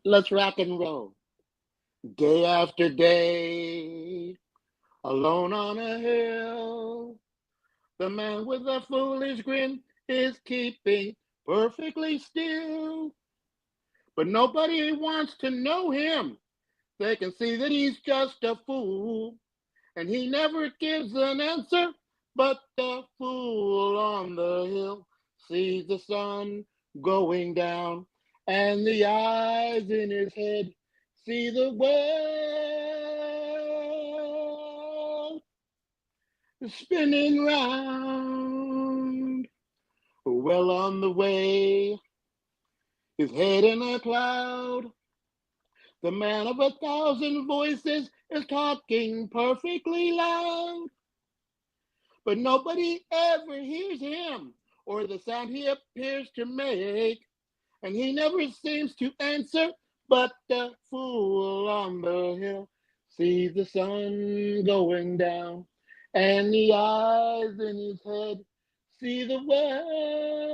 Let's rock and roll. Day after day, alone on a hill, the man with a foolish grin is keeping perfectly still. But nobody wants to know him. They can see that he's just a fool, and he never gives an answer. But the fool on the hill sees the sun going down, and the eyes in his head see the world spinning round. Well on the way, his head in a cloud, the man of 1,000 voices is talking perfectly loud. But nobody ever hears him or the sound he appears to make, and he never seems to answer. But the fool on the hill sees the sun going down, and the eyes in his head see the world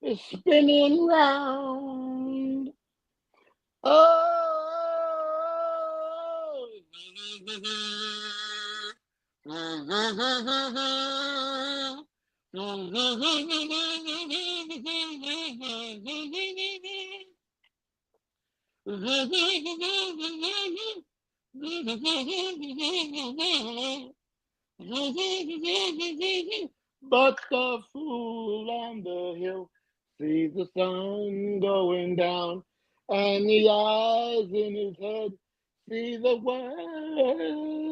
is spinning round. Oh, but the fool on the hill sees the sun going down, and the eyes in his head see the world.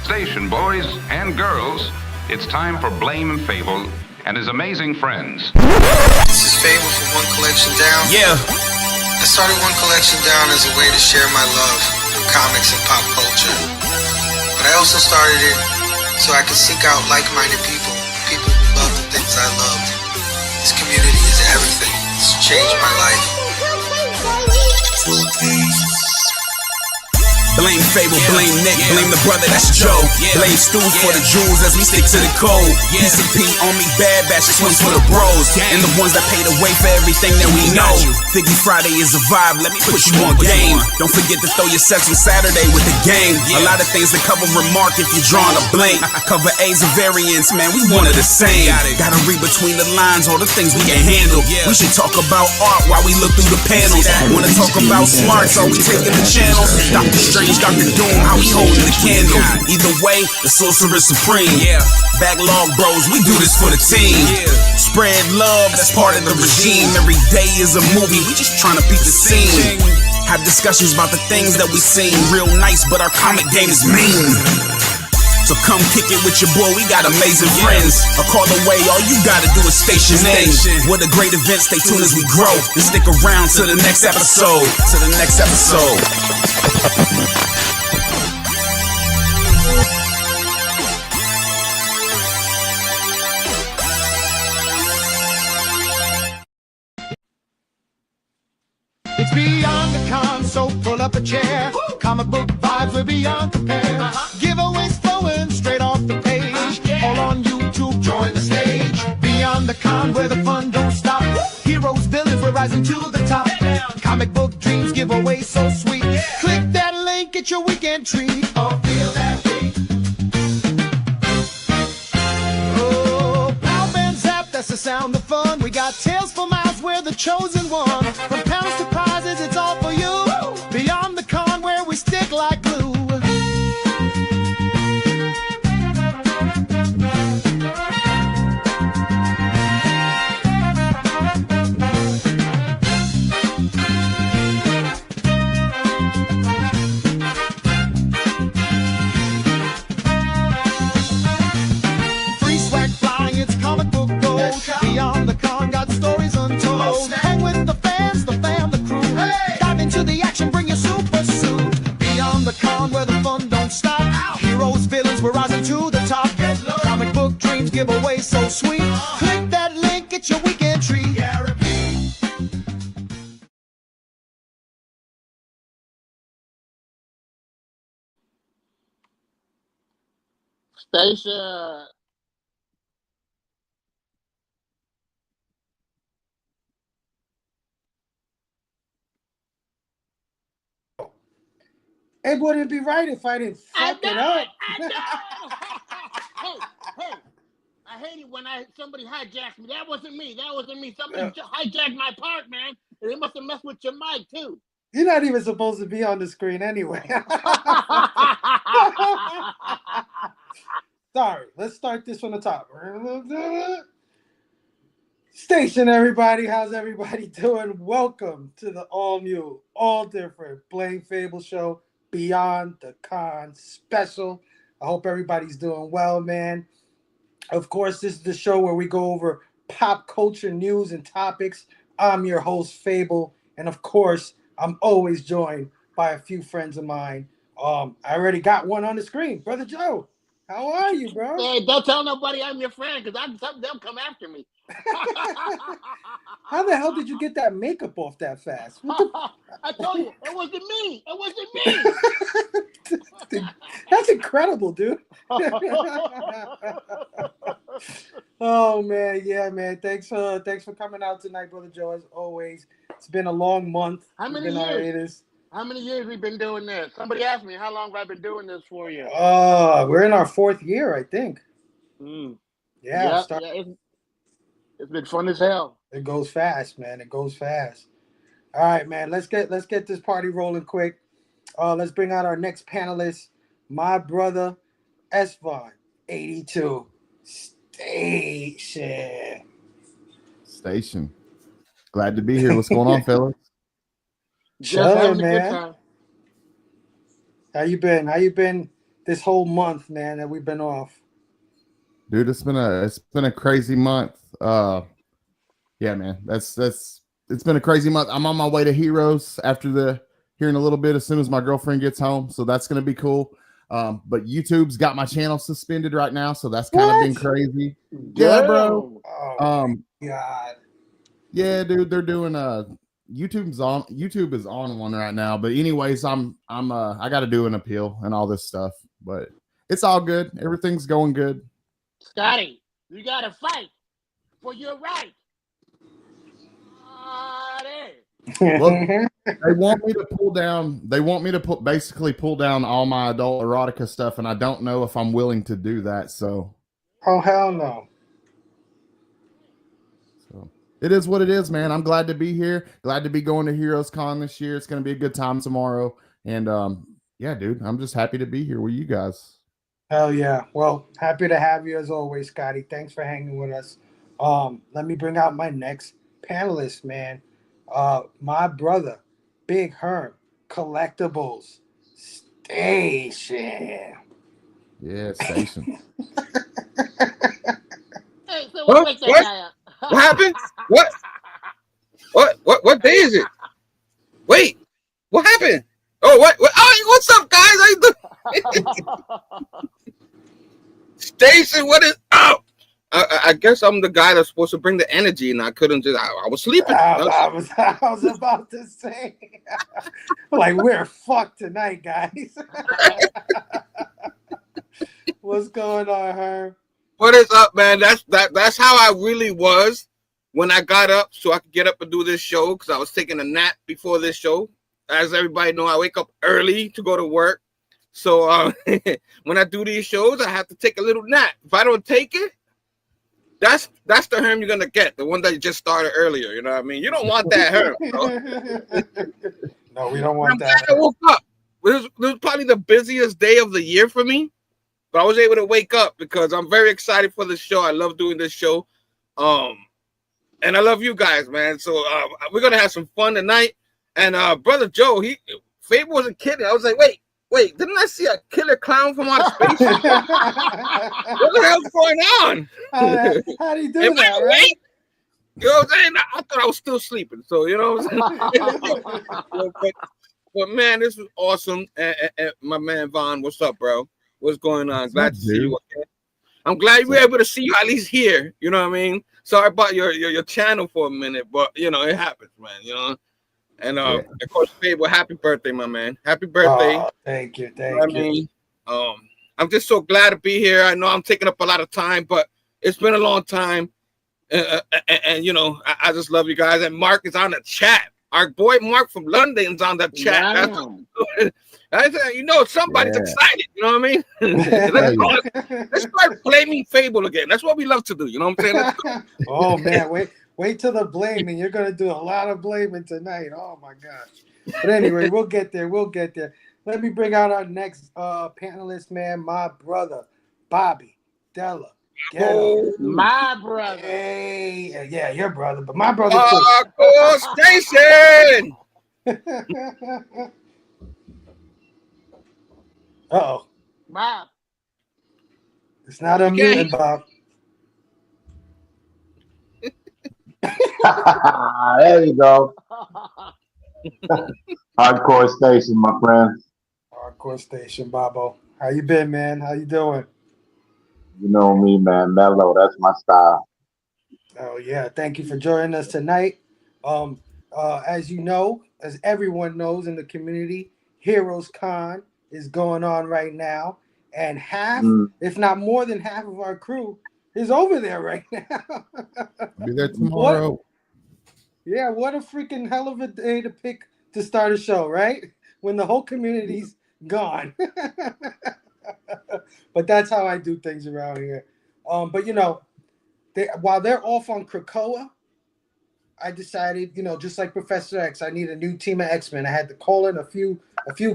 Station boys and girls, it's time for Blame and Fable and his amazing friends. This is Fable from One Collection Down. Yeah. I started One Collection Down as a way to share my love for comics and pop culture. But I also started it so I could seek out like-minded people who love the things I loved. This community is everything. It's changed my life. Blame Fable, blame Nick, blame the brother, that's Joe. Blame Stu for the jewels as we stick to the code. PCP on me, Bad Batch, this one's for the bros. And the ones that pay the way for everything that we know. Figgy Friday is a vibe, let me put you on game. Don't forget to throw your sets on Saturday with the game. A lot of things to cover remark if you're drawing a blank. Cover A's and variants, man, we one of the same. Gotta read between the lines, all the things we can handle. We should talk about art while we look through the panels. Wanna talk about smarts, are we taking the channels? Dr. Strange, Dr. Doom, how we holding the candle. Either way, the sorcerer supreme. Backlog bros, we do this for the team. Spread love, that's part of the regime. Every day is a movie, we just trying to beat the scene. Have discussions about the things that we seen. Real nice, but our comic game is mean. So come kick it with your boy, we got amazing friends. A call away, all you gotta do is station in. What a great event, stay tuned as we grow. And stick around to the next episode. It's beyond the con, so pull up a chair. Comic book vibes are beyond compare. Giveaways flowing straight off the page. All on YouTube, join the stage. Beyond the con, where the fun don't stop. Heroes, villains, we're rising to the top. Comic book dreams, giveaways so sweet. Click that link, get your weekend treat. Oh, feel that beat. Oh, pow and zap, that's the sound of fun. We got Tales for Miles, we're the chosen one. From pounds to prizes, it's all for you. Beyond the con, where we stick like glue. Free swag flying, it's comic book gold. Beyond the con, got stories untold. Hang with the fans, the fam, the crew. Dive into the action, bring your super suit. Beyond the con, where the fun don't stop. Heroes, villains, we're rising to the top. Comic book dreams, giveaways so sweet. Click that link, get your weekend treat. Station. It wouldn't be right if I didn't I fuck know it it. up. I know. Hey, I hate it when somebody hijacks me. That wasn't me. That wasn't me. Somebody hijacked my part, man. And they must have messed with your mic too. You're not even supposed to be on the screen anyway. Sorry. Let's start this from the top. Station, everybody. How's everybody doing? Welcome to the all new, all different Blame Fable show, Beyond the Con special. I hope everybody's doing well, man. Of course, this is the show where we go over pop culture news and topics. I'm your host, Fable. And of course, I'm always joined by a few friends of mine. I already got one on the screen. Brother Joe, how are you, bro? Hey, don't tell nobody I'm your friend because they'll come after me. How the hell did you get that makeup off that fast? What the? I told you, it wasn't me. It wasn't me. That's incredible, dude. Oh man, yeah, man. Thanks for coming out tonight, Brother Joe. As always, it's been a long month. How many Been on years? hiatus. How many years we've been doing this? Somebody asked me, how long have I been doing this for you? We're in our 4th year, I think. Mm. Yeah, Yeah, it's been fun as hell. It goes fast, man. It goes fast. All right, man. Let's get this party rolling quick. Let's bring out our next panelist, my brother Esvon, 82 Station. Glad to be here. What's going on, fellas? Just having a good time. How you been? How you been this whole month, man, that we've been off? Dude, it's been a crazy month. Yeah, man. It's been a crazy month. I'm on my way to Heroes after here in a little bit as soon as my girlfriend gets home. So that's gonna be cool. But YouTube's got my channel suspended right now, so that's kind of been crazy. Damn. Yeah, bro. Oh, God. Yeah, dude, they're doing YouTube is on one right now. But anyways, I got to do an appeal and all this stuff, but it's all good. Everything's going good. Scotty, you gotta fight for your right. Look, they want me to pull down. They want me to basically pull down all my adult erotica stuff, and I don't know if I'm willing to do that. So, oh hell no. So it is what it is, man. I'm glad to be here. Glad to be going to Heroes Con this year. It's going to be a good time tomorrow, and yeah, dude, I'm just happy to be here with you guys. Hell yeah. Well, happy to have you as always, Scotty. Thanks for hanging with us. Let me bring out my next panelist, man. My brother, Big Herm, Collectibles Station. Yeah, Station. Hey, so wake that guy up. What happened? What day is it? Wait, what happened? Oh, what? Oh, what's up, guys? How you doing? Station, what is? Oh, I guess I'm the guy that's supposed to bring the energy, and I couldn't just. I was sleeping. I was about to say, like, we're fucked tonight, guys. What's going on, Herm? What is up, man? That's how I really was when I got up, so I could get up and do this show, because I was taking a nap before this show. As everybody know, I wake up early to go to work. So when I do these shows, I have to take a little nap. If I don't take it, that's the Herm you're gonna get, the one that you just started earlier. You know what I mean? You don't want that Herm. No, we don't want that. I woke up. This was probably the busiest day of the year for me, but I was able to wake up because I'm very excited for this show. I love doing this show, and I love you guys, man. So we're gonna have some fun tonight. And Brother Joe, Fabe wasn't kidding. I was like, wait, didn't I see a killer clown from outer space? What the hell's going on? How do you do that, right? You know what I'm saying? I thought I was still sleeping. So, you know what I'm saying? but man, this was awesome. And my man Vaughn, what's up, bro? What's going on? Glad to see you again. I'm glad we were able to see you at least here. You know what I mean? Sorry about your channel for a minute, but you know, it happens, man. You know. And of course, Fabe, well, happy birthday, my man. Happy birthday. Oh, thank you. I mean, I'm just so glad to be here. I know I'm taking up a lot of time, but it's been a long time. And you know, I just love you guys. And Mark is on the chat. Our boy Mark from London's on the chat. You know, somebody's excited. You know what I mean? Let's start blaming Fable again. That's what we love to do. You know what I'm saying? Oh man, wait till the blaming. You're gonna do a lot of blaming tonight. Oh my gosh. But anyway, we'll get there. We'll get there. Let me bring out our next panelist, man. My brother, Bobby Della. My brother. Hey, yeah, your brother, but my brother too. Station. Uh-oh. Bob. It's not unmuted, Bob. There you go. Hardcore station, my friend. Hardcore station, Bobo. How you been, man? How you doing? You know me, man. Mellow, that's my style. Oh yeah, thank you for joining us tonight. As you know, as everyone knows in the community, Heroes Con is going on right now, and half, if not more than half of our crew is over there right now. I'll be there tomorrow. What a freaking hell of a day to pick to start a show, right? When the whole community's gone. But that's how I do things around here. But you know, while they're off on Krakoa, I decided, you know, just like Professor X, I need a new team of X-Men. I had to call in a few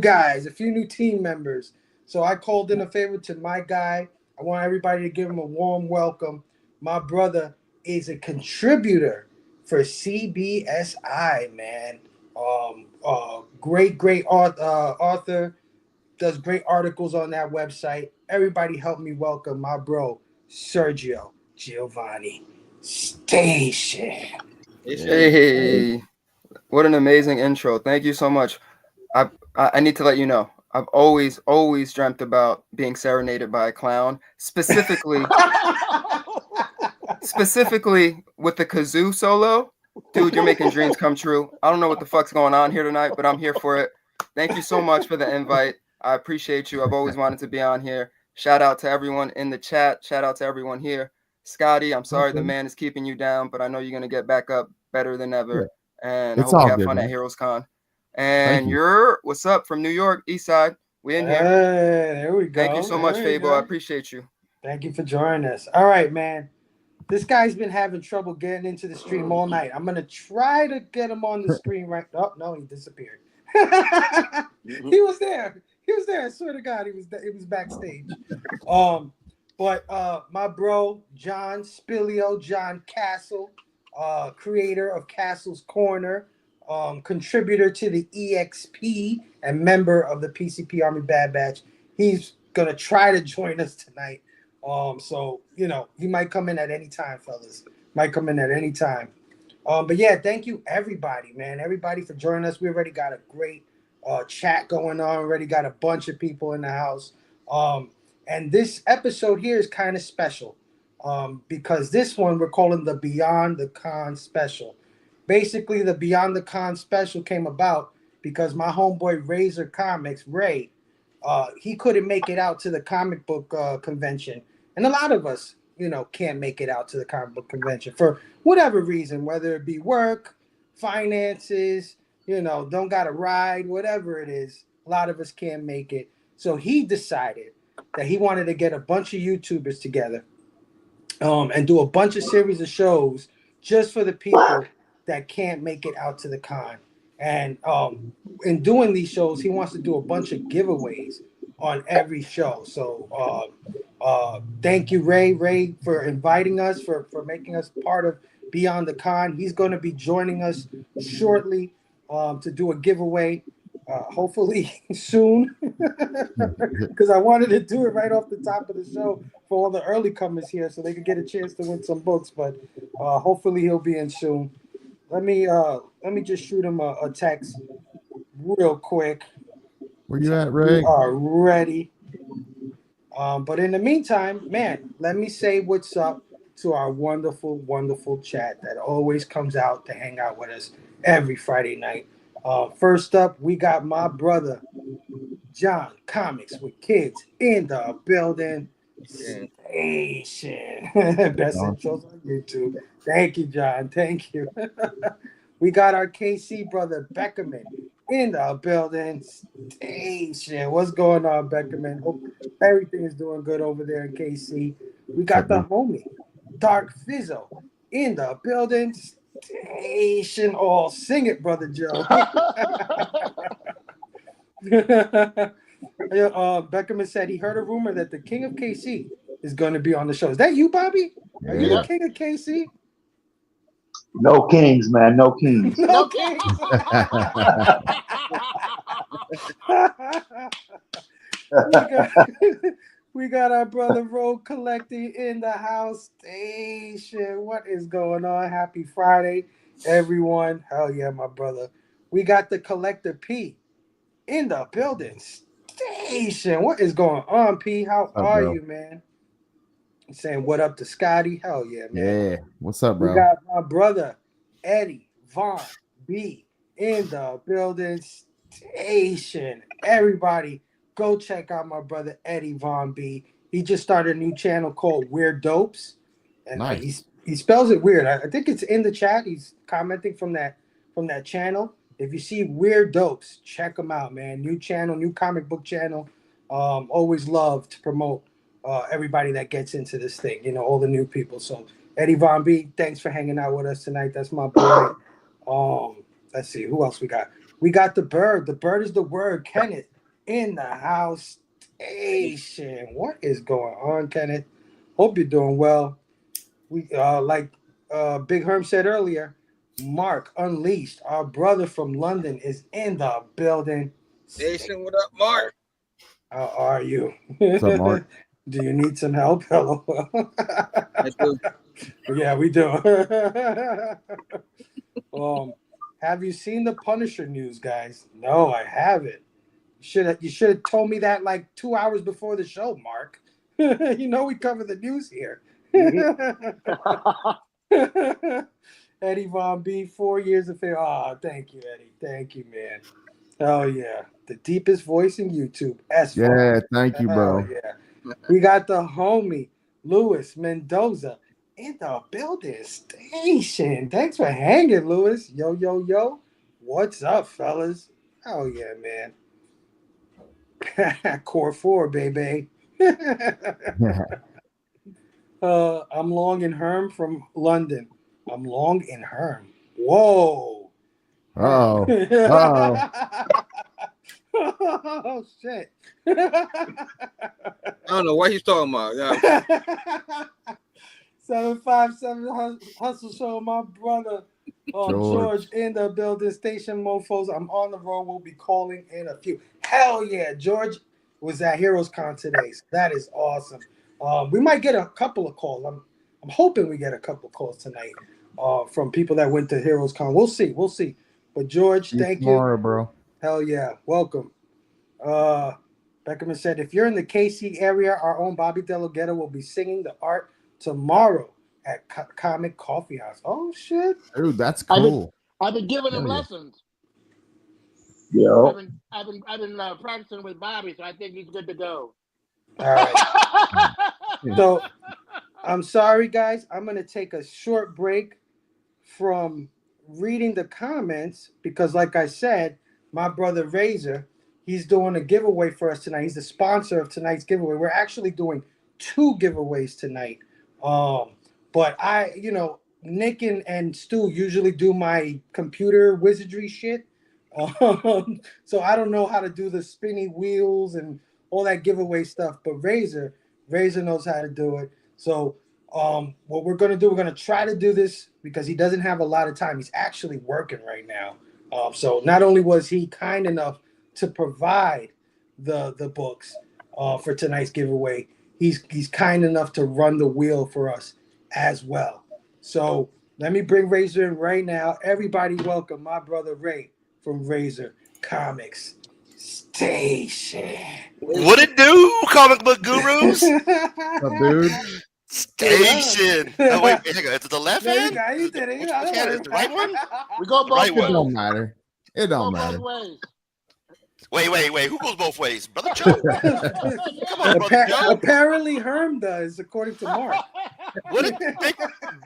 guys, a few new team members. So I called in a favor to my guy. I want everybody to give him a warm welcome. My brother is a contributor for CBSI, man. Great author, does great articles on that website. Everybody help me welcome my bro, Sergio Giovanni Station. Hey, what an amazing intro. Thank you so much. I need to let you know, I've always dreamt about being serenaded by a clown, specifically with the kazoo solo. Dude, you're making dreams come true. I don't know what the fuck's going on here tonight, but I'm here for it. Thank you so much for the invite. I appreciate you. I've always wanted to be on here. Shout out to everyone in the chat. Shout out to everyone here. Scotty, I'm sorry the man is keeping you down, but I know you're going to get back up better than ever. And I hope you have fun at Heroes Con. And what's up from New York, East Side? We in here. Hey, there we go. Thank you so much, Fable. I appreciate you. Thank you for joining us. All right, man. This guy's been having trouble getting into the stream all night. I'm going to try to get him on the screen right. Oh, no, he disappeared. He was there. I swear to God, he was backstage. But my bro, John Spilio, John Castle, creator of Castle's Corner, contributor to the EXP and member of the PCP Army Bad Batch. He's going to try to join us tonight. So, you know, he might come in at any time, fellas. Might come in at any time. But yeah, thank you everybody, man. Everybody for joining us. We already got a great chat going on. Already got a bunch of people in the house. And this episode here is kind of special because this one we're calling the Beyond the Con special. Basically, the Beyond the Con special came about because my homeboy Razor Comics, Ray, he couldn't make it out to the comic book convention. And a lot of us, you know, can't make it out to the comic book convention for whatever reason, whether it be work, finances, you know, don't got a ride, whatever it is. A lot of us can't make it. So he decided that he wanted to get a bunch of YouTubers together and do a bunch of series of shows just for the people that can't make it out to the con. And in doing these shows, he wants to do a bunch of giveaways on every show. So thank you, Ray, for inviting us, for making us part of Beyond the Con. He's going to be joining us shortly to do a giveaway, hopefully soon, because I wanted to do it right off the top of the show for all the early comers here so they could get a chance to win some books. But hopefully he'll be in soon. Let me just shoot him a text real quick. Where you at, Ray? We are ready. But in the meantime, man, let me say what's up to our wonderful, wonderful chat that always comes out to hang out with us every Friday night. First up, we got my brother, John Comics with Kids in the building. Station. Best intros on YouTube. Thank you, John. Thank you. We got our KC brother Beckerman in the building. Station. What's going on, Beckerman? Hope everything is doing good over there in KC. We got the homie Dark Fizzo in the building. Station. Oh, sing it, brother Joe. Beckerman said he heard a rumor that the King of KC is going to be on the show. Is that you, Bobby? Are you the King of KC? No kings, man. No kings. No kings. we got our brother Road Collecting in the house station. What is going on? Happy Friday, everyone. Hell yeah, my brother. We got the Collector P in the building station. What is going on, P? How are you, man? Saying what up to Scotty? Hell yeah, man. Yeah. What's up, bro? We got my brother Eddie Von B in the building station. Everybody, go check out my brother Eddie Von B. He just started a new channel called Weird Dopes, and nice. he spells it weird. I think it's in the chat. He's commenting from that channel. If you see Weird Dopes, check him out, man. New channel, new comic book channel. Always love to promote everybody that gets into this thing, you know, all the new people. So Eddie Von B, thanks for hanging out with us tonight. That's my boy. Let's see, who else we got? We got the Bird. The Bird is the word. Kenneth in the house station. What is going on, Kenneth? Hope you're doing well. We like Big Herm said earlier, Mark Unleashed, our brother from London, is in the building. Jason, what up, Mark? How are you? What's up, Mark? Do you need some help? Hello. I do. Yeah, we do. Have you seen the Punisher news, guys? No, I haven't. You should have told me that like 2 hours before the show, Mark. You know we cover the news here. Eddie Von B, 4 years of fame. Oh, thank you, Eddie. Thank you, man. Oh yeah, the deepest voice in YouTube. Yeah, thank you, bro. Oh yeah. We got the homie Luis Mendoza in the building station. Thanks for hanging, Luis. Yo, yo, yo. What's up, fellas? Oh yeah, man. Core 4, baby. I'm Long in Herm from London. I'm Long in Herm. Whoa. Oh. Oh shit. I don't know what he's talking about. Yeah. 757 Hustle Show, my brother George in the building. Station mofos. I'm on the road. We'll be calling in a few. Hell yeah, George was at Heroes Con today. So that is awesome. We might get a couple of calls. I'm hoping we get a couple of calls tonight from people that went to Heroes Con. We'll see. But George, thank you. Tomorrow, bro. Hell yeah. Welcome. Beckerman said, if you're in the KC area, our own Bobby DeLogetto will be singing the art tomorrow at Comic Coffee House. Oh, shit. Dude, that's cool. I've been giving him lessons. Yo. I've been practicing with Bobby, so I think he's good to go. All right. So, I'm sorry, guys. I'm going to take a short break from reading the comments because, like I said, my brother Razor, he's doing a giveaway for us tonight. He's the sponsor of tonight's giveaway. We're actually doing 2 giveaways tonight. But Nick and Stu usually do my computer wizardry shit. So I don't know how to do the spinny wheels and all that giveaway stuff. But Razor knows how to do it. So what we're going to do, we're going to try to do this because he doesn't have a lot of time. He's actually working right now. So not only was he kind enough to provide the books for tonight's giveaway, he's kind enough to run the wheel for us as well. So let me bring Razor in right now. Everybody welcome my brother Ray from Razor Comics Station. What it do, comic book gurus? What's up, dude? Station. Oh, wait, hang on. Is it the left hand? You did it. Which hand is the right one? We go both Right ways. It don't matter. It don't matter. Both ways. Wait. Who goes both ways? Brother Joe? Come on, Brother Joe. Apparently, Herm does, according to Mark. What is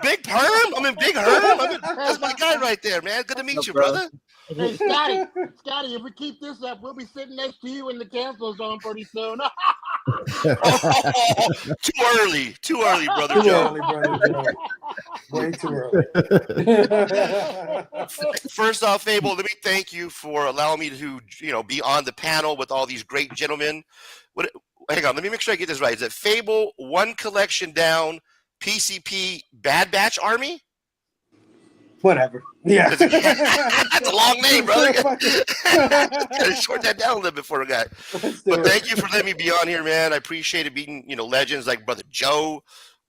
Big Herm? I mean, Big Herm. That's my guy right there, man. Good to meet you, brother. Hey, Scotty, if we keep this up, we'll be sitting next to you in the cancel zone pretty soon. Too early, Brother Too Joe. early, Brother Joe. Way too early. First off, Fable, let me thank you for allowing me to, be on the panel with all these great gentlemen. Hang on, let me make sure I get this right. Is it Fable, One Collection Down, PCP, Bad Batch Army? Whatever. Yeah. That's a long name, brother. Gotta short that down a little bit for a guy. But thank you for letting me be on here, man. I appreciate it beating, legends like Brother Joe,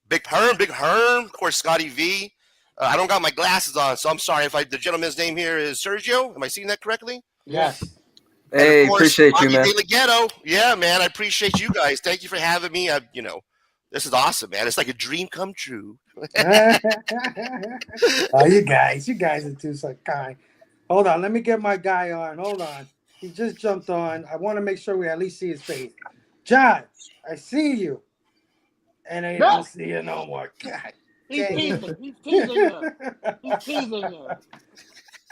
Big Herm, of course, Scotty V. I don't got my glasses on, so I'm sorry if the gentleman's name here is Sergio. Am I seeing that correctly? Yes. Hey, course, appreciate you, man. Ghetto. Yeah, man, I appreciate you guys. Thank you for having me. This is awesome, man. It's like a dream come true. Oh, you guys are too so kind. Hold on, let me get my guy on. Hold on. He just jumped on. I want to make sure we at least see his face. John, I see you. And I don't see you no more. God. He's teasing you.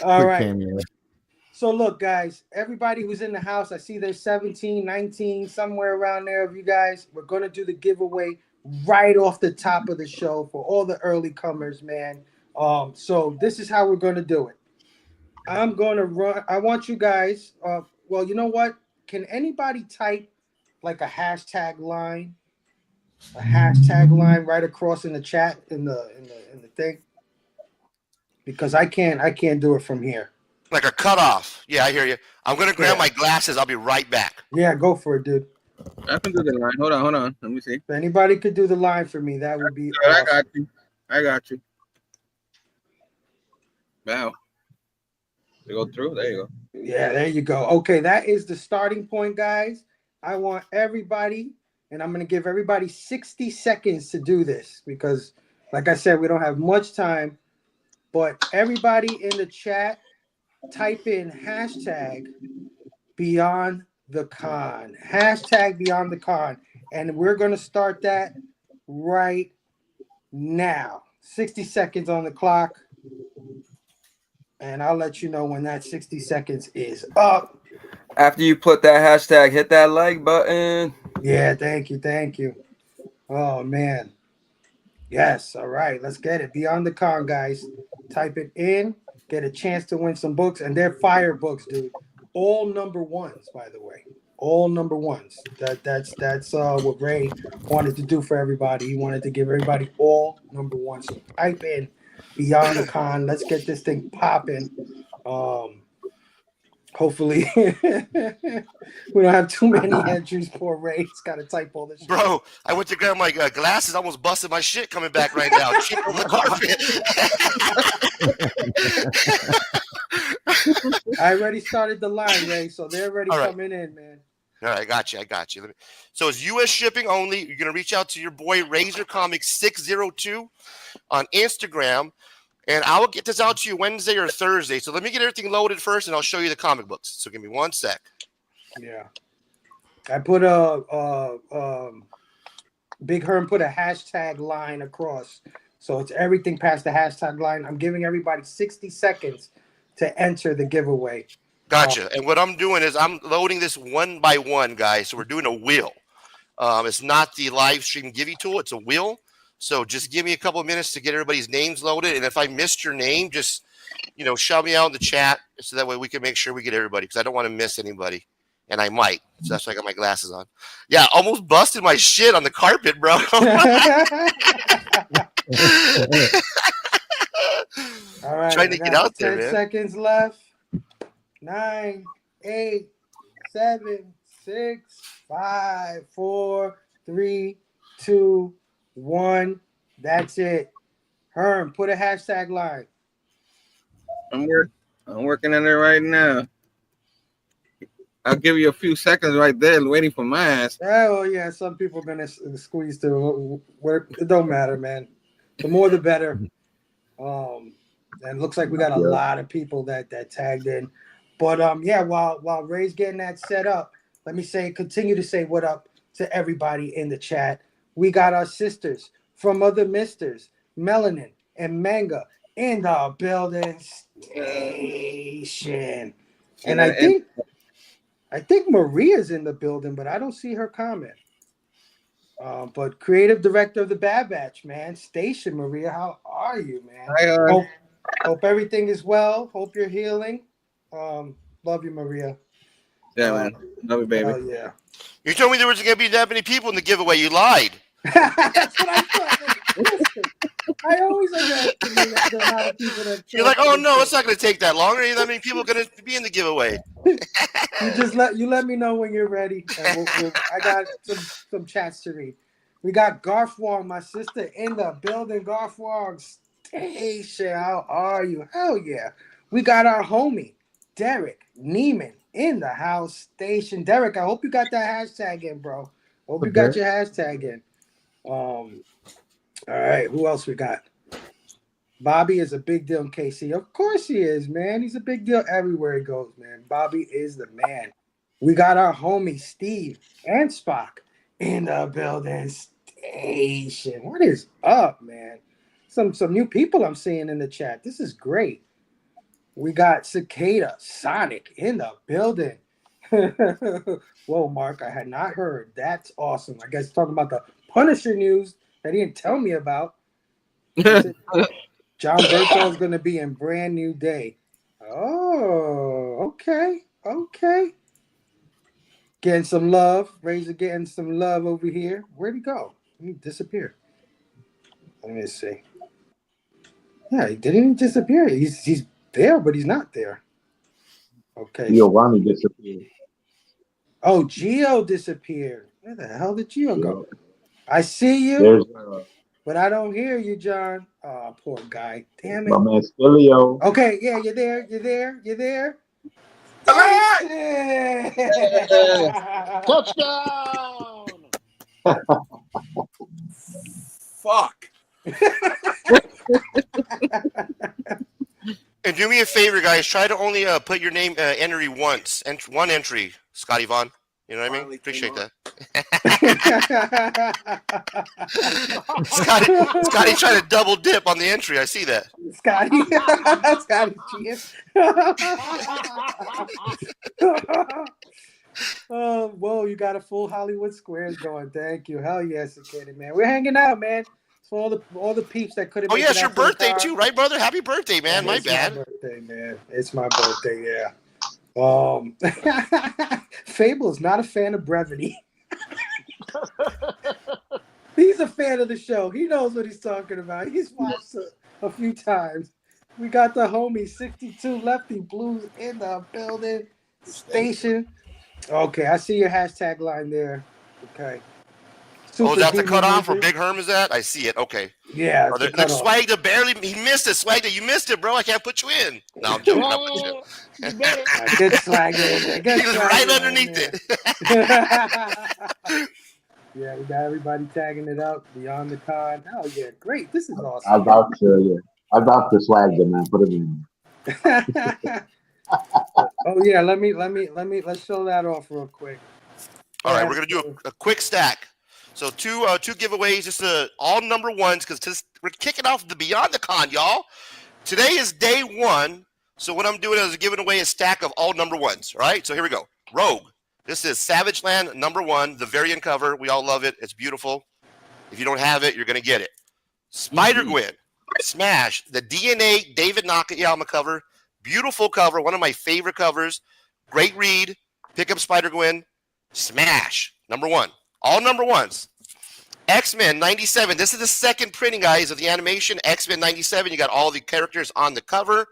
All right. So look, guys, everybody who's in the house, I see there's 17, 19, somewhere around there of you guys. We're going to do the giveaway right off the top of the show for all the early comers, man. So this is how we're going to do it. I'm going to run. I want you guys, well, you know what? Can anybody type like a hashtag line? A hashtag line right across in the chat in the thing? Because I can't do it from here. Like a cutoff. Yeah, I hear you. I'm going to grab my glasses. I'll be right back. Yeah, go for it, dude. I can do the line. Hold on. Let me see. If anybody could do the line for me, that would be awesome. I got you. Wow. You go through? There you go. Yeah, there you go. Okay, that is the starting point, guys. I want everybody, and I'm going to give everybody 60 seconds to do this because, like I said, we don't have much time. But everybody in the chat, type in hashtag Beyond the Con. Hashtag Beyond the Con. And we're going to start that right now. 60 seconds on the clock. And I'll let you know when that 60 seconds is up. After you put that hashtag, hit that like button. Yeah, thank you. Oh, man. Yes, all right. Let's get it. Beyond the Con, guys. Type it in. Get a chance to win some books. And they're fire books, dude. All number ones, by the way. All number ones. That's what Ray wanted to do for everybody. He wanted to give everybody all number ones. So type in Beyond the Con. Let's get this thing popping. Hopefully we don't have too many entries. Poor Ray. He's got to type all this shit. Bro, I went to grab my glasses. I almost busted my shit coming back right now. Shit on the carpet. I already started the line, Ray, so they're already coming in, man. All right, I got you. So it's U.S. shipping only. You're going to reach out to your boy Razor Comics 602 on Instagram. And I will get this out to you Wednesday or Thursday. So let me get everything loaded first, and I'll show you the comic books. So give me 1 sec. Yeah, I put Big Herm put a hashtag line across, so it's everything past the hashtag line. I'm giving everybody 60 seconds to enter the giveaway. Gotcha. And what I'm doing is I'm loading this one by one, guys. So we're doing a wheel. It's not the live stream Givey tool; it's a wheel. So just give me a couple of minutes to get everybody's names loaded. And if I missed your name, just, shout me out in the chat so that way we can make sure we get everybody because I don't want to miss anybody. And I might. So that's why I got my glasses on. Yeah, almost busted my shit on the carpet, bro. All right. Trying to get out there, 10 man. seconds left. 9, 8, 7, 6, 5, 4, 3, 2, 1. That's it. Herm, put a hashtag line. I'm working on it right now. I'll give you a few seconds right there waiting for my ass. Oh, yeah. Some people are going to squeeze through. It don't matter, man. The more, the better. And it looks like we got a lot of people that tagged in. But yeah, while Ray's getting that set up, let me continue to say what up to everybody in the chat. We got our sisters from other misters, Melanin and Manga in the building station. And I think Maria's in the building, but I don't see her comment. But creative director of the Bad Batch, man, Station Maria, how are you, man? Hope everything is well. Hope you're healing. Love you, Maria. Yeah, man. Love you, baby. Oh yeah. You told me there was going to be that many people in the giveaway. You lied. That's what I thought. Listen, I always underestimate the amount of people that. You're like, oh no, it's not going to take that long. Or that many people are going to be in the giveaway. You let me know when you're ready. And I got some chats to read. We got Garth Wong, my sister, in the building. Garth Wong Station, how are you? Hell yeah. We got our homie, Derek Neiman, in the house station. Derek, I hope you got that hashtag in, bro. Hope you got your hashtag in. All right, who else we got? Bobby is a big deal in KC. Of course he is, man. He's a big deal everywhere he goes, man. Bobby is the man. We got our homie Steve and Spock in the building station. What is up, man? Some new people I'm seeing in the chat. This is great. We got Cicada Sonic in the building. Whoa, Mark, I had not heard. That's awesome. I guess talking about the Punisher news that he didn't tell me about. John Berto is going to be in Brand New Day. Oh, okay. Getting some love. Razor getting some love over here. Where'd he go? He disappeared. Let me see. Yeah, he didn't disappear. He's there, but he's not there. Okay. Giovanni disappeared. Oh, Geo disappeared. Where the hell did Geo go? I see you, but I don't hear you, John. Oh, poor guy. Damn it. My man Stilio. Okay, yeah, you're there. Touchdown! Fuck. And do me a favor, guys. Try to only put your name entry once. One entry, Scotty Vaughn. You know what I mean? Appreciate that. Scotty trying to double dip on the entry. I see that. Scotty Oh, whoa, you got a full Hollywood Squares going. Thank you. Hell yes, Cicada, man. We're hanging out, man. For all the peeps that couldn't make it. Oh, yeah, it's your birthday too, right, brother? Happy birthday, man. My bad. It's my birthday, man. It's my birthday, yeah. Fable is not a fan of brevity. He's a fan of the show. He knows what he's talking about. He's watched a few times. We got the homie 62 Lefty Blues in the building station. Okay, I see your hashtag line there. Okay. Super is that the cutoff for Big Herm? Is that? I see it. Okay. Yeah. Oh, Swagda barely. He missed it. Swagda, you missed it, bro. I can't put you in. No, I'm joking. I'll put you in. Good Swagda. He was right underneath it. Yeah, we got everybody tagging it out beyond the con. Oh yeah, great. This is awesome. I was out to Swagda, man. Put it in. Oh yeah, let's show that off real quick. All right, we're gonna do a quick stack. So two giveaways, just all number ones, because we're kicking off the Beyond the Con, y'all. Today is day one, so what I'm doing is giving away a stack of all number ones. All right, so here we go. Rogue. This is Savage Land number one, the variant cover. We all love it. It's beautiful. If you don't have it, you're gonna get it. Spider-Gwen, Smash, the DNA David Nakayama cover. Beautiful cover, one of my favorite covers. Great read. Pick up Spider-Gwen. Smash, number one. All number ones. X-Men 97. This is the second printing, guys, of the animation. X-Men 97. You got all the characters on the cover.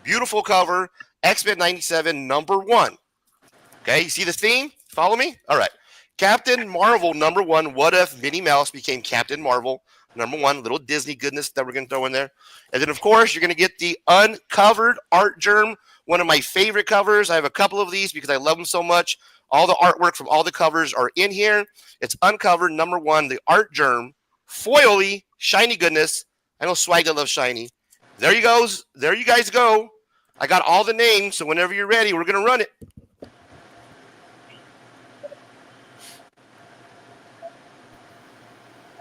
Beautiful cover. X-Men 97, number one. Okay, you see the theme? Follow me? All right. Captain Marvel, number one. What if Minnie Mouse became Captain Marvel? Number one. Little Disney goodness that we're going to throw in there. And then, of course, you're going to get the uncovered Art Germ. One of my favorite covers. I have a couple of these because I love them so much. All the artwork from all the covers are in here. It's uncovered, number one, the Art Germ. Foily, shiny goodness. I know Swagda loves shiny. There you guys go. I got all the names, so whenever you're ready, we're gonna run it.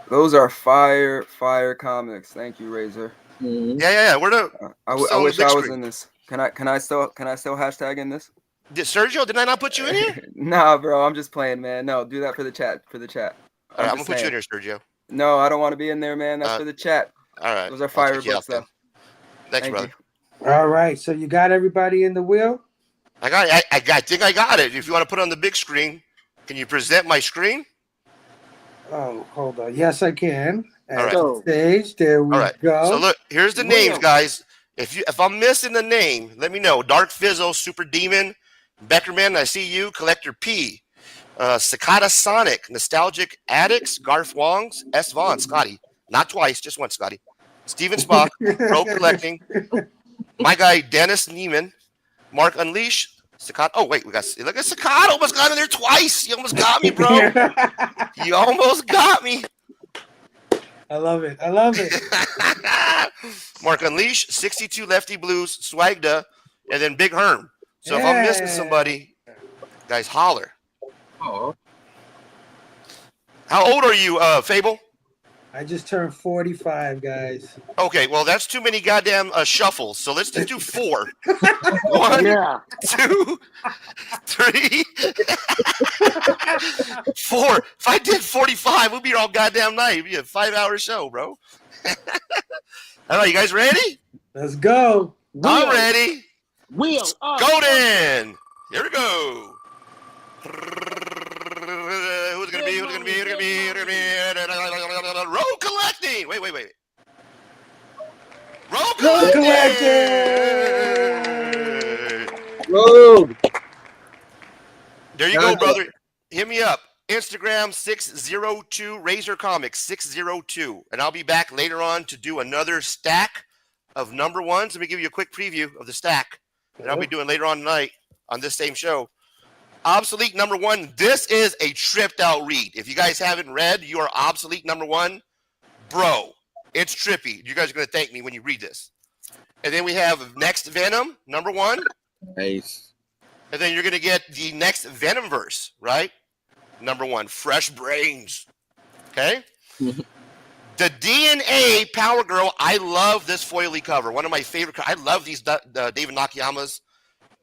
Those are fire comics. Thank you, Razor. Yeah. We're the. I wish I was in this. Can I still hashtag in this? Sergio, did I not put you in here? Nah, bro. I'm just playing, man. No, do that for the chat. All right, I'm gonna put you in here, Sergio. No, I don't want to be in there, man. That's for the chat. All right. Those are fire books, though. Thanks, brother. All right. So you got everybody in the wheel? I think I got it. If you want to put it on the big screen, can you present my screen? Oh, hold on. Yes, I can. All right. Stage. There we go. So look, here's the names, guys. If I'm missing the name, let me know. Dark Fizzle, Super Demon, Beckerman, I see you. Collector P, Cicada Sonic, Nostalgic Addicts, Garth Wongs, S. Vaughn, Scotty. Not twice, just once, Scotty. Steven Spock, Pro Collecting. My guy Dennis Neiman, Mark Unleash, Cicada. Oh wait, look at Cicada. Almost got in there twice. You almost got me, bro. You almost got me. I love it. Mark Unleash, 62 Lefty Blues, Swagda, and then Big Herm. So if I'm missing somebody, guys, holler. Oh. How old are you, Fable? I just turned 45, guys. Okay, well, that's too many goddamn shuffles. So let's just do 4. 1, 2, 3, 4. If I did 45, we'd be here all goddamn night. It'd be a 5-hour show, bro. All right, you guys ready? Let's go. I'm ready. Wheel up. Go then. Here we go. Who's gonna be? Road collecting. Wait. Road collecting. Road. There you go, brother. Hit me up. Instagram 602 Razor Comics 602, and I'll be back later on to do another stack of number ones. Let me give you a quick preview of the stack that I'll be doing later on tonight on this same show. Obsolete number 1. This is a tripped out read. If you guys haven't read your Obsolete number 1, bro, it's trippy. You guys are going to thank me when you read this. And then we have Next Venom number 1. Nice. And then you're going to get the next Venom verse, right? Number 1, Fresh Brains. Okay? The DNA Power Girl. I love this foily cover. One of my favorite. I love these David Nakayama's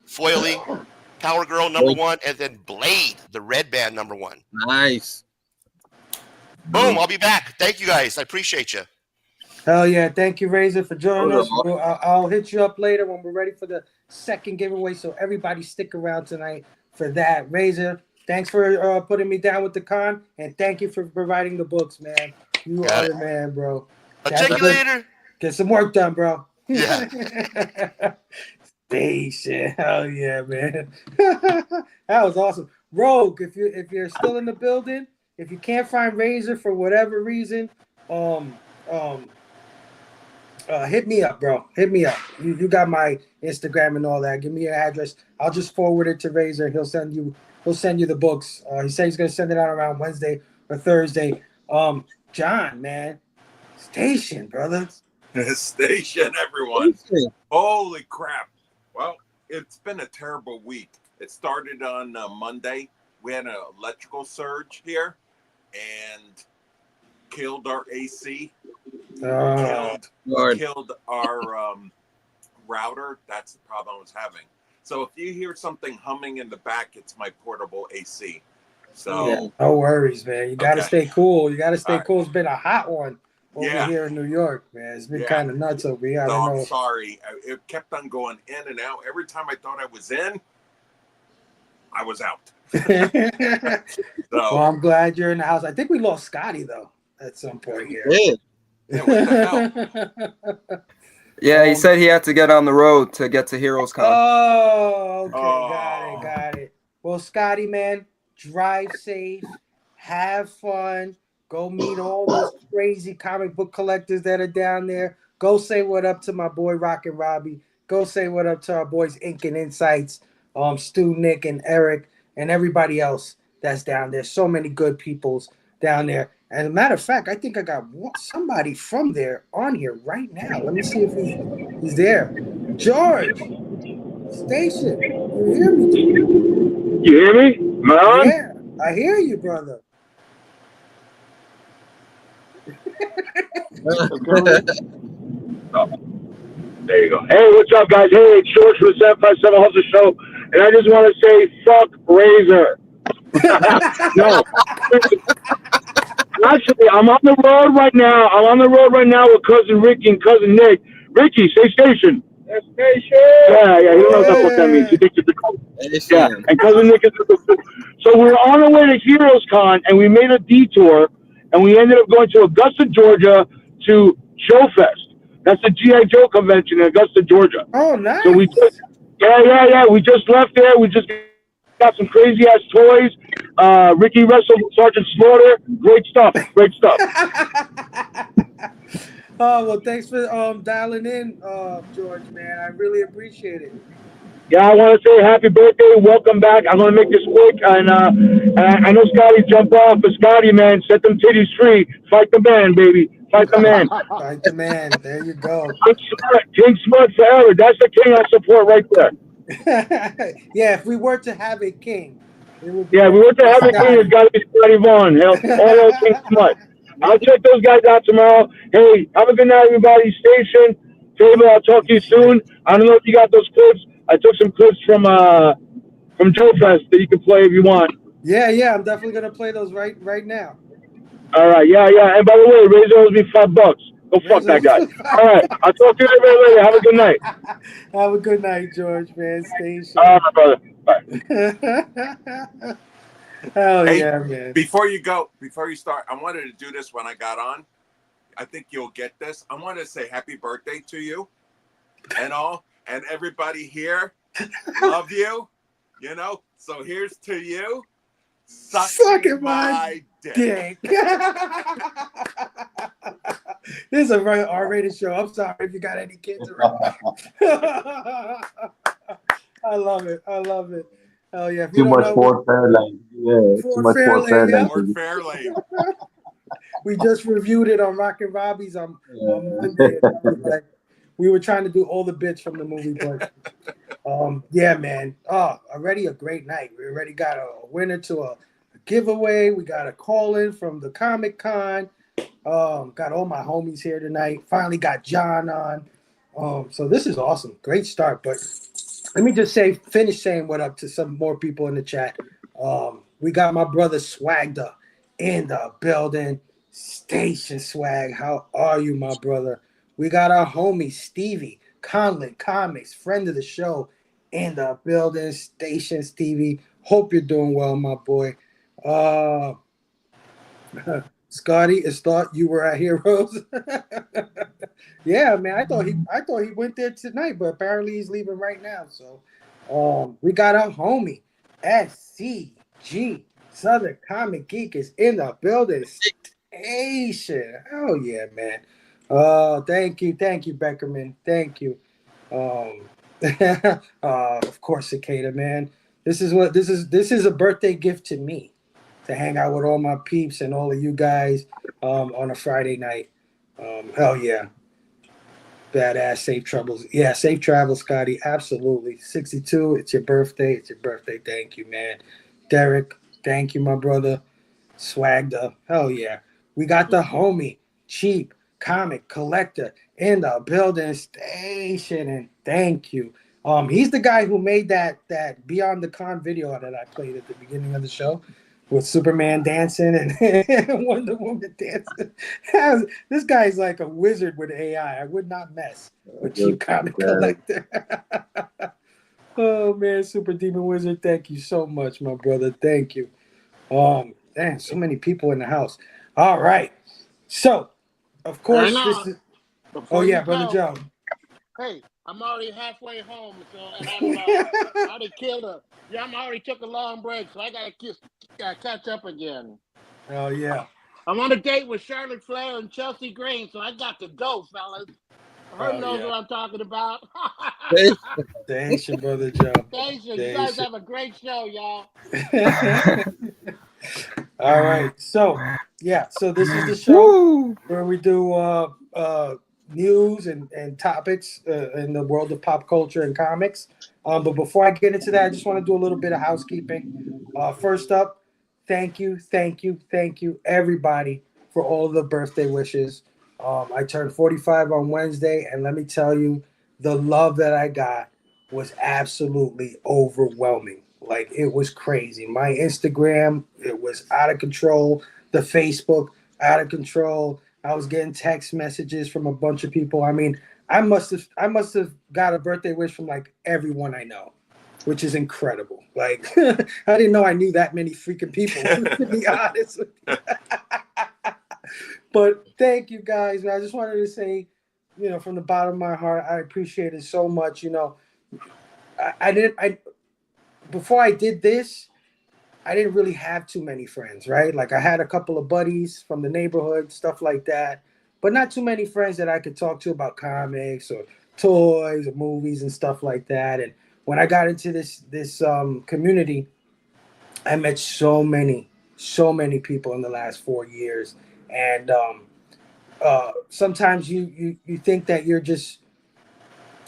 foily. Power Girl number 1, and then Blade, the red band number 1. Nice. Boom, I'll be back. Thank you guys. I appreciate you. Hell yeah. Thank you, Razor, for joining us. I'll hit you up later when we're ready for the second giveaway, so everybody stick around tonight for that. Razor, thanks for putting me down with the con, and thank you for providing the books, man. You are the man, bro. I'll check you later. Get some work done, bro. Yeah. Station. Hell yeah, man. That was awesome. Rogue, if you're still in the building, if you can't find Razor for whatever reason, hit me up, bro. Hit me up. You got my Instagram and all that. Give me your address. I'll just forward it to Razor. He'll send you the books. He said he's gonna send it out around Wednesday or Thursday. John, man. Station, brother. Station, everyone. Holy crap. Well, it's been a terrible week. It started on Monday. We had an electrical surge here and killed our AC. Killed our router. That's the problem I was having. So if you hear something humming in the back, it's my portable AC. So yeah, no worries, man. You got to stay cool. Cool. It's been a hot one over here in New York, man. It's been kind of nuts over here. I don't know. I'm sorry. It kept on going in and out. Every time I thought I was in, I was out. Well, I'm glad you're in the house. I think we lost Scotty, though, at some point here. Yeah, what the hell? Yeah, he said he had to get on the road to get to Heroes Con. Oh, okay. Got it. Well, Scotty, man, drive safe. Have fun. Go meet all those crazy comic book collectors that are down there. Go say what up to my boy Rock and Robbie. Go say what up to our boys Ink and Insights, Stu, Nick, and Eric, and everybody else that's down there. So many good peoples down there. As a matter of fact, I think I got somebody from there on here right now. Let me see if he's there. George, Station, you hear me, dude? You hear me? Am I on? Yeah, I hear you, brother. Oh, there you go. Hey, what's up, guys? Hey, it's George from the 757 Hustle Show, and I just want to say, fuck Razor. No. Actually, I'm on the road right now. I'm on the road right now with cousin Ricky and cousin Nick. Ricky, say station. Station. Yeah, he don't know what the fuck that means. He thinks it's a code. Yeah, and cousin Nick is. So we're on our way to Heroes Con, and we made a detour, and we ended up going to Augusta, Georgia, to Joe Fest. That's the GI Joe convention in Augusta, Georgia. Oh, nice. So we just, yeah. We just left there. We just got some crazy ass toys. Ricky wrestled with Sergeant Slaughter. Great stuff. Oh, well, thanks for dialing in, George, man. I really appreciate it. Yeah, I want to say happy birthday. Welcome back. I'm going to make this quick. And I know Scotty jumped off, but Scotty, man, set them titties free. Fight the man, baby. Fight the man. Fight the man. There you go. King Smart forever. That's the king I support right there. Yeah, if we were to have a king, it would be. Yeah, we were to have a king. It's got to be Scotty Vaughn. Hell, all those King Smart. I'll check those guys out tomorrow. Hey, have a good night, everybody. Station, Table, I'll talk to you soon. I don't know if you got those clips. I took some clips from Joe Fest that you can play if you want. Yeah, I'm definitely gonna play those right now. All right, yeah. And by the way, Razor owes me $5. Go fuck that guy. All right, I'll talk to you later. Have a good night. Have a good night, George, man. Stay safe. All right, brother. Bye. Hell Hey, yeah, man. Before you start, I wanted to do this when I got on. I think you'll get this. I wanted to say happy birthday to you and all, and everybody here. Love you. You know, so here's to you. Suck my dick. This is a very R-rated show. I'm sorry if you got any kids around. I love it. Oh yeah. Too much Ford Fairlane. Yeah, too much Ford Fairlane. Ford Fairlane. We just reviewed it on Rockin' Robbie's on Monday. Like, we were trying to do all the bits from the movie, but yeah, man. Oh, already a great night. We already got a winner to a giveaway. We got a call in from the Comic Con. Got all my homies here tonight. Finally got John on. So this is awesome. Great start. But let me just finish saying what up to some more people in the chat. We got my brother Swagda in the building. Station Swag, how are you, my brother? We got our homie Stevie Conlon Comics, friend of the show, in the building. Station Stevie, hope you're doing well, my boy. Scotty, it's thought you were at Heroes. Yeah, man, I thought he went there tonight, but apparently he's leaving right now. So, we got our homie SCG Southern Comic Geek is in the building. Station, hell yeah, man. Thank you, Beckerman. Thank you. Of course, Cicada, man. This is a birthday gift to me, to hang out with all my peeps and all of you guys on a Friday night. Hell yeah. Badass, safe travels. Yeah, safe travels, Scotty. Absolutely. 62, it's your birthday. Thank you, man. Derek, thank you, my brother. Swagged up. Hell yeah. We got the homie, Cheap Comic Collector in the building. Station, and thank you. He's the guy who made that Beyond the Con video that I played at the beginning of the show with Superman dancing and Wonder Woman dancing. This guy's like a wizard with AI. I would not mess with Cheap Comic Collector. Oh man, Super Demon Wizard, thank you so much, my brother. Thank you. Man, so many people in the house. All right. So, of course, this is. Oh yeah, Brother Joe. Hey, I'm already halfway home, so and I'm already killed a. Yeah, I'm already took a long break, so I gotta catch up again. Oh yeah. I'm on a date with Charlotte Flair and Chelsea Green, so I got to go, fellas. Her knows what I'm talking about. Thanks, Brother Joe. Thanks, you guys have a great show, y'all. All right, so this is the show where we do news and topics in the world of pop culture and comics. But before I get into that, I just want to do a little bit of housekeeping. First up, thank you, everybody, for all the birthday wishes. I turned 45 on Wednesday, and let me tell you, the love that I got was absolutely overwhelming. Like, it was crazy. My Instagram, it was out of control. The Facebook, out of control. I was getting text messages from a bunch of people. I mean, I must have got a birthday wish from like everyone I know, which is incredible. Like, I didn't know I knew that many freaking people, to be honest with you. But thank you guys. I just wanted to say, from the bottom of my heart, I appreciate it so much. I didn't I before I did this, I didn't really have too many friends, right? Like, I had a couple of buddies from the neighborhood, stuff like that, but not too many friends that I could talk to about comics or toys or movies and stuff like that. And when I got into this community, I met so many people in the last 4 years. And sometimes you think that you're just,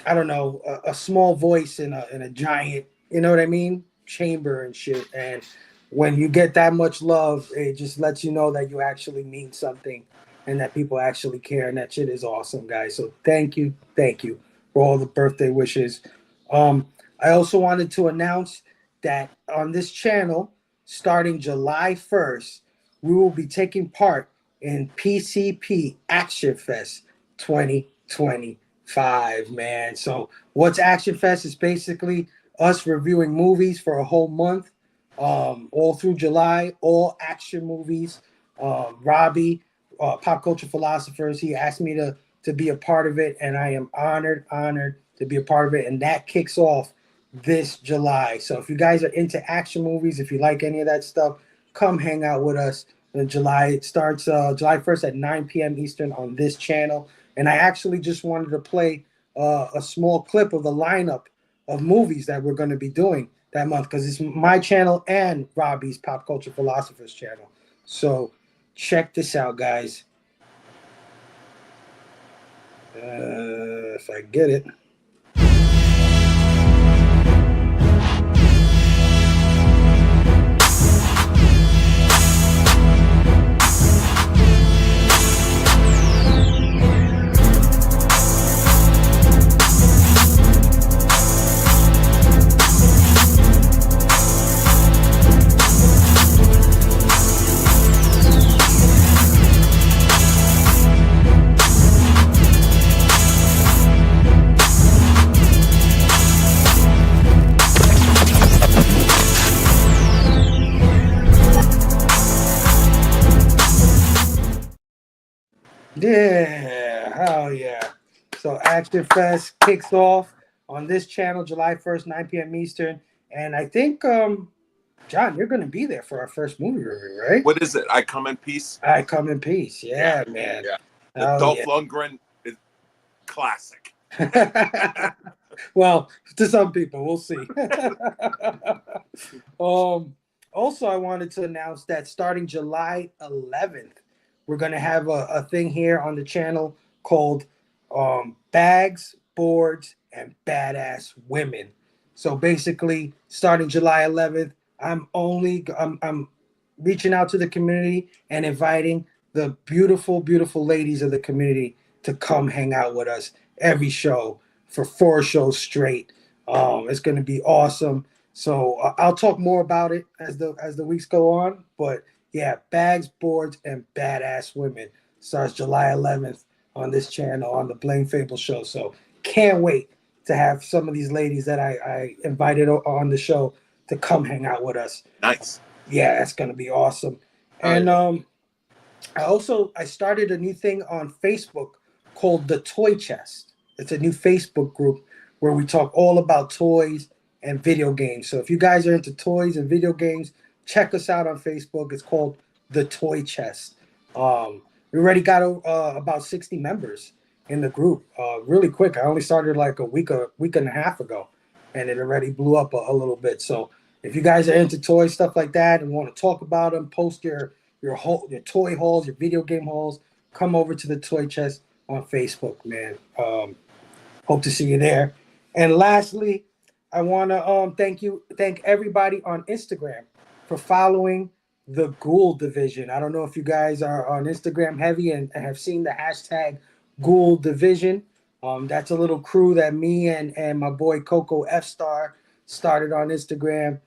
I don't know, a small voice in a giant, you know what I mean, chamber and shit. And when you get that much love, it just lets you know that you actually mean something and that people actually care. And that shit is awesome, guys. So thank you for all the birthday wishes. I also wanted to announce that on this channel, starting July 1st, we will be taking part in PCP Action Fest 2025, man. So what's Action Fest is basically us reviewing movies for a whole month, all through July, all action movies. Robbie, Pop Culture Philosophers, he asked me to be a part of it, and I am honored to be a part of it. And that kicks off this July. So if you guys are into action movies, if you like any of that stuff, come hang out with us in July. It starts July 1st at 9 p.m. Eastern on this channel. And I actually just wanted to play a small clip of the lineup of movies that we're going to be doing that month, because it's my channel and Robbie's Pop Culture Philosophers channel. So check this out, guys. If I get it. Yeah, hell yeah. So Action Fest kicks off on this channel July 1st, 9 p.m. Eastern. And I think, John, you're going to be there for our first movie review, right? What is it? I Come in Peace? I Come in Peace. Yeah, man. Yeah. Hell Dolph yeah. Lundgren is classic. Well, to some people, we'll see. Also, I wanted to announce that starting July 11th, we're going to have a thing here on the channel called Bags, Boards, and Badass Women. So basically, starting July 11th, I'm reaching out to the community and inviting the beautiful, beautiful ladies of the community to come hang out with us every show for 4 shows straight. It's going to be awesome. So I'll talk more about it as the weeks go on. But yeah, Bags, Boards, and Badass Women starts July 11th on this channel on the Blame Fable show. So can't wait to have some of these ladies that I invited on the show to come hang out with us. Nice. Yeah, that's going to be awesome. And I started a new thing on Facebook called The Toy Chest. It's a new Facebook group where we talk all about toys and video games. So if you guys are into toys and video games, check us out on Facebook. It's called The Toy Chest. We already got about 60 members in the group really quick. I only started like a week and a half ago, and it already blew up a little bit. So if you guys are into toys, stuff like that, and want to talk about them, post your toy hauls, your video game hauls, come over to the Toy Chest on Facebook, man. Hope to see you there. And lastly, I want to thank everybody on Instagram for following the Ghoul Division. I don't know if you guys are on Instagram heavy and have seen the hashtag Ghoul Division. That's a little crew that me and my boy Coco F Star started on Instagram.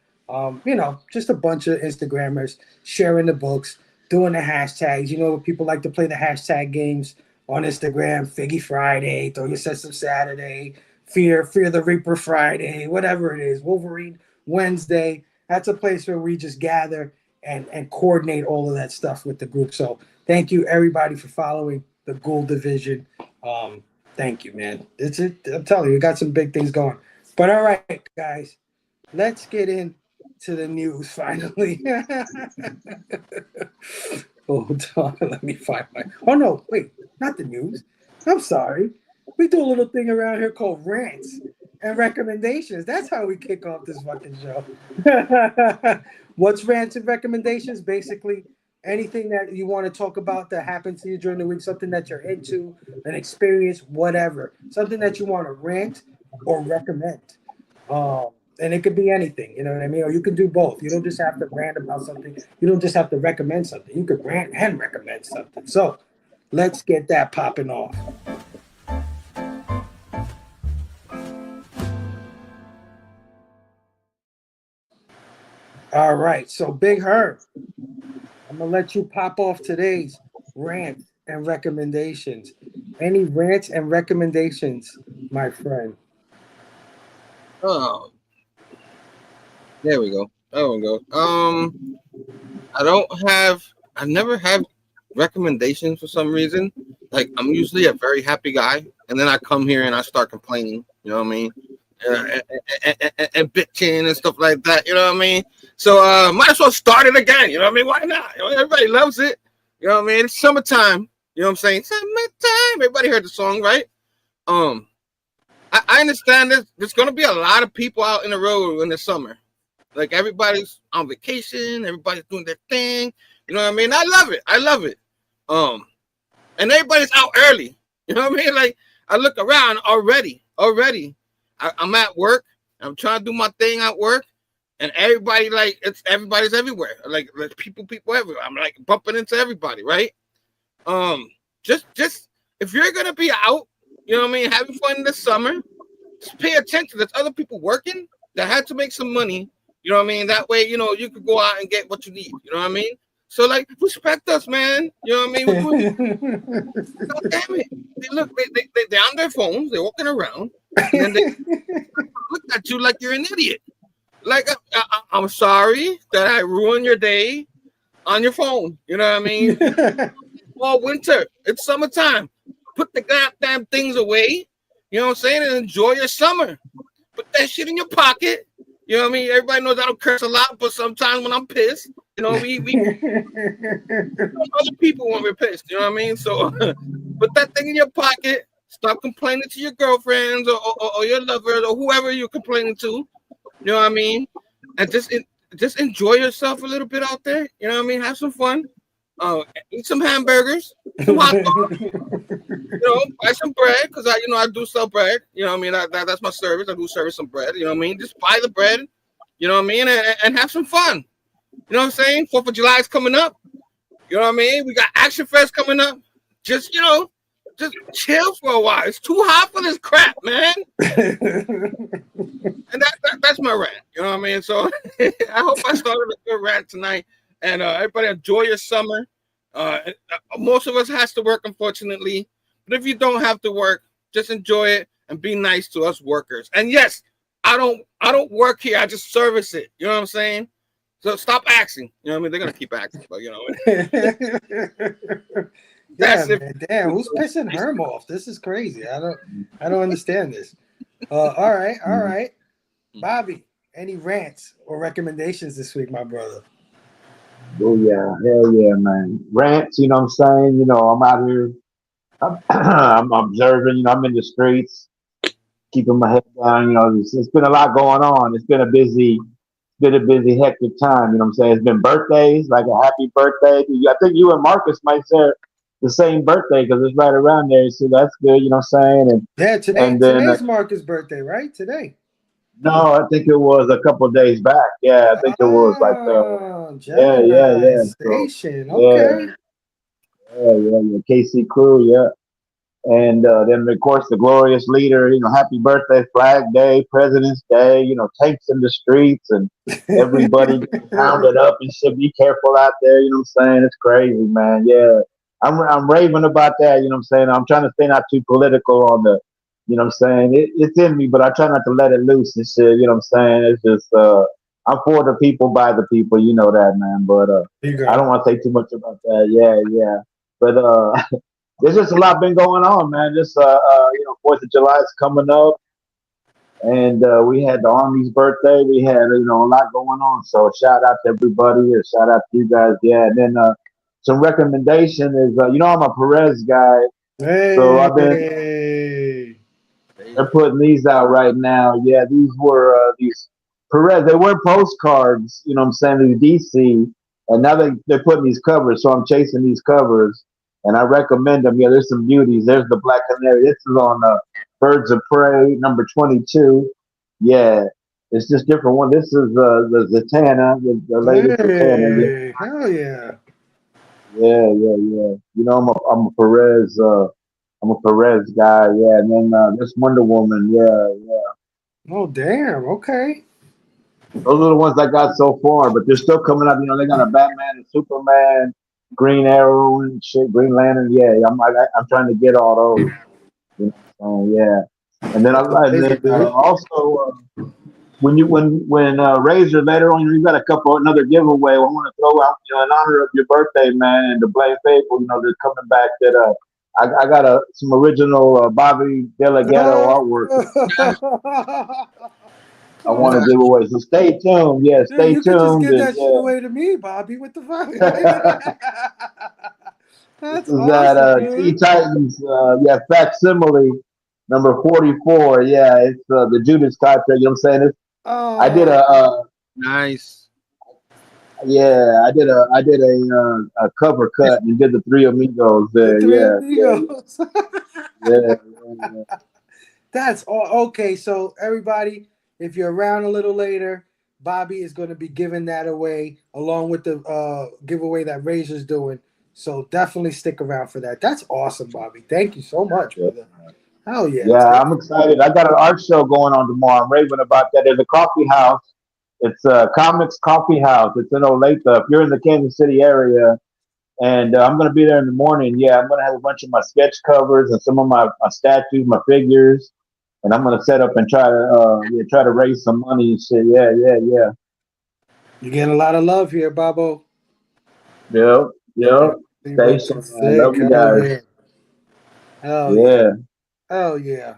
Just a bunch of Instagrammers sharing the books, doing the hashtags. People like to play the hashtag games on Instagram. Figgy Friday, Throw Your System Saturday, Fear the Reaper Friday, whatever it is, Wolverine Wednesday. That's a place where we just gather and coordinate all of that stuff with the group. So thank you everybody for following the Ghoul Division. Thank you, man. I'm telling you, we got some big things going. But all right, guys, let's get into the news finally. Hold on, let me find my. Oh no, wait, not the news. I'm sorry. We do a little thing around here called rants and recommendations. That's how we kick off this fucking show. What's rants and recommendations? Basically, anything that you want to talk about that happened to you during the week, something that you're into, an experience, whatever, something that you want to rant or recommend. And it could be anything, you know what I mean? Or you can do both. You don't just have to rant about something. You don't just have to recommend something. You could rant and recommend something. So let's get that popping off. All right. So Big Herb, I'm going to let you pop off today's rant and recommendations. Any rants and recommendations, my friend? Oh, there we go. There we go. I never have recommendations for some reason. Like, I'm usually a very happy guy, and then I come here and I start complaining. You know what I mean? And bitching and stuff like that. You know what I mean? So might as well start it again. You know what I mean? Why not? Everybody loves it. You know what I mean? It's summertime. You know what I'm saying? Summertime. Everybody heard the song, right? I understand there's gonna be a lot of people out in the road in the summer. Like, everybody's on vacation, everybody's doing their thing. You know what I mean? I love it. I love it. And everybody's out early. You know what I mean? Like, I look around already. I'm at work. I'm trying to do my thing at work, and everybody's everywhere. Like people everywhere. I'm like bumping into everybody, right? Just if you're gonna be out, you know what I mean, having fun in the summer, just pay attention. There's other people working that had to make some money. You know what I mean? That way, you could go out and get what you need. You know what I mean? So, like, respect us, man. You know what I mean? We're doing God damn it. They're on their phones. They're walking around. And then they look at you like you're an idiot. Like, I'm sorry that I ruined your day on your phone. You know what I mean? Well, winter. It's summertime. Put the goddamn things away. You know what I'm saying? And enjoy your summer. Put that shit in your pocket. You know what I mean? Everybody knows I don't curse a lot, but sometimes when I'm pissed, we other people when we're pissed. You know what I mean? So put that thing in your pocket. Stop complaining to your girlfriends or your lovers or whoever you're complaining to. You know what I mean? And just enjoy yourself a little bit out there. You know what I mean? Have some fun. Eat some hamburgers, some hot dogs. Buy some bread because I do sell bread. You know what I mean? That's my service. I do service some bread. You know what I mean? Just buy the bread. You know what I mean? And have some fun. You know what I'm saying? 4th of July is coming up. You know what I mean? We got Action Fest coming up. Just chill for a while. It's too hot for this crap, man. And that's my rant. You know what I mean? So I hope I started a good rant tonight. And everybody enjoy your summer. Most of us has to work, unfortunately. But if you don't have to work, just enjoy it and be nice to us workers. And yes, I don't work here. I just service it. You know what I'm saying? So stop asking. You know what I mean? They're gonna keep asking, but Yeah, man. Damn, who's pissing Herm off? This is crazy. I don't understand this. All right. Bobby, any rants or recommendations this week, my brother? Oh yeah, hell yeah, man. Rants, you know what I'm saying? I'm out here. I'm observing. I'm in the streets, keeping my head down. It's been a lot going on. It's been a busy, hectic time. You know what I'm saying? It's been birthdays, like a happy birthday. I think you and Marcus might share the same birthday because it's right around there. So that's good. You know what I'm saying? Yeah, today's Marcus' birthday, right? Today. No, I think it was a couple of days back. Yeah, I think it was like Oh, yeah. Gemini So Station. yeah, Okay. yeah. KC Crew, yeah. And then, of course, the glorious leader, happy birthday, Flag Day, President's Day, tanks in the streets and everybody getting rounded up and should be careful out there. You know what I'm saying? It's crazy, man. Yeah. I'm raving about that. You know what I'm saying? I'm trying to stay not too political on what I'm saying? It's in me, but I try not to let it loose and shit. You know what I'm saying? It's just, I'm for the people, by the people. You know that, man. But You I don't go. want to say too much about that. Yeah. But there's just a lot been going on, man. Just 4th of July is coming up, and we had the Army's birthday. We had a lot going on. So shout out to everybody, or shout out to you guys. Yeah, and then some recommendation is I'm a Perez guy, so I've been Hey. they're putting these out right now. Yeah, these were these Perez. They were postcards, you know what I'm saying, to DC, and now they're putting these covers. So I'm chasing these covers, and I recommend them. Yeah, there's some beauties. There's the Black Canary. This is on Birds of Prey number 22. Yeah, it's just different one. This is the Zatanna, the latest Zatanna. Yeah, Hey. Hell yeah. yeah. I'm a Perez. I'm a Perez guy. Yeah, and then this Wonder Woman. Yeah. Oh, damn. Okay. Those are the ones I got so far, but they're still coming up. They got a Batman and Superman, Green Arrow and shit, Green Lantern. Yeah, I'm trying to get all those. Yeah, and then That's amazing, dude. also when Razor later on, you got a couple another giveaway. I want to throw out in honor of your birthday, man, and the Blame Faithful. They're coming back. That I got some original Bobby Delgado artwork. I want to Oh, give away. So stay tuned. Yeah, dude, stay you could just tuned. give And that shit yeah, away to me, Bobby. What the fuck? this That's is at awesome, T dude. Titans. Facsimile number 44. Yeah, it's the Judas contract. You know what I'm saying? I did Oh, Nice. I did a cover cut and did the Three Amigos the there. three Yeah. amigos. Yeah. That's all. Okay, so everybody, if you're around a little later, Bobby is going to be giving that away along with the giveaway that Razor's doing. So definitely stick around for that. That's awesome, Bobby. Thank you so much, Yeah. brother. Hell yeah. Yeah, I'm excited. I got an art show going on tomorrow. I'm raving about that. There's a coffee house. It's a Comics Coffee House. It's in Olathe. If you're in the Kansas City area, and I'm going to be there in the morning. Yeah, I'm going to have a bunch of my sketch covers and some of my statues, my figures, and I'm going to set up and try to raise some money and shit. Yeah. You're getting a lot of love here, Bobo. Yep. Station, man. Sick. Love you Hell guys. yeah. Hell yeah. Yeah. Hell yeah.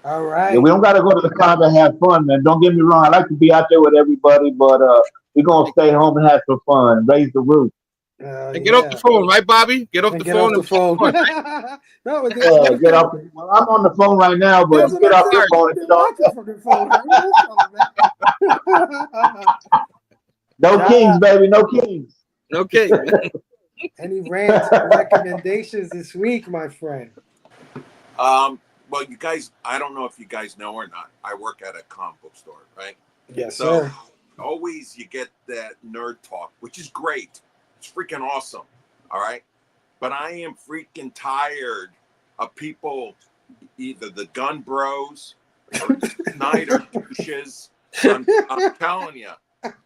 All Yeah, right. we don't got to go to the con to have fun, man. Don't get me wrong. I like to be out there with everybody, but we're going to stay home and have some fun, raise the roof. And get off the Yeah. phone, right, Bobby? Get off And the get off phone the and have phone. fun, right? No, Yeah, get off. Well, I'm on the phone right now, but that's you what get I'm off saying. your I'm phone up and there get on. watching from the phone. Hurry up, man. No Shout kings, out. baby. No kings. Okay. Any rants or recommendations this week, my friend? Well, you guys, I don't know if you guys know or not. I work at a comic book store, right? Yes, So sir. always you get that nerd talk, which is great. It's freaking awesome. All right. But I am freaking tired of people, either the gun bros or the Snyder douches. I'm telling you,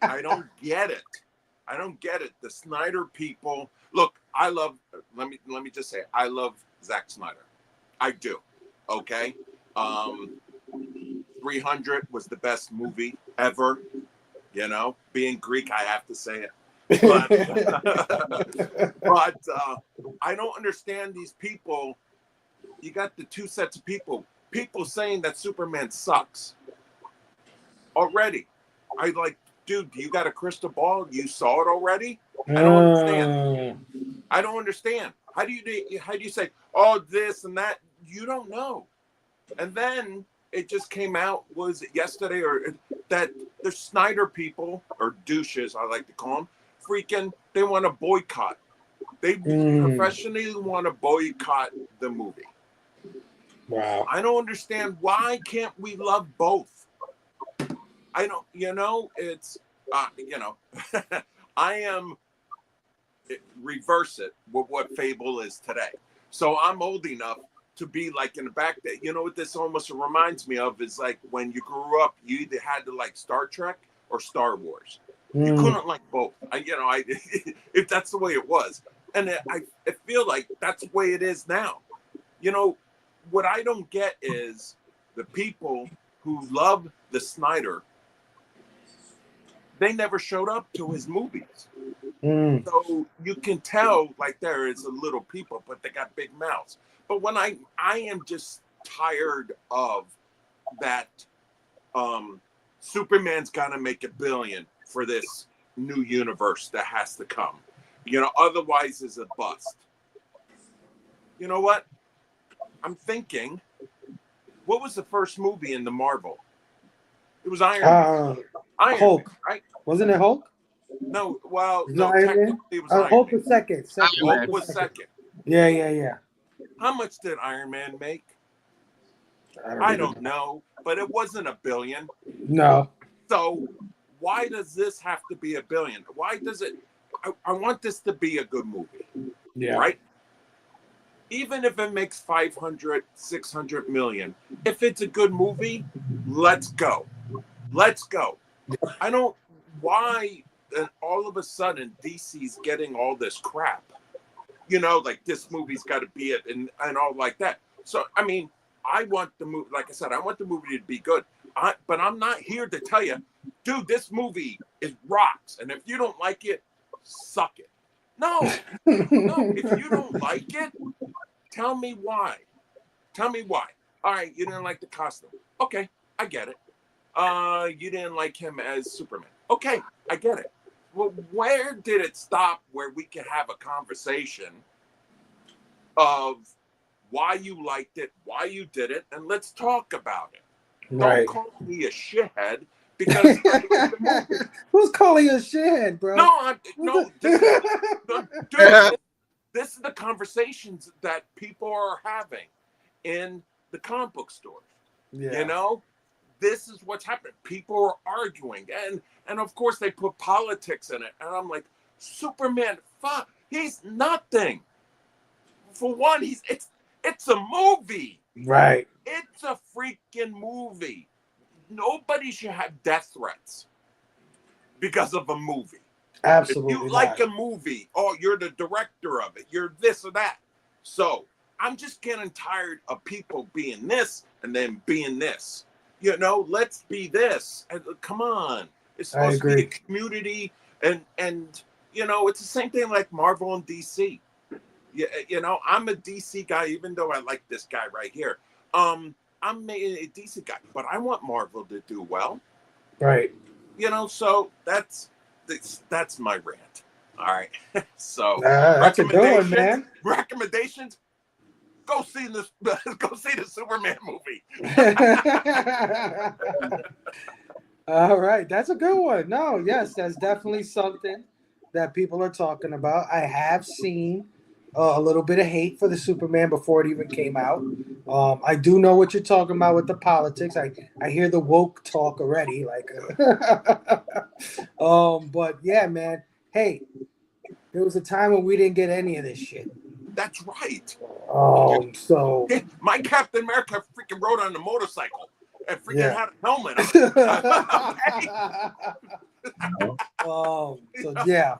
I don't get it. I don't get it. The Snyder people. Look, I love. Let me just say, I love Zack Snyder. I do. Okay. 300 was the best movie ever. Being Greek, I have to say it. But I don't understand these people. You got the two sets of people. People saying that Superman sucks already. I like, dude, you got a crystal ball? You saw it already? I don't understand. I don't understand. How do you say, oh, this and that? You don't know. And then it just came out, was it yesterday or that the Snyder people, or douches, I like to call them, freaking, they want to boycott. They professionally want to boycott the movie. Wow. I don't understand. Why can't we love both? I don't, it's, I am reverse it with what Fable is today. So I'm old enough to be like in the back that, what this almost reminds me of is like when you grew up, you either had to like Star Trek or Star Wars. You couldn't like both. If that's the way it was. And I feel like that's the way it is now. What I don't get is the people who love the Snyder, they never showed up to his movies. So you can tell like there is a little people, but they got big mouths. But when I am just tired of that Superman's gotta make $1 billion for this new universe that has to come. Otherwise is a bust. You know what? I'm thinking, what was the first movie in the Marvel? It was Iron Man. Hulk. Man, right? Wasn't it Hulk? No, well, No, technically it was Iron Hulk Man. was second. Hulk was second. Yeah. How much did Iron Man make? I don't know, but it wasn't $1 billion. No. So why does this have to be $1 billion? Why does it? I want this to be a good movie. Yeah. Right? Even if it makes 500, 600 million, if it's a good movie, let's go. Let's go. I don't, why all of a sudden DC's getting all this crap? Like this movie's got to be it and all like that. So, I mean, I want the movie, like I said, I want the movie to be good. But I'm not here to tell you, dude, this movie is rocks. And if you don't like it, suck it. No, if you don't like it, tell me why. Tell me why. All right, you didn't like the costume. Okay, I get it. You didn't like him as Superman. Okay, I get it. Well, where did it stop where we could have a conversation of why you liked it, why you did it, and let's talk about it. Right. Don't call me a shithead because who's calling you a shithead, bro? No, dude, this is the conversations that people are having in the comic book stores. Yeah. This is what's happening. People are arguing, and of course they put politics in it. And I'm like, Superman, fuck, he's nothing. For one, it's a movie. Right. It's a freaking movie. Nobody should have death threats because of a movie. Absolutely. If you like a movie, you're the director of it. You're this or that. So I'm just getting tired of people being this and then being this. Let's be this. Come on. It's supposed to be a community, and it's the same thing like Marvel and DC. I'm a DC guy, even though I like this guy right here. I'm a DC guy, but I want Marvel to do well. Right. So that's my rant. All right. So that's a good one, man. Recommendations. Go see this. Go see the Superman movie. All right, that's a good one. No, yes, that's definitely something that people are talking about. I have seen a little bit of hate for the Superman before it even came out. I do know what you're talking about with the politics. I hear the woke talk already. But yeah, man. Hey, there was a time when we didn't get any of this shit. That's right. So my Captain America freaking rode on a motorcycle and freaking had a helmet on. So yeah,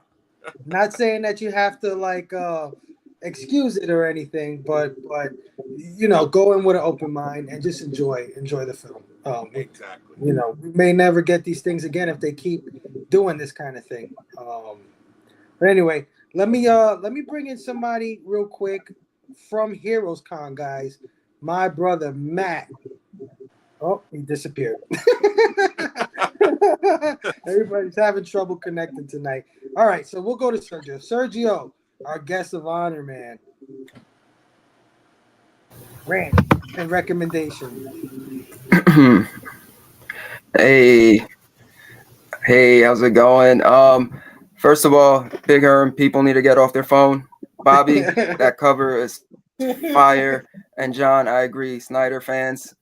not saying that you have to excuse it or anything, but go in with an open mind and just enjoy the film. Exactly. We may never get these things again if they keep doing this kind of thing. But anyway, let me bring in somebody real quick from Heroes Con, guys. My brother Matt. Oh, he disappeared. Everybody's having trouble connecting tonight. All right, so we'll go to Sergio. Sergio, our guest of honor, man. Rant and recommendation. Hey, how's it going? First of all, Big Herm, people need to get off their phone. Bobby, that cover is fire. And John, I agree. Snyder fans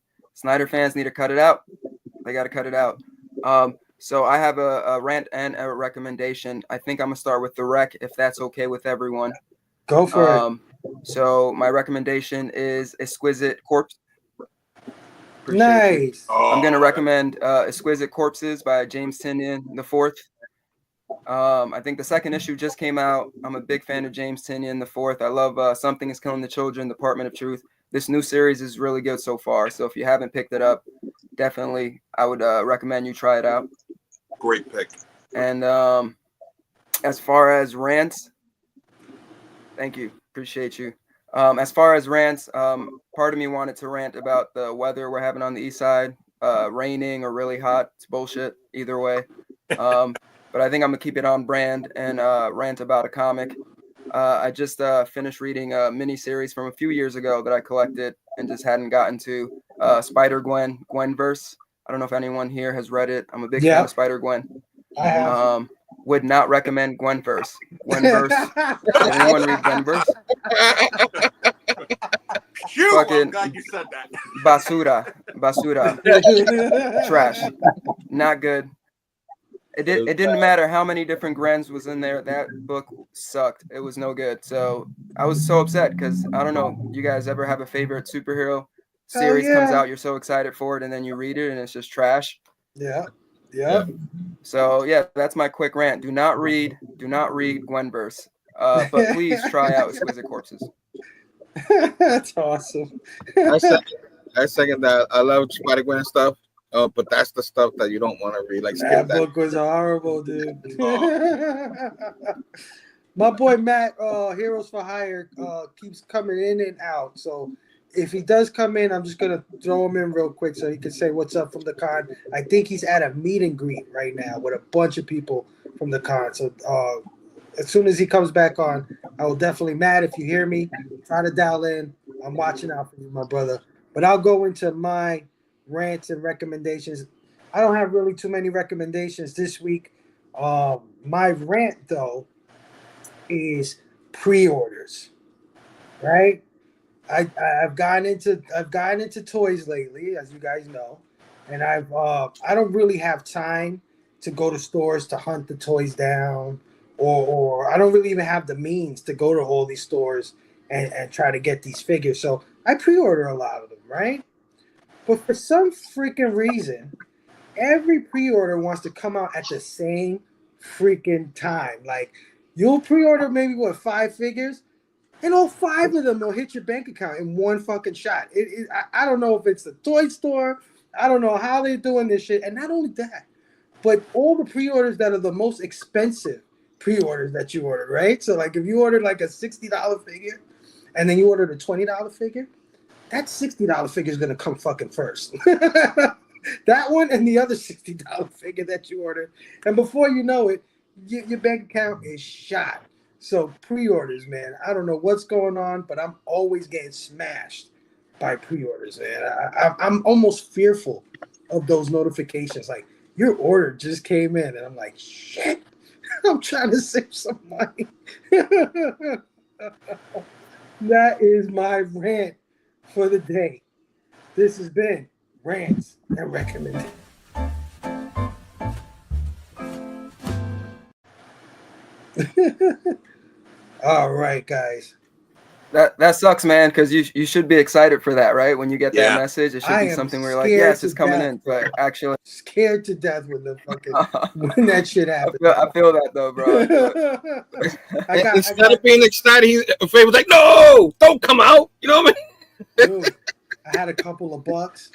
need to cut it out. They got to cut it out. So I have a rant and a recommendation. I think I'm gonna start with the rec, if that's okay with everyone. Go for it. So my recommendation is Exquisite Corpse. Nice. I'm gonna recommend Exquisite Corpses by James Tynion IV. I think the second issue just came out. I'm a big fan of James Tynion IV. I love Something is Killing the Children, Department of Truth. This new series is really good so far. So if you haven't picked it up, definitely I would recommend you try it out. Great pick. And as far as rants, thank you. Appreciate you. As far as rants, part of me wanted to rant about the weather we're having on the east side, raining or really hot. It's bullshit either way. But I think I'm gonna keep it on brand and rant about a comic. I just finished reading a mini series from a few years ago that I collected and just hadn't gotten to. Spider-Gwen, Gwenverse. I don't know if anyone here has read it. I'm a big fan of Spider-Gwen. I have. Would not recommend Gwenverse. Gwenverse. Did anyone read Gwenverse? Phew, I'm glad you said that. Basura. Trash. Not good. It didn't matter how many different Grens was in there. That book sucked. It was no good. So I was so upset because I don't know. You guys ever have a favorite superhero series comes out? You're so excited for it, and then you read it, and it's just trash. Yeah. So yeah, that's my quick rant. Do not read Gwenverse. But please try out Exquisite Corpses. That's awesome. I second that. I love Spider-Gwen stuff. But that's the stuff that you don't want to read. Like that book was horrible, dude. My boy Matt, Heroes for Hire, keeps coming in and out. So if he does come in, I'm just gonna throw him in real quick so he can say what's up from the con. I think he's at a meet and greet right now with a bunch of people from the con. So as soon as he comes back on, I will definitely, Matt, if you hear me, try to dial in. I'm watching out for you, my brother. But I'll go into my rants and recommendations. I don't have really too many recommendations this week. My rant though is pre-orders. Right? I've gotten into toys lately, as you guys know, and I don't really have time to go to stores to hunt the toys down, or I don't really even have the means to go to all these stores and try to get these figures. So I pre-order a lot of them, right? But for some freaking reason, every pre-order wants to come out at the same freaking time. Like, you'll pre-order maybe, 5 figures? And all 5 of them will hit your bank account in one fucking shot. I don't know if it's the toy store. I don't know how they're doing this shit. And not only that, but all the pre-orders that are the most expensive pre-orders that you ordered, right? So, like, if you ordered, like, a $60 figure, and then you ordered a $20 figure, that $60 figure is going to come fucking first. That one and the other $60 figure that you ordered. And before you know it, your bank account is shot. So pre-orders, man. I don't know what's going on, but I'm always getting smashed by pre-orders, man. I'm almost fearful of those notifications. Like, your order just came in. And I'm like, shit. I'm trying to save some money. That is my rant for the day. This has been Rants and Recommendations. All right, guys. That sucks, man, because you should be excited for that, right? When you get that message, it should be something where you're like, yes, it's coming in. But actually, scared to death when the fucking when that shit happens. I feel that though, bro. Instead of being excited, Faye was like, "No, don't come out." You know what I mean? Dude, I had a couple of bucks.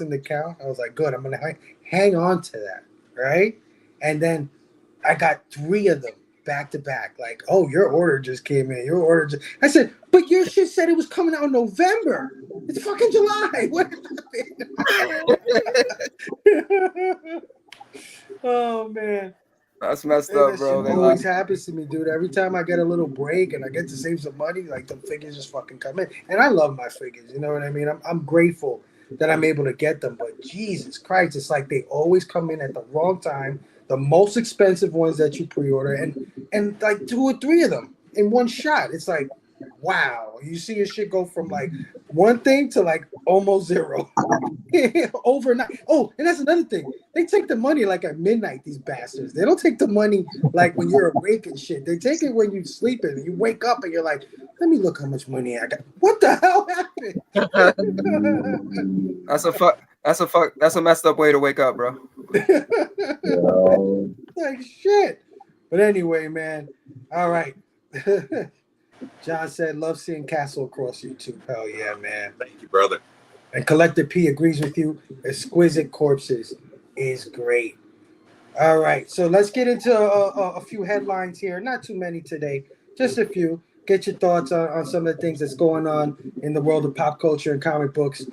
In the account. I was like, good, I'm gonna hang on to that, right? And then I got 3 of them back to back. Like, oh, your order just came in. I said, but your shit said it was coming out in November. It's fucking July. What happened? Oh man. That's messed up, bro. It always happens to me, dude. Every time I get a little break and I get to save some money, like, the figures just fucking come in. And I love my figures, you know what I mean? I'm grateful that I'm able to get them, but Jesus Christ, it's like they always come in at the wrong time. The most expensive ones that you pre-order, and like 2 or 3 of them in one shot. It's like, wow. You see your shit go from like one thing to like almost zero overnight. Oh, and that's another thing. They take the money like at midnight, these bastards. They don't take the money like when you're awake and shit. They take it when you're sleeping and you wake up and you're like, let me look how much money I got. What the hell happened? That's a messed up way to wake up, bro. Like shit. But anyway, man. All right. John said, love seeing Castle across YouTube. Hell yeah, man. Thank you, brother. And Collector P agrees with you. Exquisite Corpses is great. All right. So let's get into a few headlines here. Not too many today, just a few. Get your thoughts on some of the things that's going on in the world of pop culture and comic books.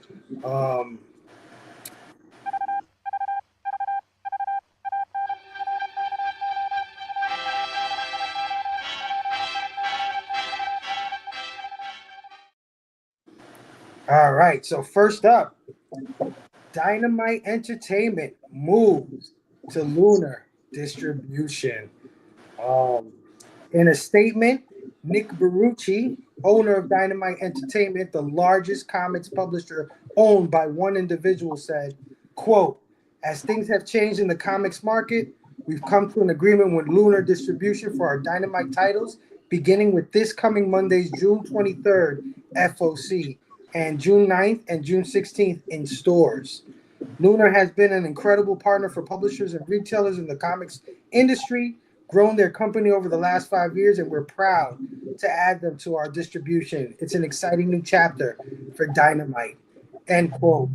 All right. So first up, Dynamite Entertainment moves to Lunar distribution. In a statement, Nick Barucci, owner of Dynamite Entertainment, the largest comics publisher owned by one individual, said, quote, as things have changed in the comics market, we've come to an agreement with Lunar Distribution for our Dynamite titles, beginning with this coming Monday's June 23rd FOC and June 9th and June 16th in stores. Lunar has been an incredible partner for publishers and retailers in the comics industry, grown their company over the last 5 years, and we're proud to add them to our distribution. It's an exciting new chapter for Dynamite. End quote.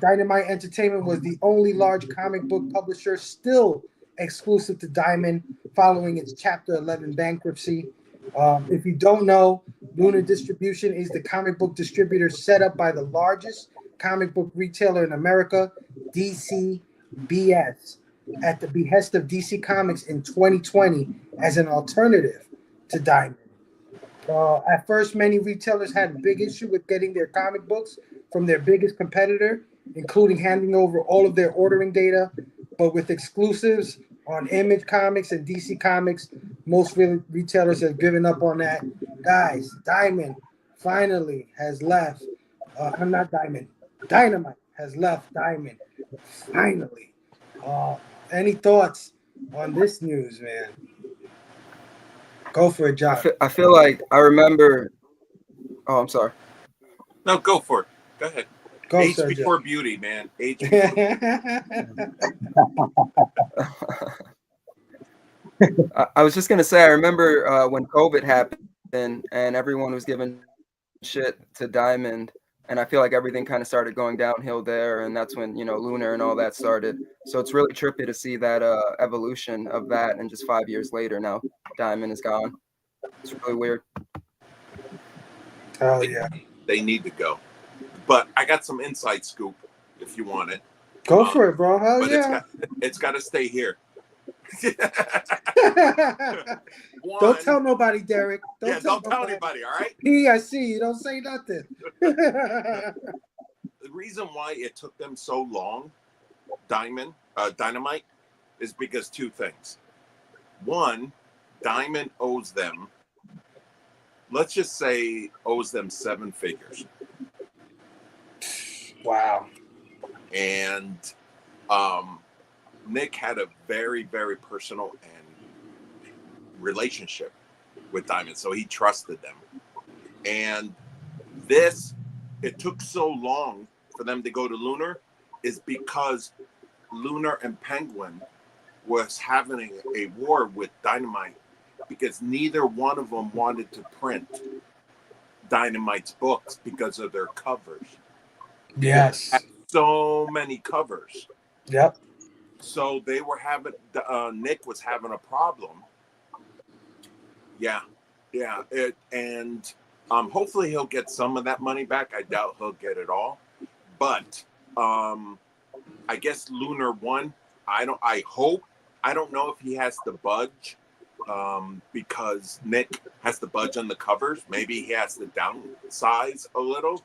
Dynamite Entertainment was the only large comic book publisher still exclusive to Diamond following its Chapter 11 bankruptcy. If you don't know, Lunar Distribution is the comic book distributor set up by the largest comic book retailer in America, DCBS, at the behest of DC Comics in 2020 as an alternative to Diamond. At first, many retailers had a big issue with getting their comic books from their biggest competitor, including handing over all of their ordering data. But with exclusives on Image Comics and DC Comics, most retailers have given up on that. Guys, Diamond finally has left. I'm not Diamond. Dynamite has left Diamond. Finally. Any thoughts on this news, man? Go for it, John. I feel like I remember. Oh, I'm sorry. No, go for it. Go ahead. Go, Age Sergio. before beauty, man. Age before I was just gonna say, I remember when COVID happened and everyone was giving shit to Diamond, and I feel like everything kind of started going downhill there, and that's when Lunar and all that started. So it's really trippy to see that evolution of that, and just 5 years later now, Diamond is gone. It's really weird. Oh yeah, they need to go. But I got some inside scoop if you want it. Go for it, bro. Hell but yeah. It's got to stay here. Don't tell nobody, Derek. Don't tell anybody, all right? I see you. Don't say nothing. The reason why it took them so long, Dynamite, is because two things. One, Diamond owes them, let's just say, owes them 7 figures. Wow. And Nick had a very, very personal and relationship with Diamond, so he trusted them. And it took so long for them to go to Lunar is because Lunar and Penguin was having a war with Dynamite because neither one of them wanted to print Dynamite's books because of their covers. Yes. So many covers. Yep. So they were having, Nick was having a problem. Yeah. And hopefully he'll get some of that money back. I doubt he'll get it all. But I guess Lunar won. I don't know if he has to budge because Nick has to budge on the covers. Maybe he has to downsize a little.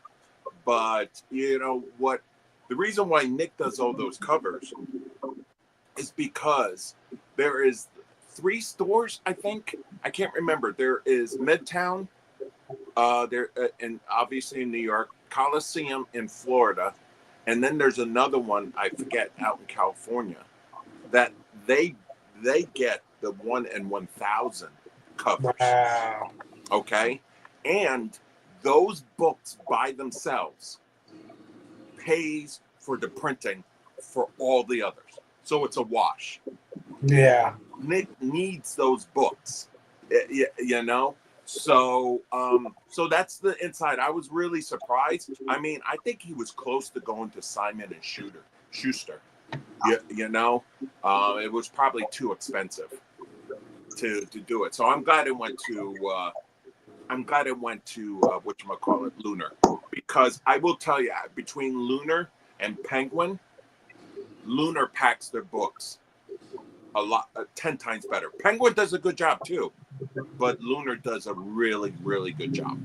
But you know what? The reason why Nick does all those covers is because there is 3 stores, I think. I can't remember. There is Midtown, There and obviously in New York, Coliseum in Florida, and then there's another one I forget out in California that they get the 1 in 1,000 covers. Wow. Okay, and those books by themselves pays for the printing for all the others, so it's a wash. Yeah. Nick needs those books, you know. So, so that's the inside. I was really surprised. I mean, I think he was close to going to Simon and Schuster. You know, it was probably too expensive to do it. So I'm glad it went to. Whatchamacallit, Lunar, because I will tell you, between Lunar and Penguin, Lunar packs their books a lot, 10 times better. Penguin does a good job too, but Lunar does a really, really good job.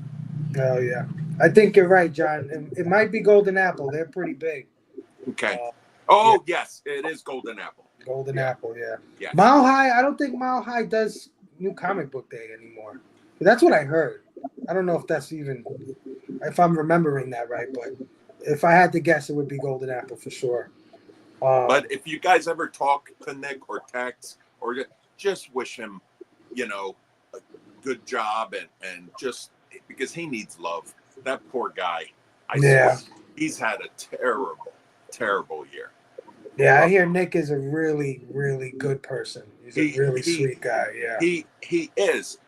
Oh yeah, I think you're right, John. It might be Golden Apple. They're pretty big. Okay. Yeah. Yes, it is Golden Apple. Golden Apple, yeah. Yes. Mile High, I don't think Mile High does New Comic Book Day anymore. That's what I heard. I don't know if that's even, if I'm remembering that right, but if I had to guess, it would be Golden Apple for sure. But if you guys ever talk to Nick or text, or just wish him, you know, a good job and just because he needs love. That poor guy. I swear, he's had a terrible, terrible year. Yeah, I hear Nick is a really, really good person. He's a really sweet guy. Yeah, he is.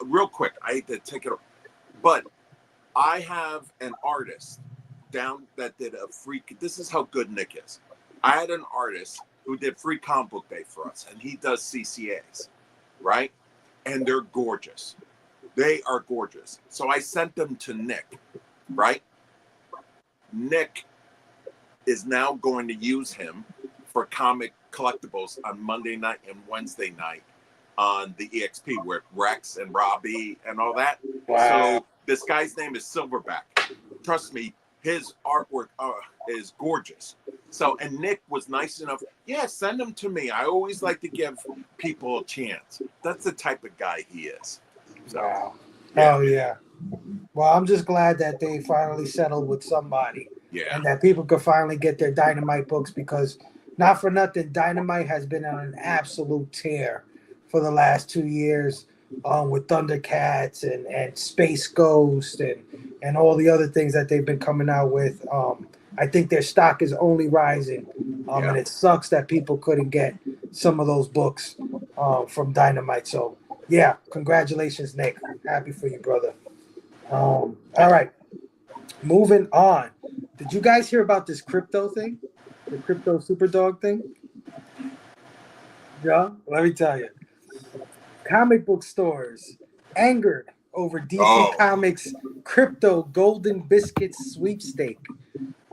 Real quick, I hate to take it, but I have an artist down that did a free. This is how good Nick is. I had an artist who did free comic book day for us, and he does CCAs, right? And they're gorgeous. They are gorgeous. So I sent them to Nick, right? Nick is now going to use him for comic collectibles on Monday night and Wednesday night on the EXP with Rex and Robbie and all that. Wow. So this guy's name is Silverback. Trust me, his artwork is gorgeous. So, and Nick was nice enough. Yeah, send him to me. I always like to give people a chance. That's the type of guy he is. So, wow. Yeah. Oh, yeah. Well, I'm just glad that they finally settled with somebody. Yeah. And that people could finally get their Dynamite books because, not for nothing, Dynamite has been on an absolute tear for the last 2 years with Thundercats and Space Ghost and all the other things that they've been coming out with. I think their stock is only rising. And it sucks that people couldn't get some of those books from Dynamite. So, yeah, congratulations, Nick. Happy for you, brother. All right, moving on. Did you guys hear about this crypto thing? The crypto superdog thing? Yeah, let me tell you. Comic book stores angered over DC Comics crypto golden biscuits sweepstake.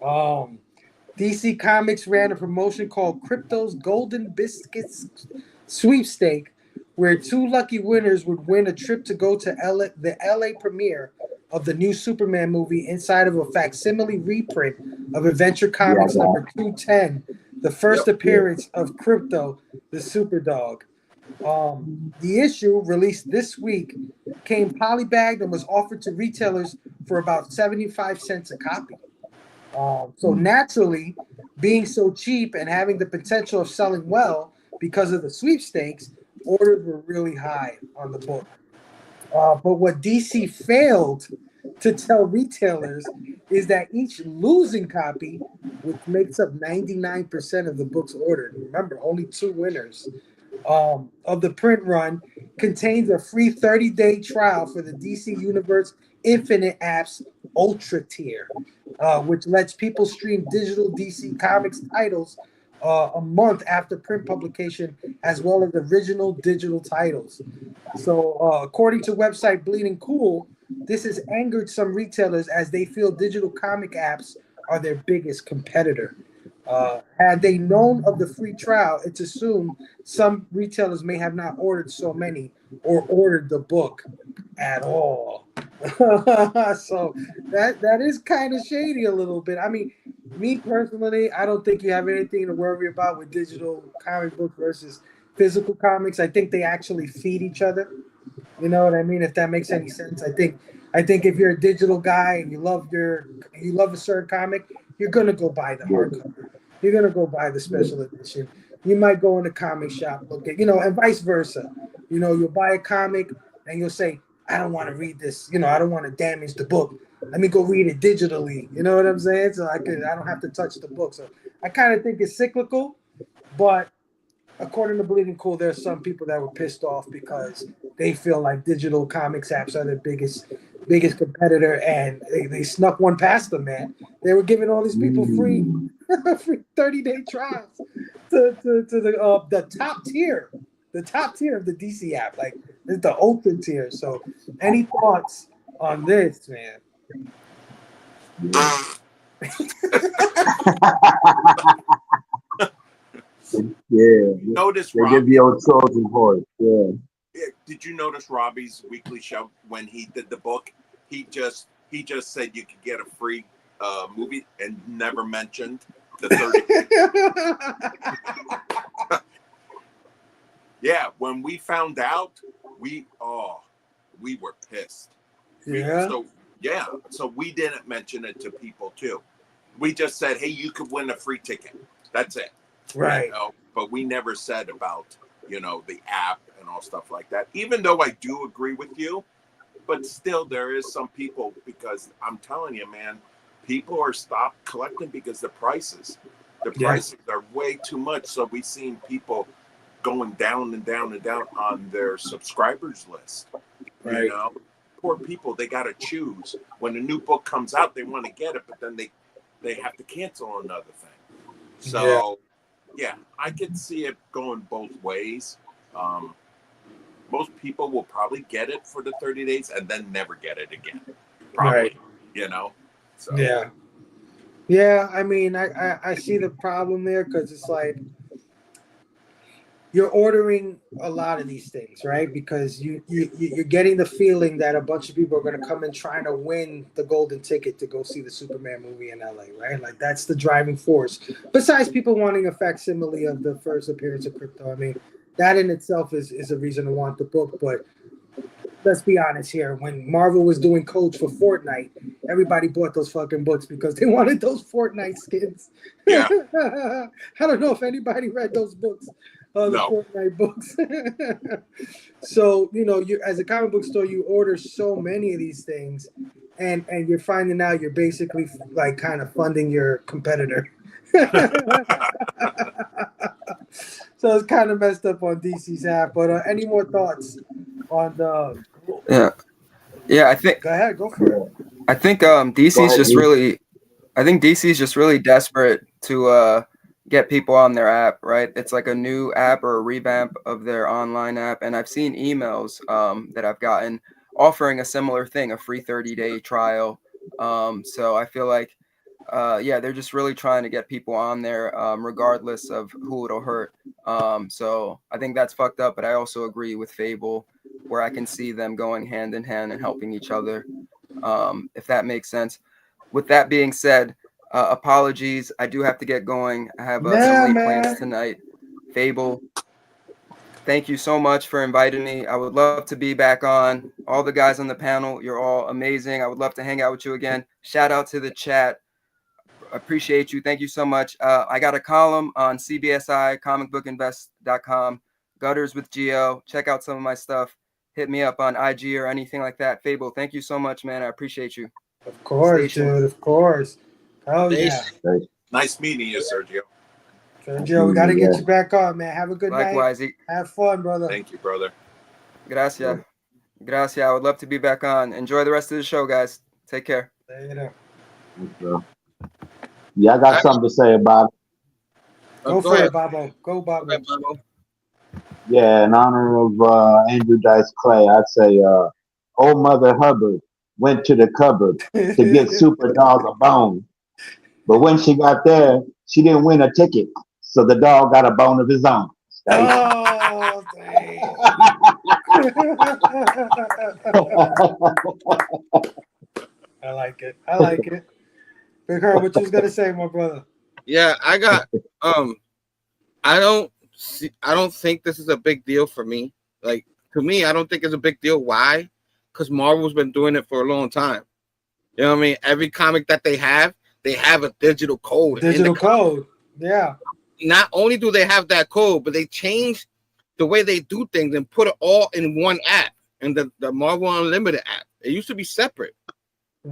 DC Comics ran a promotion called Crypto's Golden Biscuits Sweepstake, where 2 lucky winners would win a trip to go to the LA premiere of the new Superman movie inside of a facsimile reprint of Adventure Comics number 210, the first appearance of Crypto, the Superdog. The issue, released this week, came polybagged and was offered to retailers for about 75 cents a copy. So naturally, being so cheap and having the potential of selling well because of the sweepstakes, orders were really high on the book. But what DC failed to tell retailers is that each losing copy, which makes up 99% of the books ordered, remember, only 2 winners, of the print run, contains a free 30-day trial for the DC Universe Infinite Apps Ultra tier, which lets people stream digital DC Comics titles a month after print publication, as well as original digital titles. So, according to website Bleeding Cool, this has angered some retailers as they feel digital comic apps are their biggest competitor. Had they known of the free trial, it's assumed some retailers may have not ordered so many or ordered the book at all. So that is kind of shady a little bit. I mean, me personally, I don't think you have anything to worry about with digital comic books versus physical comics. I think they actually feed each other. You know what I mean? If that makes any sense. I think I think if you're a digital guy and you love a certain comic, you're gonna go buy the hardcover. You're gonna go buy the special edition. You might go in a comic shop, look at, and vice versa. You'll buy a comic and you'll say, I don't want to read this. I don't want to damage the book. Let me go read it digitally. You know what I'm saying? So I don't have to touch the book. So I kind of think it's cyclical, but according to Bleeding Cool, there's some people that were pissed off because they feel like digital comics apps are their biggest competitor, and they snuck one past them, man. They were giving all these people free 30-day trials to the top tier, the top tier of the DC app. Like, it's the ultra tier. So, any thoughts on this, man? Yeah. Notice They give Robbie. you old Trojan horse. Yeah. Did you notice Robbie's weekly show when he did the book? He just said you could get a free movie and never mentioned the 30. Yeah, when we found out, we were pissed. Yeah. So we didn't mention it to people too. We just said, hey, you could win a free ticket. That's it. Right. But we never said about, the app and all stuff like that. Even though I do agree with you, but still there is some people, because I'm telling you, man, people are stopped collecting because the prices are way too much. So we've seen people going down and down and down on their subscribers list. Right. Poor people, they got to choose. When a new book comes out, they want to get it, but then they have to cancel another thing. So, yeah, I could see it going both ways. Most people will probably get it for the 30 days and then never get it again. Probably, right. So. Yeah. Yeah, I mean, I see the problem there, because it's like you're ordering a lot of these things, right? Because you're getting the feeling that a bunch of people are going to come in trying to win the golden ticket to go see the Superman movie in LA, right? Like, that's the driving force. Besides people wanting a facsimile of the first appearance of Krypto, I mean, that in itself is a reason to want the book. But let's be honest here. When Marvel was doing codes for Fortnite, everybody bought those fucking books because they wanted those Fortnite skins. Yeah. I don't know if anybody read those books, the Fortnite books. So, you, as a comic book store, you order so many of these things, and you're finding out you're basically like kind of funding your competitor. So it's kind of messed up on DC's app. But any more thoughts on the? Yeah. I think. Go ahead, go for it. I think DC's just really. I think DC's just really desperate to get people on their app, right? It's like a new app or a revamp of their online app, and I've seen emails that I've gotten offering a similar thing, a free 30-day trial. So I feel like, they're just really trying to get people on there, regardless of who it'll hurt. So I think that's fucked up, but I also agree with Fable, where I can see them going hand in hand and helping each other, if that makes sense. With that being said, apologies. I do have to get going. I have some late plans tonight. Fable, thank you so much for inviting me. I would love to be back on. All the guys on the panel, you're all amazing. I would love to hang out with you again. Shout out to the chat. Appreciate you. Thank you so much. I got a column on CBSI, comicbookinvest.com, Gutters with Geo. Check out some of my stuff. Hit me up on IG or anything like that. Fable, thank you so much, man. I appreciate you. Of course, dude. Of course. Oh, yeah. Nice meeting you, Sergio. Sergio, we got to get you back on, man. Have a good Likewise. night. Have fun, brother. Thank you, brother. Gracias. Gracias. I would love to be back on. Enjoy the rest of the show, guys. Take care. Later. Yeah, I got something to say about it. Go for it, Bobo. Go, Bobo. Yeah, in honor of Andrew Dice Clay, I'd say old Mother Hubbard went to the cupboard to get Super Dog a bone. But when she got there, she didn't win a ticket. So the dog got a bone of his own. Oh, dang. I like it. I like it. Big Herb, what you was gonna say, my brother? Yeah, I got I don't think this is a big deal for me. Like, to me, I don't think it's a big deal. Why? because Marvel's been doing it for a long time. You know what I mean? Every comic that they have a digital code. Digital code. Yeah. Not only do they have that code, but they changed the way they do things and put it all in one app, in the Marvel Unlimited app. It used to be separate.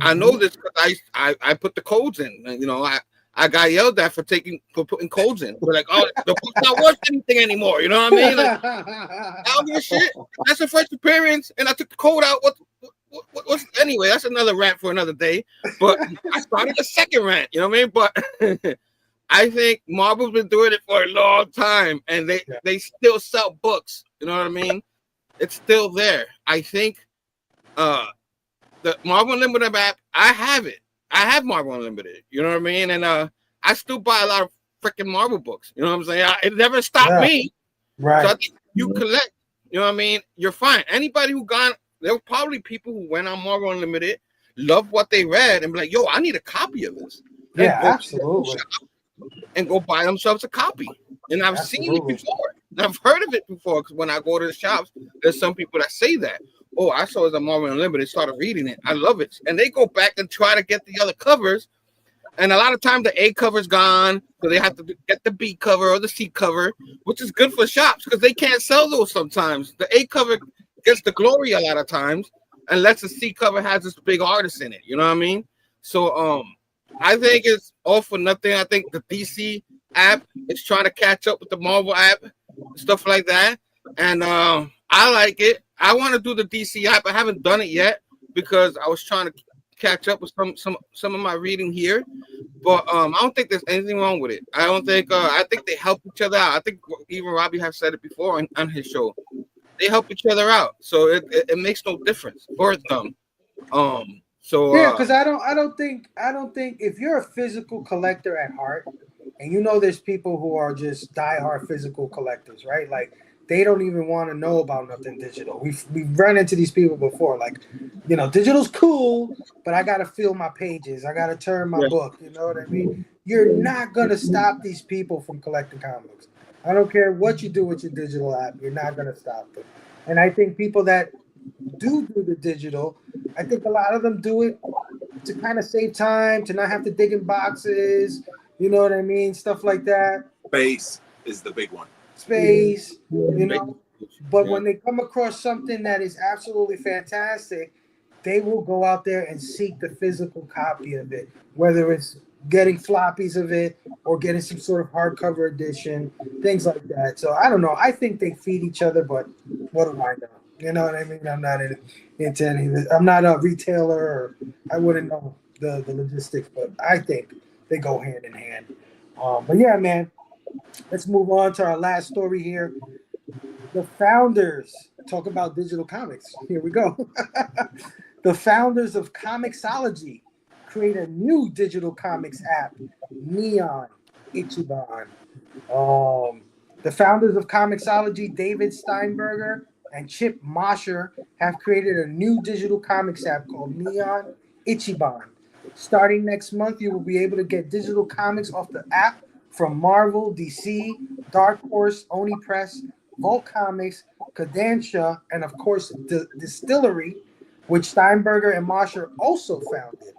I know this because I put the codes in. You know, I got yelled at for putting codes in. We're like, oh, the book's not worth anything anymore. You know what I mean? Like, I don't give a shit. That's the first appearance, and I took the code out. What's anyway? That's another rant for another day. But I started a second rant. You know what I mean? But I think Marvel's been doing it for a long time, and they still sell books. You know what I mean? It's still there. I think the Marvel Unlimited app, I have it. I have Marvel Unlimited. You know what I mean? And I still buy a lot of freaking Marvel books. You know what I'm saying? It never stopped me. Right. So I think you collect. You know what I mean? You're fine. Anybody who there were probably people who went on Marvel Unlimited, loved what they read, and be like, yo, I need a copy of this. Yeah, absolutely. And go buy themselves a copy. And I've seen it before. And I've heard of it before, because when I go to the shops, there's some people that say that. Oh, I saw it on Marvel Unlimited, started reading it. I love it. And they go back and try to get the other covers. And a lot of times the A cover's gone, so they have to get the B cover or the C cover, which is good for shops because they can't sell those sometimes. The A cover gets the glory a lot of times, unless the C cover has this big artist in it. You know what I mean? So I think it's all for nothing. I think the DC app is trying to catch up with the Marvel app, stuff like that. And I like it. I want to do the DC app. I haven't done it yet because I was trying to catch up with some of my reading here. But I don't think there's anything wrong with it. I don't think I think they help each other out. I think even Robbie has said it before on his show. They help each other out. So it makes no difference for them. So yeah, because I don't think if you're a physical collector at heart, and you know there's people who are just diehard physical collectors, right? Like they don't even want to know about nothing digital. We've run into these people before, like, you know, digital's cool, but I gotta fill my pages, I gotta turn my book. You know what I mean? You're not gonna stop these people from collecting comics. I don't care what you do with your digital app, you're not gonna stop them. And I think people that do the digital, I think a lot of them do it to kind of save time, to not have to dig in boxes, you know what I mean? Stuff like that. Space is the big one. Space, you know. But when they come across something that is absolutely fantastic, they will go out there and seek the physical copy of it, whether it's getting floppies of it or getting some sort of hardcover edition, things like that. So I don't know. I think they feed each other, but what do I know? You know what I mean? I'm not into any of this. I'm not a retailer, or I wouldn't know the logistics, but I think they go hand in hand. But yeah, man, let's move on to our last story here. The founders talk about digital comics. Here we go. The founders of Comixology create a new digital comics app, Neon Ichiban. The founders of Comixology, David Steinberger and Chip Mosher, have created a new digital comics app called Neon Ichiban. Starting next month, you will be able to get digital comics off the app from Marvel, DC, Dark Horse, Oni Press, Vault Comics, Kodansha, and of course, the Distillery, which Steinberger and Mosher also founded.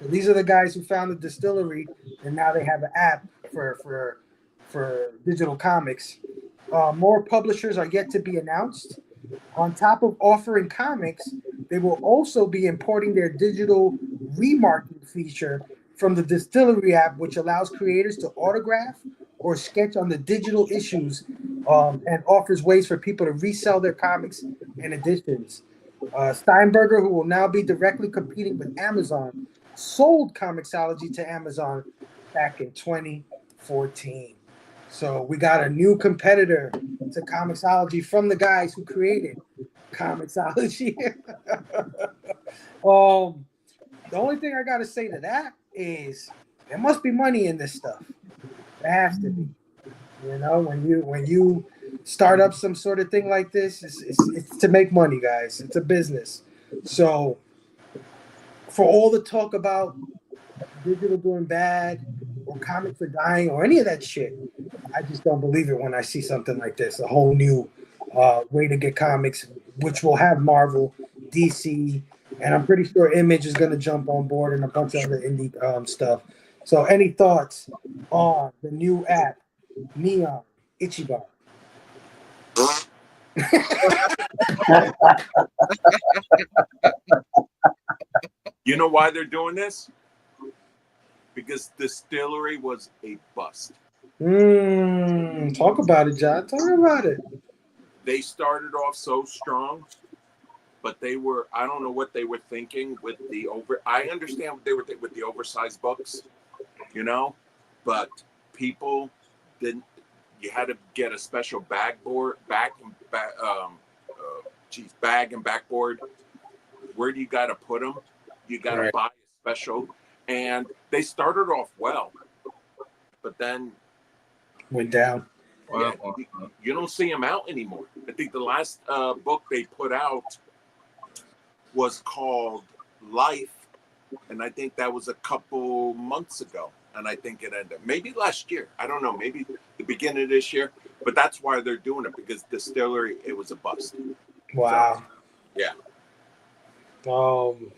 So these are the guys who founded Distillery, and now they have an app for digital comics. More publishers are yet to be announced. On top of offering comics, they will also be importing their digital remarking feature from the Distillery app, which allows creators to autograph or sketch on the digital issues, and offers ways for people to resell their comics and editions. Steinberger, who will now be directly competing with Amazon, sold Comixology to Amazon back in 2014. So we got a new competitor to Comixology from the guys who created Comixology. The only thing I got to say to that is there must be money in this stuff. There has to be. You know, when you start up some sort of thing like this, it's to make money, guys. It's a business. So for all the talk about digital doing bad or comics are dying or any of that shit, I just don't believe it when I see something like this. A whole new way to get comics, which will have Marvel DC, and I'm pretty sure Image is gonna jump on board and a bunch of other indie stuff. So, any thoughts on the new app, Neon Ichiban? You know why they're doing this? Because Distillery was a bust. Talk about it, John. Talk about it. They started off so strong, but they were, I don't know what they were thinking with the I understand what they were thinking with the oversized books, you know, but people didn't, you had to get a special bag and backboard. Where do you got to put them? You got to buy a special, and they started off well, but then went down. Yeah, you don't see them out anymore. I think the last book they put out was called Life, and I think that was a couple months ago, and I think it ended maybe last year. I don't know, maybe the beginning of this year, but that's why they're doing it, because Distillery, it was a bust. Wow. So, yeah.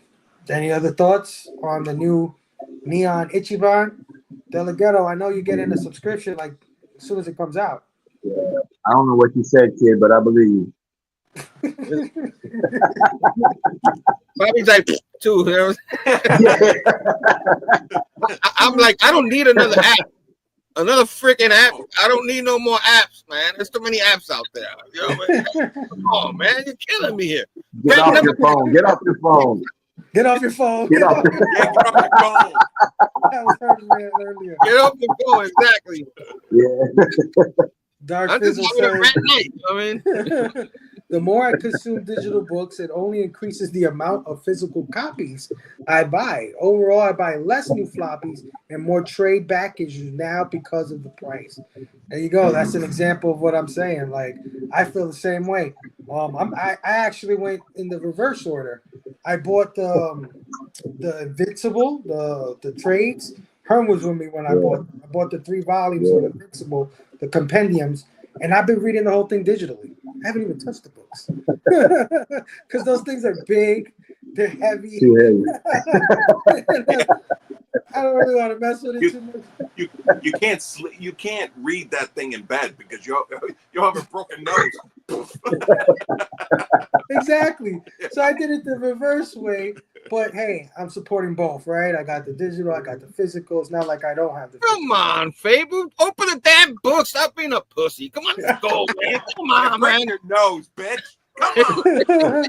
Any other thoughts on the new Neon Ichiban? Delegato, I know you get in a subscription like as soon as it comes out. I don't know what you said, kid, but I believe. Bobby's like, too. You know? I'm like, I don't need another app. Another freaking app. I don't need no more apps, man. There's too many apps out there. You know what I mean? Come on, man. You're killing me here. Get off your phone. Get off your phone. Get off your phone. Get off your phone. That was heard earlier. Get off your phone, exactly. Yeah. Dark I'm just Fizzle having a says, red night. I mean, the more I consume digital books, it only increases the amount of physical copies I buy. Overall, I buy less new floppies and more trade packages now because of the price. There you go. That's an example of what I'm saying. Like, I feel the same way. I actually went in the reverse order. I bought the Invincible, the trades. Herm was with me when I bought the 3 volumes of Invincible, the compendiums, and I've been reading the whole thing digitally. I haven't even touched the books because those things are big, they're heavy. I don't really want to mess with it too much. You can't you can't read that thing in bed because you'll have a broken nose. Exactly. So I did it the reverse way, but hey, I'm supporting both, right? I got the digital, I got the physical. It's not like I don't have the physical. come on, Fable. Open the damn book. Stop being a pussy. Come on, let's go, man. Come on, man. Your nose, bitch. Come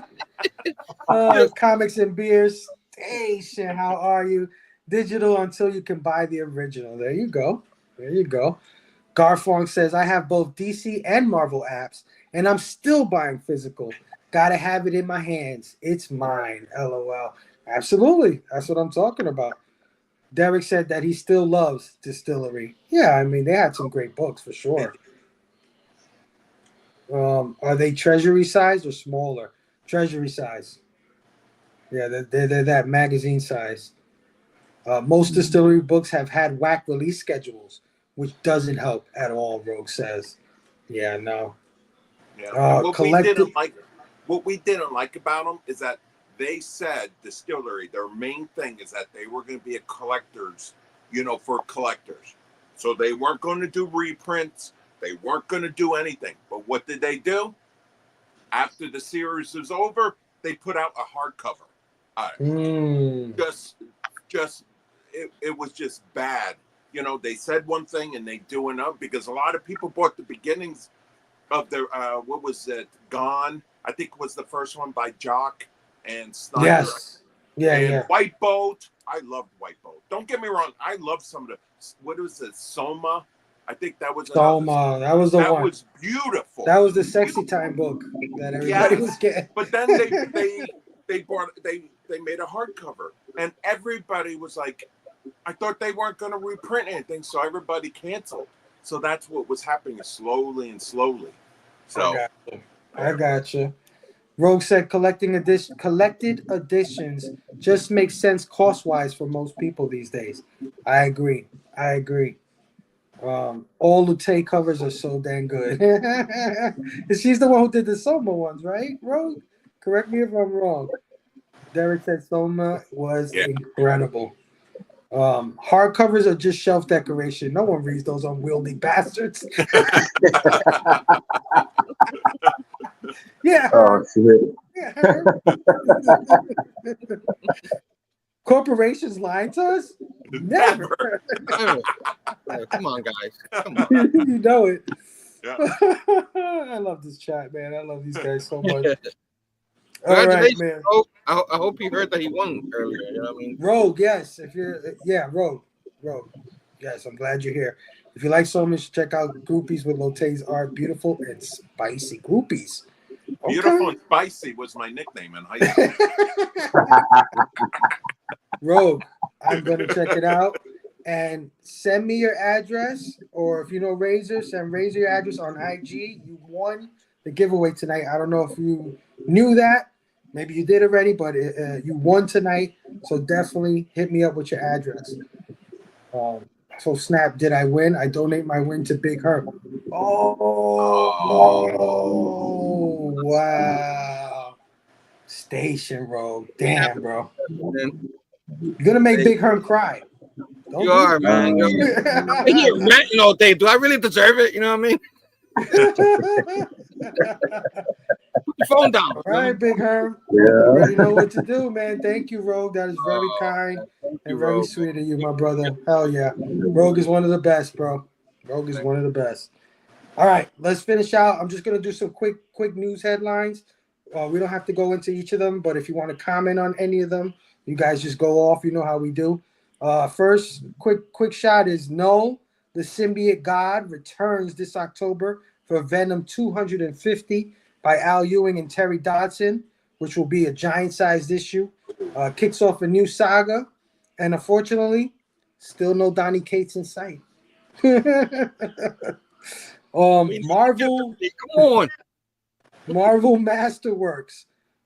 on. Comics and beers. Hey, shit, how are you? Digital until you can buy the original. There you go. There you go. Garfong says, I have both DC and Marvel apps, and I'm still buying physical. Gotta have it in my hands. It's mine. LOL. Absolutely. That's what I'm talking about. Derek said that he still loves Distillery. Yeah, I mean, they had some great books for sure. Are they treasury size or smaller? Treasury size. Yeah, they're that magazine size. Most Distillery books have had whack release schedules, which doesn't help at all, Rogue says. Yeah, no. Yeah. What we didn't like about them is that they said Distillery, their main thing is that they were going to be a collector's, for collectors. So they weren't going to do reprints. They weren't going to do anything. But what did they do? After the series was over, they put out a hardcover. It was just bad. They said one thing and they do another, because a lot of people bought the beginnings of their what was it? Gone. I think it was the first one by Jock and Snyder. Yes. Yeah, and yeah. White Boat. I loved White Boat. Don't get me wrong. I love some of the, what was it? Soma. I think that was Soma. That was the one. That was beautiful. That was the sexy time book that everybody was getting. But then they made a hardcover, and everybody was like, I thought they weren't going to reprint anything, so everybody canceled. So that's what was happening slowly and slowly. So I got you. Rogue said collected editions just makes sense cost-wise for most people these days. I agree. All Lute covers are so dang good. She's the one who did the Soma ones, right, Rogue? Correct me if I'm wrong. Derek said Soma was incredible. Hardcovers are just shelf decoration. No one reads those unwieldy bastards. Yeah. Oh shit. Yeah. Corporations lying to us? Never. Come on, guys. Come on. You know it. Yeah. I love this chat, man. I love these guys so much. All right, Congratulations, man. Rogue. I hope you heard that he won earlier. You know what I mean? Rogue, yes. If you're, Rogue. Yes, I'm glad you're here. If you like so much, check out Groupies with Lotte's art. Beautiful and spicy groupies. Okay. Beautiful and spicy was my nickname in high school. Rogue, I'm gonna check it out and send me your address, or if you know Razor, send Razor your address on IG. You won the giveaway tonight. I don't know if you knew that. Maybe you did already, but you won tonight. So definitely hit me up with your address. So Snap, did I win? I donate my win to Big Herb. Oh, wow. Station Rogue. Damn, bro. You're gonna make Big Herb cry. Don't You are, man. I hear ranting all day. Do I really deserve it? You know what I mean? Put your phone down. All right, Big Herb. Yeah. You already know what to do, man. Thank you, Rogue. That is very kind and very sweet of you, my brother. Hell yeah. Rogue is one of the best, bro. Rogue is one of the best. All right, let's finish out. I'm just gonna do some quick news headlines. We don't have to go into each of them, but if you want to comment on any of them, you guys just go off. You know how we do. First, quick shot is No, the Symbiote God returns this October for Venom 250 by Al Ewing and Terry Dodson, which will be a giant-sized issue. Kicks off a new saga, and unfortunately, still no Donny Cates in sight. Marvel, come on. Marvel Masterworks.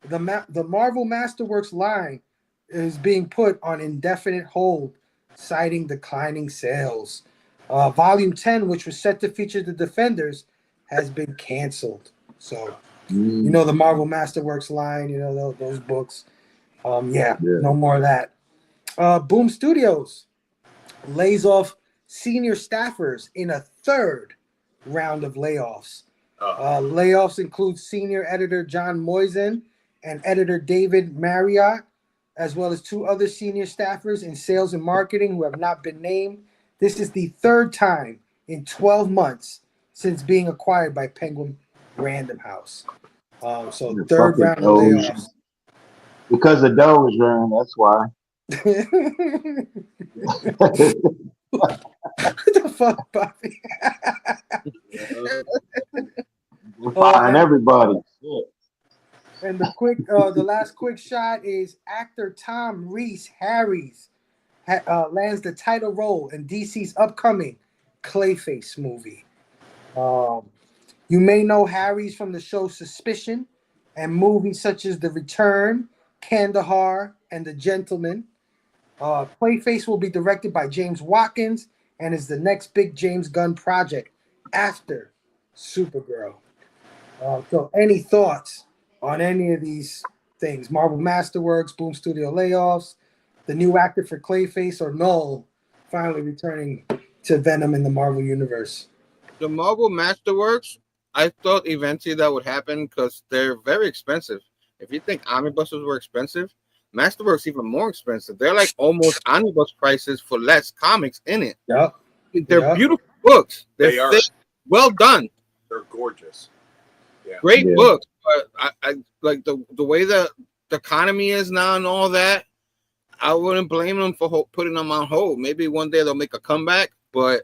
The Marvel Masterworks line is being put on indefinite hold, citing declining sales. Volume 10, which was set to feature the Defenders, has been canceled. So, you know the Marvel Masterworks line, you know those books. No more of that. Boom Studios lays off senior staffers in a third round of layoffs. Layoffs include senior editor John Moisen and editor David Marriott, as well as 2 other senior staffers in sales and marketing who have not been named. This is the third time in 12 months since being acquired by Penguin Random House. So third round of layoffs. Because the dough is running, that's why. What the fuck, Bobby? We're firing everybody. And the last quick shot is actor Tom Harris lands the title role in DC's upcoming Clayface movie. You may know Harris from the show Suspicion and movies such as The Return, Kandahar, and The Gentleman. Clayface will be directed by James Watkins and is the next big James Gunn project after Supergirl. So any thoughts on any of these things? Marvel Masterworks, Boom Studio layoffs, the new actor for Clayface, or Null finally returning to Venom in the Marvel Universe? The Marvel Masterworks, I thought eventually that would happen because they're very expensive. If you think omnibuses were expensive, Masterworks even more expensive. They're like almost omnibus prices for less comics in it. Yep. They're beautiful books. They are thick, well done. They're gorgeous. Yeah. Great books. But I like the way the economy is now and all that. I wouldn't blame them for putting them on hold. Maybe one day they'll make a comeback. But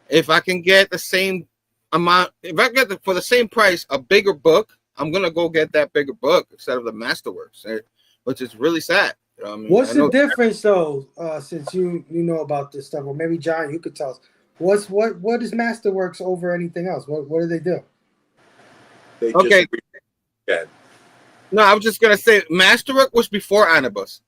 if I can get the same amount, if I get for the same price a bigger book, I'm gonna go get that bigger book instead of the Masterworks, which is really sad. You know what I mean? What's the difference though? Since you know about this stuff, or maybe John, you could tell us. What is Masterworks over anything else? What do they do? They okay. Just no, I was just gonna say Masterwork was before Omnibus.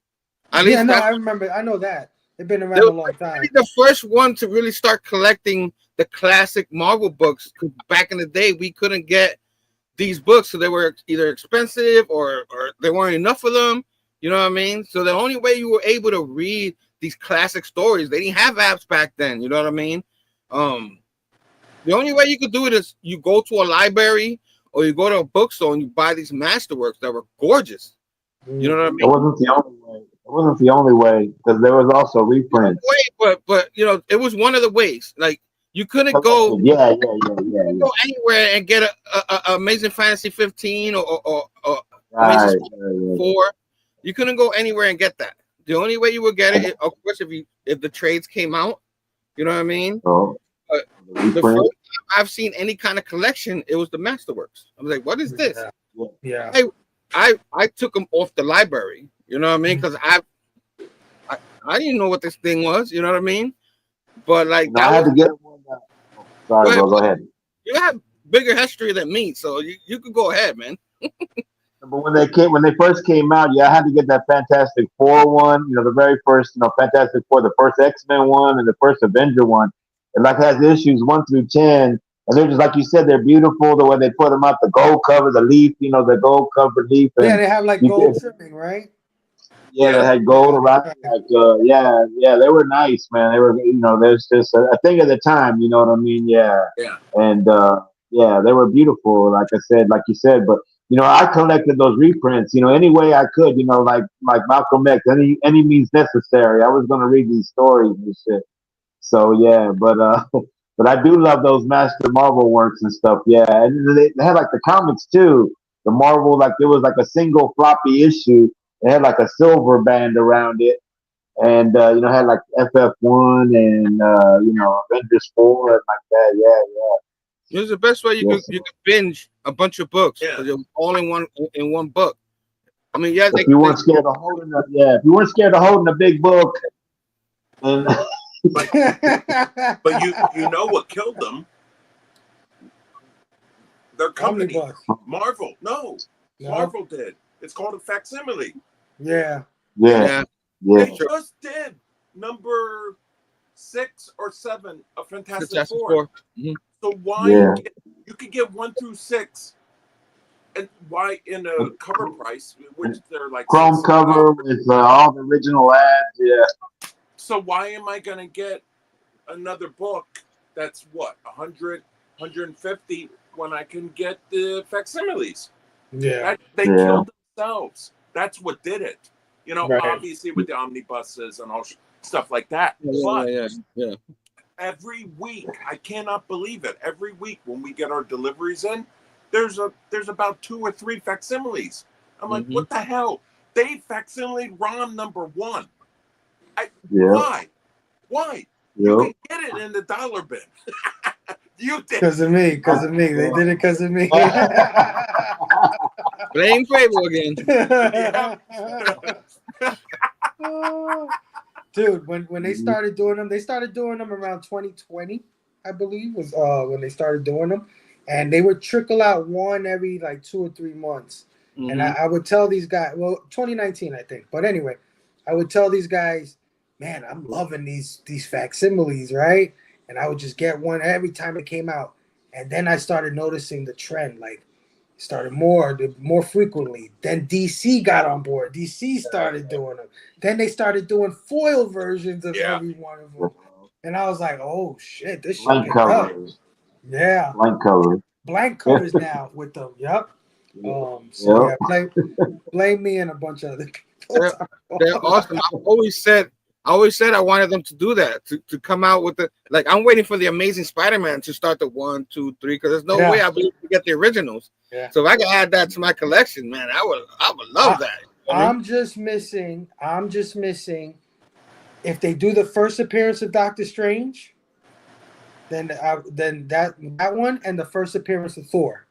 I remember. I know that they've been around a long time. The first one to really start collecting the classic Marvel books. Back in the day, we couldn't get these books, so they were either expensive or there weren't enough of them. You know what I mean? So the only way you were able to read these classic stories, they didn't have apps back then. You know what I mean? The only way you could do it is you go to a library or you go to a bookstore and you buy these masterworks that were gorgeous. You know what I It mean? wasn't the only way. It wasn't the only way because there was also reprints. But you know, it was one of the ways. Like you couldn't go, Yeah. go anywhere and get a Amazing Fantasy 15 or Amazing Right. Spider-Man 4. You couldn't go anywhere and get that. The only way you would get it, of course, if the trades came out. You know what I mean? So, The first time I've seen any kind of collection, it was the Masterworks. I was like, "What is this?" Yeah. I took them off the library. You know what I mean? Because I didn't know what this thing was. You know what I mean? But like I had to get one. Sorry, bro. Go ahead. You have bigger history than me, so you could go ahead, man. But when they first came out, yeah, I had to get that Fantastic Four one. You know, the very first, Fantastic Four, the first X-Men one, and the first Avenger one. It like has issues 1 through 10, and they're just like you said, they're beautiful. The way they put them out, the gold cover, the leaf, the gold covered leaf, and Yeah, they have like gold trimming, right? Yeah, they had gold around. Like, they were nice, man. They were, there's just a thing of the time. You know what I mean? Yeah. Yeah. And they were beautiful. Like I said, like you said, but I collected those reprints. Any way I could. Like Malcolm X, any means necessary. I was gonna read these stories and shit. So yeah, but but I do love those Master Marvel works and stuff. Yeah, and they had like the comics too. The Marvel, like there was like a single floppy issue. It had like a silver band around it, and had like FF1 and Avengers 4 and like that. Yeah. It was the best way you could binge a bunch of books. Yeah. It was all in one book. I mean, yeah. If you weren't scared of holding a big book, and but you know what killed them? Their company, Marvel. No, Marvel did. It's called a facsimile. Yeah. Yeah. They just did number 6 or 7 of Fantastic Four. Mm-hmm. So why you could get 1 through 6, and why in a cover price, which they're like chrome cover with all the original ads. Yeah. So why am I gonna get another book that's what 100, 150 when I can get the facsimiles? Yeah. They killed themselves. That's what did it. Right. Obviously with the omnibuses and all stuff like that. Yeah. Every week, I cannot believe it. Every week when we get our deliveries in, there's about 2 or 3 facsimiles. I'm like, what the hell? They facsimile ROM number 1. Why? You can get it in the dollar bin. You did. Because of me. They did it because of me. Blamephable again. Dude, when they started doing them around 2020, I believe was when they started doing them, and they would trickle out one every like 2 or 3 months. Mm-hmm. And I would tell these guys, 2019 I think, but anyway, I would tell these guys, man, I'm loving these facsimiles, right? And I would just get one every time it came out, and then I started noticing the trend, like started more frequently. Then DC got on board. DC started doing them. Then they started doing foil versions of every one of them. And I was like, oh shit, this shit blank covers. Yeah. Blank covers now with them. Yep. Blame me and a bunch of other people. They're awesome. I always said I wanted them to do that, to come out with I'm waiting for the Amazing Spider-Man to start the 1, 2, 3, because there's no way I'll be able to get the originals. Yeah. So if I can add that to my collection, man, I would love that. I'm just missing if they do the first appearance of Doctor Strange, then that one and the first appearance of Thor.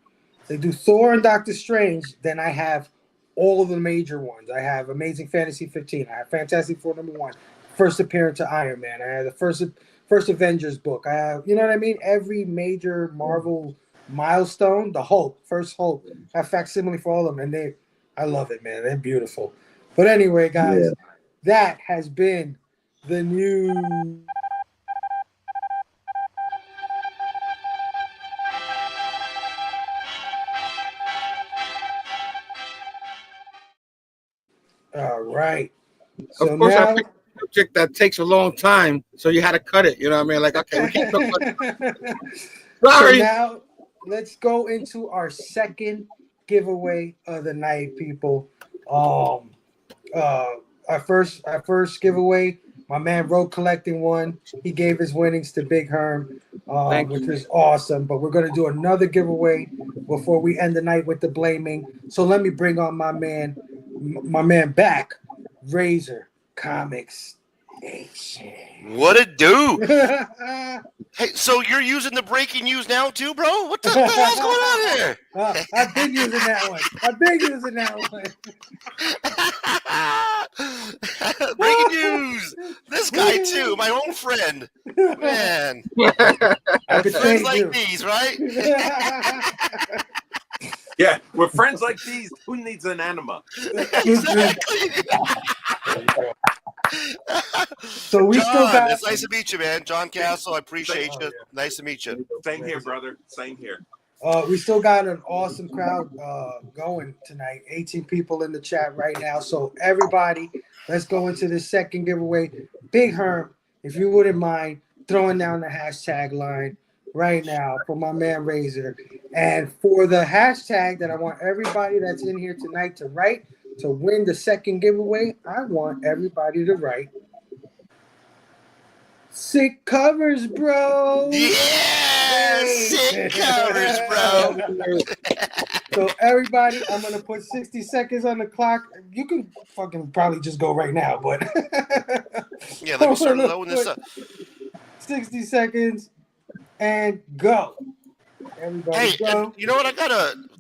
They do Thor and Doctor Strange, then I have all of the major ones. I have Amazing Fantasy 15. I have Fantastic Four #1. First appearance of Iron Man. I have the first Avengers book. I have, you know what I mean? Every major Marvel milestone, the Hulk, first Hulk, I have facsimile for all of them, and I love it, man. They're beautiful. But anyway, guys, that has been the news. So of course, I now, picked a subject that takes a long time, so you had to cut it. You know what I mean? Like, okay, we can't talk about so Sorry. now let's go into our second giveaway of the night, people. Our first giveaway, my man Road Collecting won. He gave his winnings to Big Herm, which was awesome. But we're gonna do another giveaway before we end the night with the blaming. So let me bring on my man back, Razor Comics Nation. What it do? Hey, so you're using the breaking news now too, bro? What the hell's going on here? I've been using that one. Breaking news. This guy too, my own friend. Man. Friends like these, right? Yeah, with friends like these, who needs an enema? Exactly. So we John, still got. it's nice to meet you, man. John Castle, I appreciate you. Yeah. Nice to meet you. Same here, brother. Same here. We still got an awesome crowd going tonight. 18 people in the chat right now. So everybody, let's go into the second giveaway. Big Herm, if you wouldn't mind throwing down the hashtag line right now for my man Razor. And for the hashtag that I want everybody that's in here tonight to write to win the second giveaway, I want everybody to write sick covers, bro. Yeah, sick covers, bro. So everybody, I'm gonna put 60 seconds on the clock. You can fucking probably just go right now, but yeah, let me start loading this up. 60 seconds and go. Everybody go. And you know what?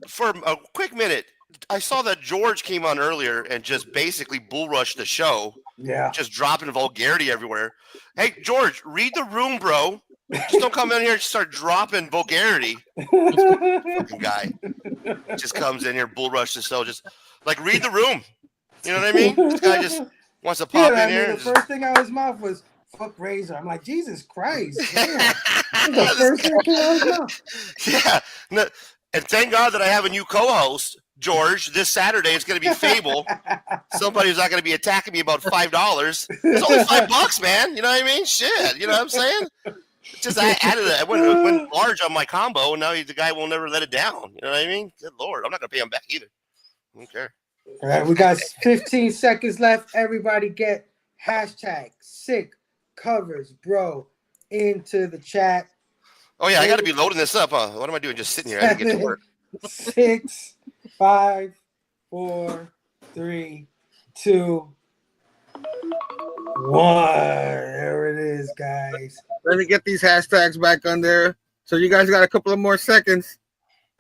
For a quick minute, I saw that George came on earlier and just basically bull rushed the show. Yeah. Just dropping vulgarity everywhere. Hey, George, read the room, bro. Just don't come in here and start dropping vulgarity. Fucking guy just comes in here, bull rush the show. Just like read the room. You know what I mean? This guy just wants to pop in here. The first thing out of his mouth was "fuck Razor." I'm like, Jesus Christ! The first thing came out of his mouth. Yeah, no, and thank God that I have a new co-host, George. This Saturday it's going to be Fable. Somebody's not going to be attacking me about $5. It's only $5, man. You know what I mean? Shit. You know what I'm saying? Just I added it. I went large on my combo, and now the guy will never let it down. You know what I mean? Good Lord, I'm not going to pay him back either. I don't care. All right, we got 15 seconds left. Everybody get hashtag sick covers, bro, into the chat. Oh yeah, I got to be loading this up, huh? What am I doing? Just sitting here. I have to get to work. 6, 5, 4, 3, 2, 1. There it is, guys. Let me get these hashtags back on there. So you guys got a couple of more seconds.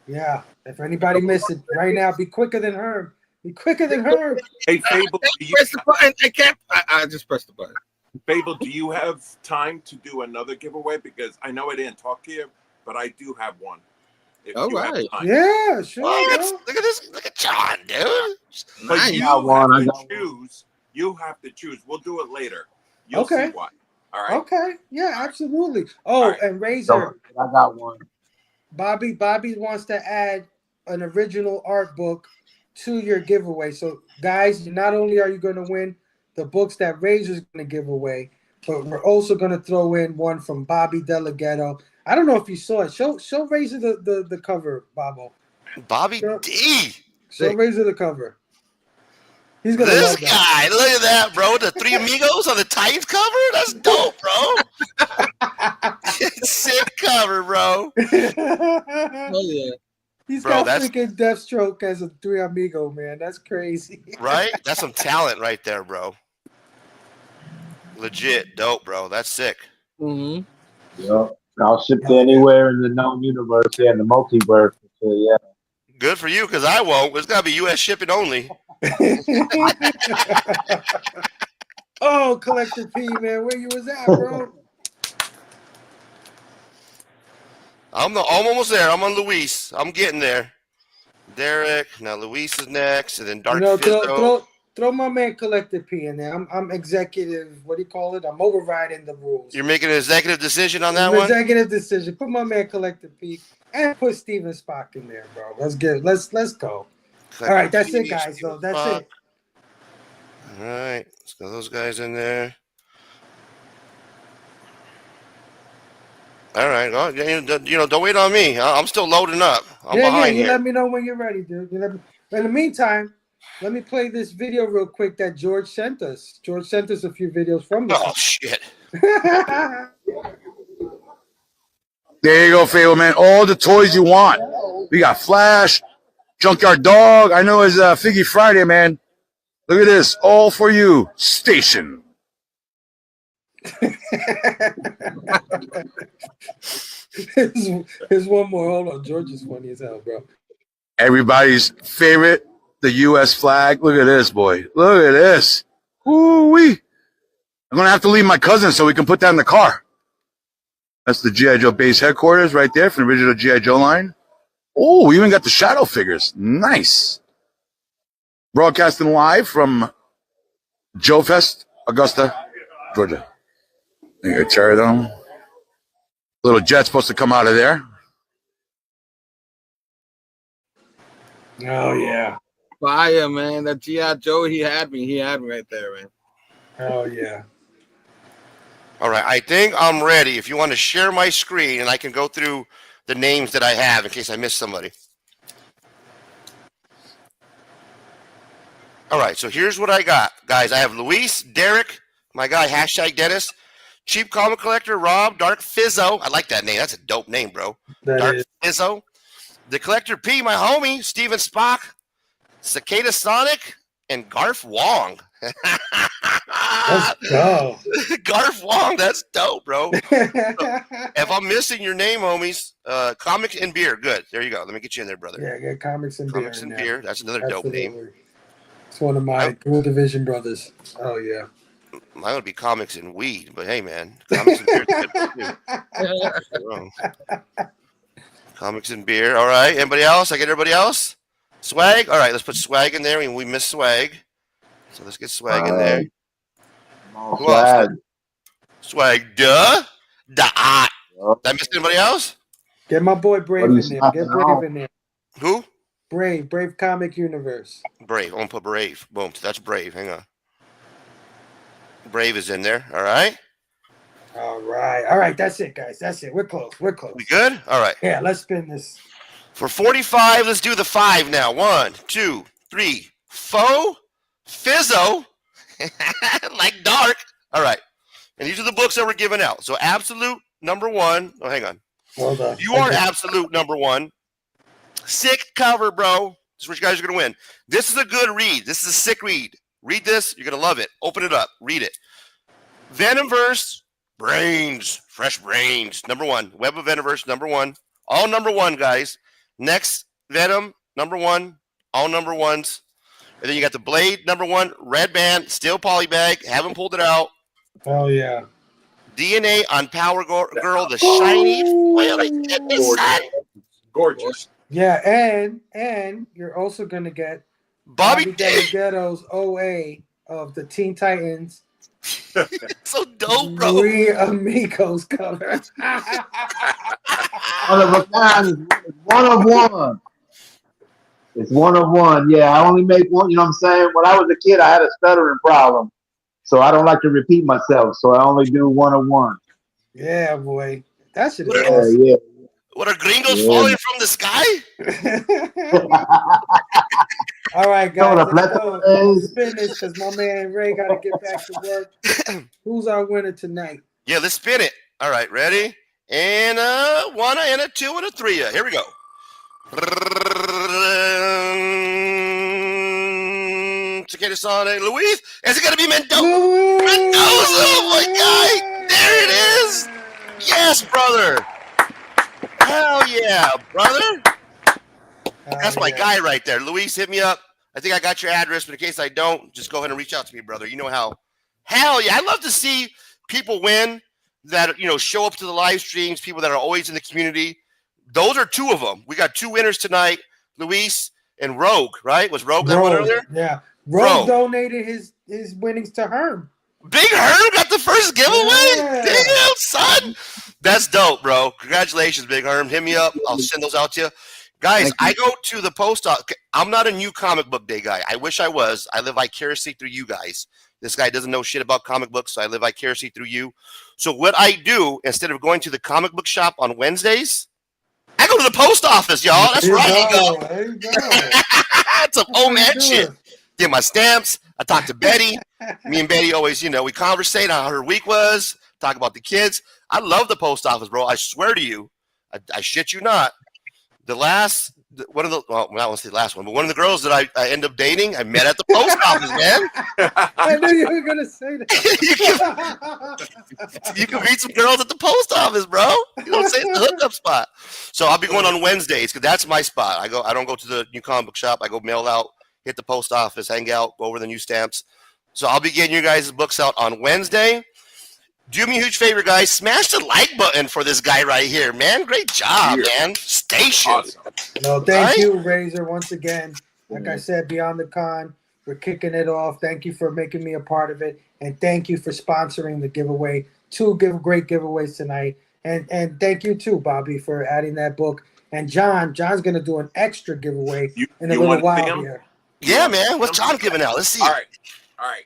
Yeah. If anybody missed it right now, be quicker than her. Be quicker than her. Hey, Fable, press the button. I can't. I just pressed the button. Fable, do you have time to do another giveaway? Because I know I didn't talk to you, but I do have one. All right. Yeah, sure. Look at this. Look at John, dude. But Nice. you have to choose. You have to choose. We'll do it later. You'll see why. All right. Okay. Yeah, absolutely. Oh, right. And Razor. I got one. Bobby wants to add an original art book to your giveaway. So, guys, not only are you going to win the books that Razor's going to give away, but we're also going to throw in one from Bobby Delaghetto. I don't know if you saw it. Show Razor the cover, Bobo. Bobby D. Show Razor the cover. He's gonna this love that. guy, look at that, bro. The Three Amigos on the Titans cover? That's dope, bro. Sick cover, bro. Oh, yeah. He's Bro, got freaking Deathstroke as a Three Amigo, man. That's crazy. Right? That's some talent right there, bro. Legit dope, bro. That's sick. Mm-hmm. Yeah, I'll ship to anywhere in the known universe and the multiverse. So, yeah. Good for you, because I won't. It's got to be U.S. shipping only. Oh, Collector P, man. Where you was at, bro? I'm almost there. I'm on Luis. I'm getting there. Derek. Now Luis is next, and then Dark Fizzo. Throw my man Collector P in there. I'm executive. What do you call it? I'm overriding the rules. You're making an executive decision on that one? Executive decision. Put my man Collector P and put Steven Spock in there, bro. Let's go. All right, that's it, guys. Though that's it. All right, let's get those guys in there. All right, well, don't wait on me. I'm still loading up. I'm behind You here. let me know when you're ready, dude. In the meantime, let me play this video real quick that George sent us. George sent us a few videos from this. Oh shit! There you go, Fable, man. All the toys you want. We got Flash, Junkyard Dog. I know it's Figgy Friday, man. Look at this. All for you. Station. Here's one more. Hold on. George is funny as hell, bro. Everybody's favorite, the U.S. flag. Look at this, boy. Look at this. Woo-wee. I'm going to have to leave my cousin so we can put that in the car. That's the G.I. Joe base headquarters right there from the original G.I. Joe line. Oh, we even got the shadow figures. Nice. Broadcasting live from Joe Fest, Augusta, Georgia. There you go, Cherry Dome. Little jet supposed to come out of there. Oh, yeah. Fire, man. That G.I. Joe, he had me. He had me right there, man. Oh, yeah. All right, I think I'm ready. If you want to share my screen, and I can go through the names that I have in case I miss somebody. All right, so here's what I got, guys. I have Luis, Derek, my guy, hashtag Dennis, Cheap Comic Collector, Rob, Dark Fizzo. I like that name. That's a dope name, bro. Dark Fizzo. The Collector P, my homie, Steven Spock, Cicada Sonic, and Garth Wong. Let's go. Garth Wong, that's dope, bro. If I'm missing your name, homies, Comics and Beer. Good. There you go. Let me get you in there, brother. Yeah, get Comics and Comics Beer. and Beer. That's another dope name. It's one of my Cool Division brothers. Oh, yeah. Mine would be Comics and Weed, but hey, man. Comics and Beer is good too. Comics and Beer. All right. Anybody else? I get everybody else? Swag? All right. Let's put Swag in there. We missed Swag. So let's get Swag in there. Who else? Swag. Duh. Did I miss anybody else? Get my boy Brave in there. Get Brave in there. Who? Brave Comic Universe. Brave. I'm going to put Brave. Boom. So that's Brave. Hang on. Brave is in there. All right. All right. That's it, guys. That's it. We're close. We good? All right. Yeah, let's spin this. For 45, let's do the 5 now. 1, 2, 3. Foe. Fizzo. Like Dark. All right. And these are the books that we're giving out. So absolute number 1. Oh, hang on. Hold on. You are absolute number 1. Sick cover, bro. This is what you guys are going to win. This is a good read. This is a sick read. Read this. You're going to love it. Open it up. Read it. Venomverse. Brains. Fresh brains. Number 1. Web of Venomverse. Number 1. All number 1, guys. Next, Venom. Number 1. All number 1s. And then you got the Blade. Number 1. Red Band. Still polybag. Haven't pulled it out. Oh, yeah. DNA on Power Girl. The shiny. Gorgeous. Yeah, and you're also gonna get Bobby Ghetto's OA of the Teen Titans. So dope, bro. Three Amigos cover. One of a kind. It's one of one. It's one of one. Yeah, I only make one. You know what I'm saying? When I was a kid, I had a stuttering problem, so I don't like to repeat myself. So I only do one of one. Yeah, boy, that shit is awesome. Yeah. What are gringos falling from the sky? All right, guys, let's go. Let's spin this because my man Ray got to get back to work. Who's our winner tonight? Yeah, let's spin it. All right, ready? And a 1, and a 2, and a 3. Here we go. Cicada Sonic, Luis. Is it going to be Mendoza? Mendoza, my guy. There it is. Yes, brother. Hell yeah, brother. That's my guy right there. Luis, hit me up. I think I got your address, but in case I don't, just go ahead and reach out to me, brother. You know how. Hell yeah. I love to see people win that, show up to the live streams, people that are always in the community. Those are 2 of them. We got 2 winners tonight, Luis and Rogue, right? Was Rogue that one earlier? Yeah. Rogue donated his winnings to Herm. Big Herm got the first giveaway? Yeah. Damn, son. That's dope, bro. Congratulations, Big Herm. Hit me up. I'll send those out to you. Guys, I go to the post office. I'm not a new comic book day guy. I wish I was. I live vicariously through you guys. This guy doesn't know shit about comic books, so I live vicariously through you. So what I do, instead of going to the comic book shop on Wednesdays, I go to the post office, y'all. That's There you right. go. There you go. That's some old man shit. Get my stamps. I talk to Betty. Me and Betty always, we conversate on how her week was, talk about the kids. I love the post office, bro. I swear to you, I shit you not. One of the I won't say the last one, but one of the girls that I end up dating, I met at the post office, man. I knew you were gonna say that. you can meet some girls at the post office, bro. You know what I'm saying? It's the hookup spot. So I'll be going on Wednesdays because that's my spot. I don't go to the new comic book shop. I go mail out, hit the post office, hang out, go over the new stamps. So I'll be getting you guys' books out on Wednesday. Do me a huge favor, guys. Smash the like button for this guy right here, man. Great job, man. Station. Awesome. No, thank you, Razor, once again. Like I said, Beyond the Con, we're kicking it off. Thank you for making me a part of it, and thank you for sponsoring the giveaway. Two great giveaways tonight, and thank you too, Bobby, for adding that book. And John's going to do an extra giveaway in a little while here. Yeah, man. What's John giving out? Let's see. All right.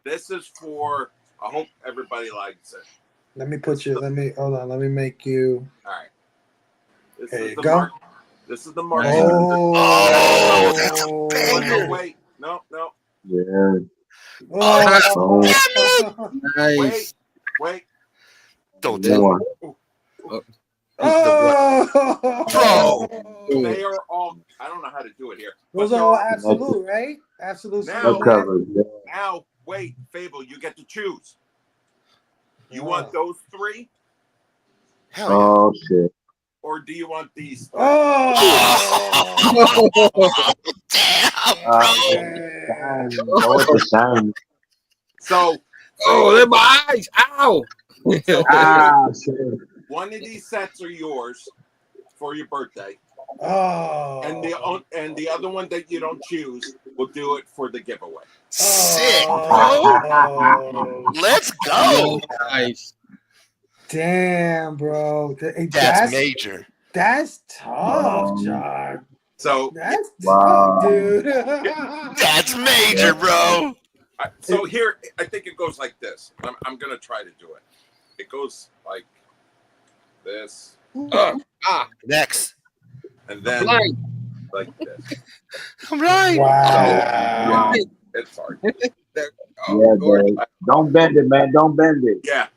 This is for. I hope everybody likes it. Let me hold on. Let me make you. All right. There you go. This is the mark. Oh, that's a banger. Wait. No. Yeah. Oh, nice. Wait. Don't tell me. Oh, bro. They are all. I don't know how to do it here. Those are all absolute, right? Absolute. Now, wait, Fable, you get to choose. You want those three? Hell yeah. Oh shit. Or do you want these three? Damn, bro. Oh, it's a shame. So, they're my eyes. Ow. Shit. One of these sets are yours for your birthday. Oh. And the other one that you don't choose, we'll do it for the giveaway. Sick, bro. Let's go. Nice. Damn, bro. That's major. That's tough, John. So that's tough, dude. That's major, bro. So here, I think it goes like this. I'm gonna try to do it. It goes like this. Next. And then like this. I'm right. Wow. Yeah, it's hard. Yeah, bro. Don't bend it, man. Don't bend it. Yeah.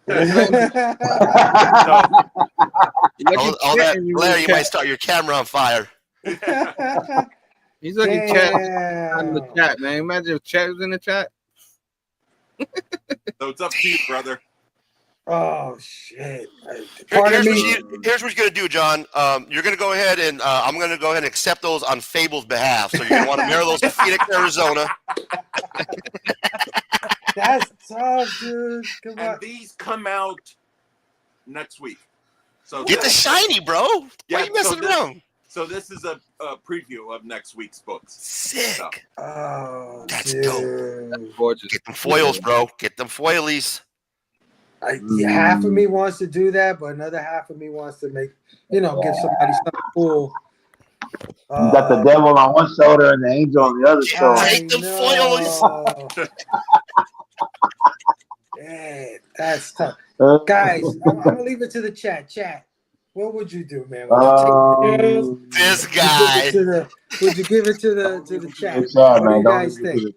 All that, Larry, you might start your camera on fire. He's looking chat in the chat, man. Imagine if chat was in the chat. So it's up to you, brother. Oh shit! Here's what you're gonna do, John. You're gonna go ahead and I'm gonna go ahead and accept those on Fable's behalf. So you're gonna want to mail those to Phoenix, Arizona. That's tough, dude. Come on. And these come out next week. So get the shiny, bro. Why are you messing around? So this is a preview of next week's books. Sick. So. Oh, that's dude. dope. That's gorgeous. Get them foils, bro. Get them foilies. Half of me wants to do that, but another half of me wants to make, give somebody something cool. You got the devil on one shoulder and the angel on the other shoulder. Take the foils. Man, that's tough. Guys, I'm going to leave it to the chat. Chat, what would you do, man? Would this guy. Would you give it to the chat? What do you guys think?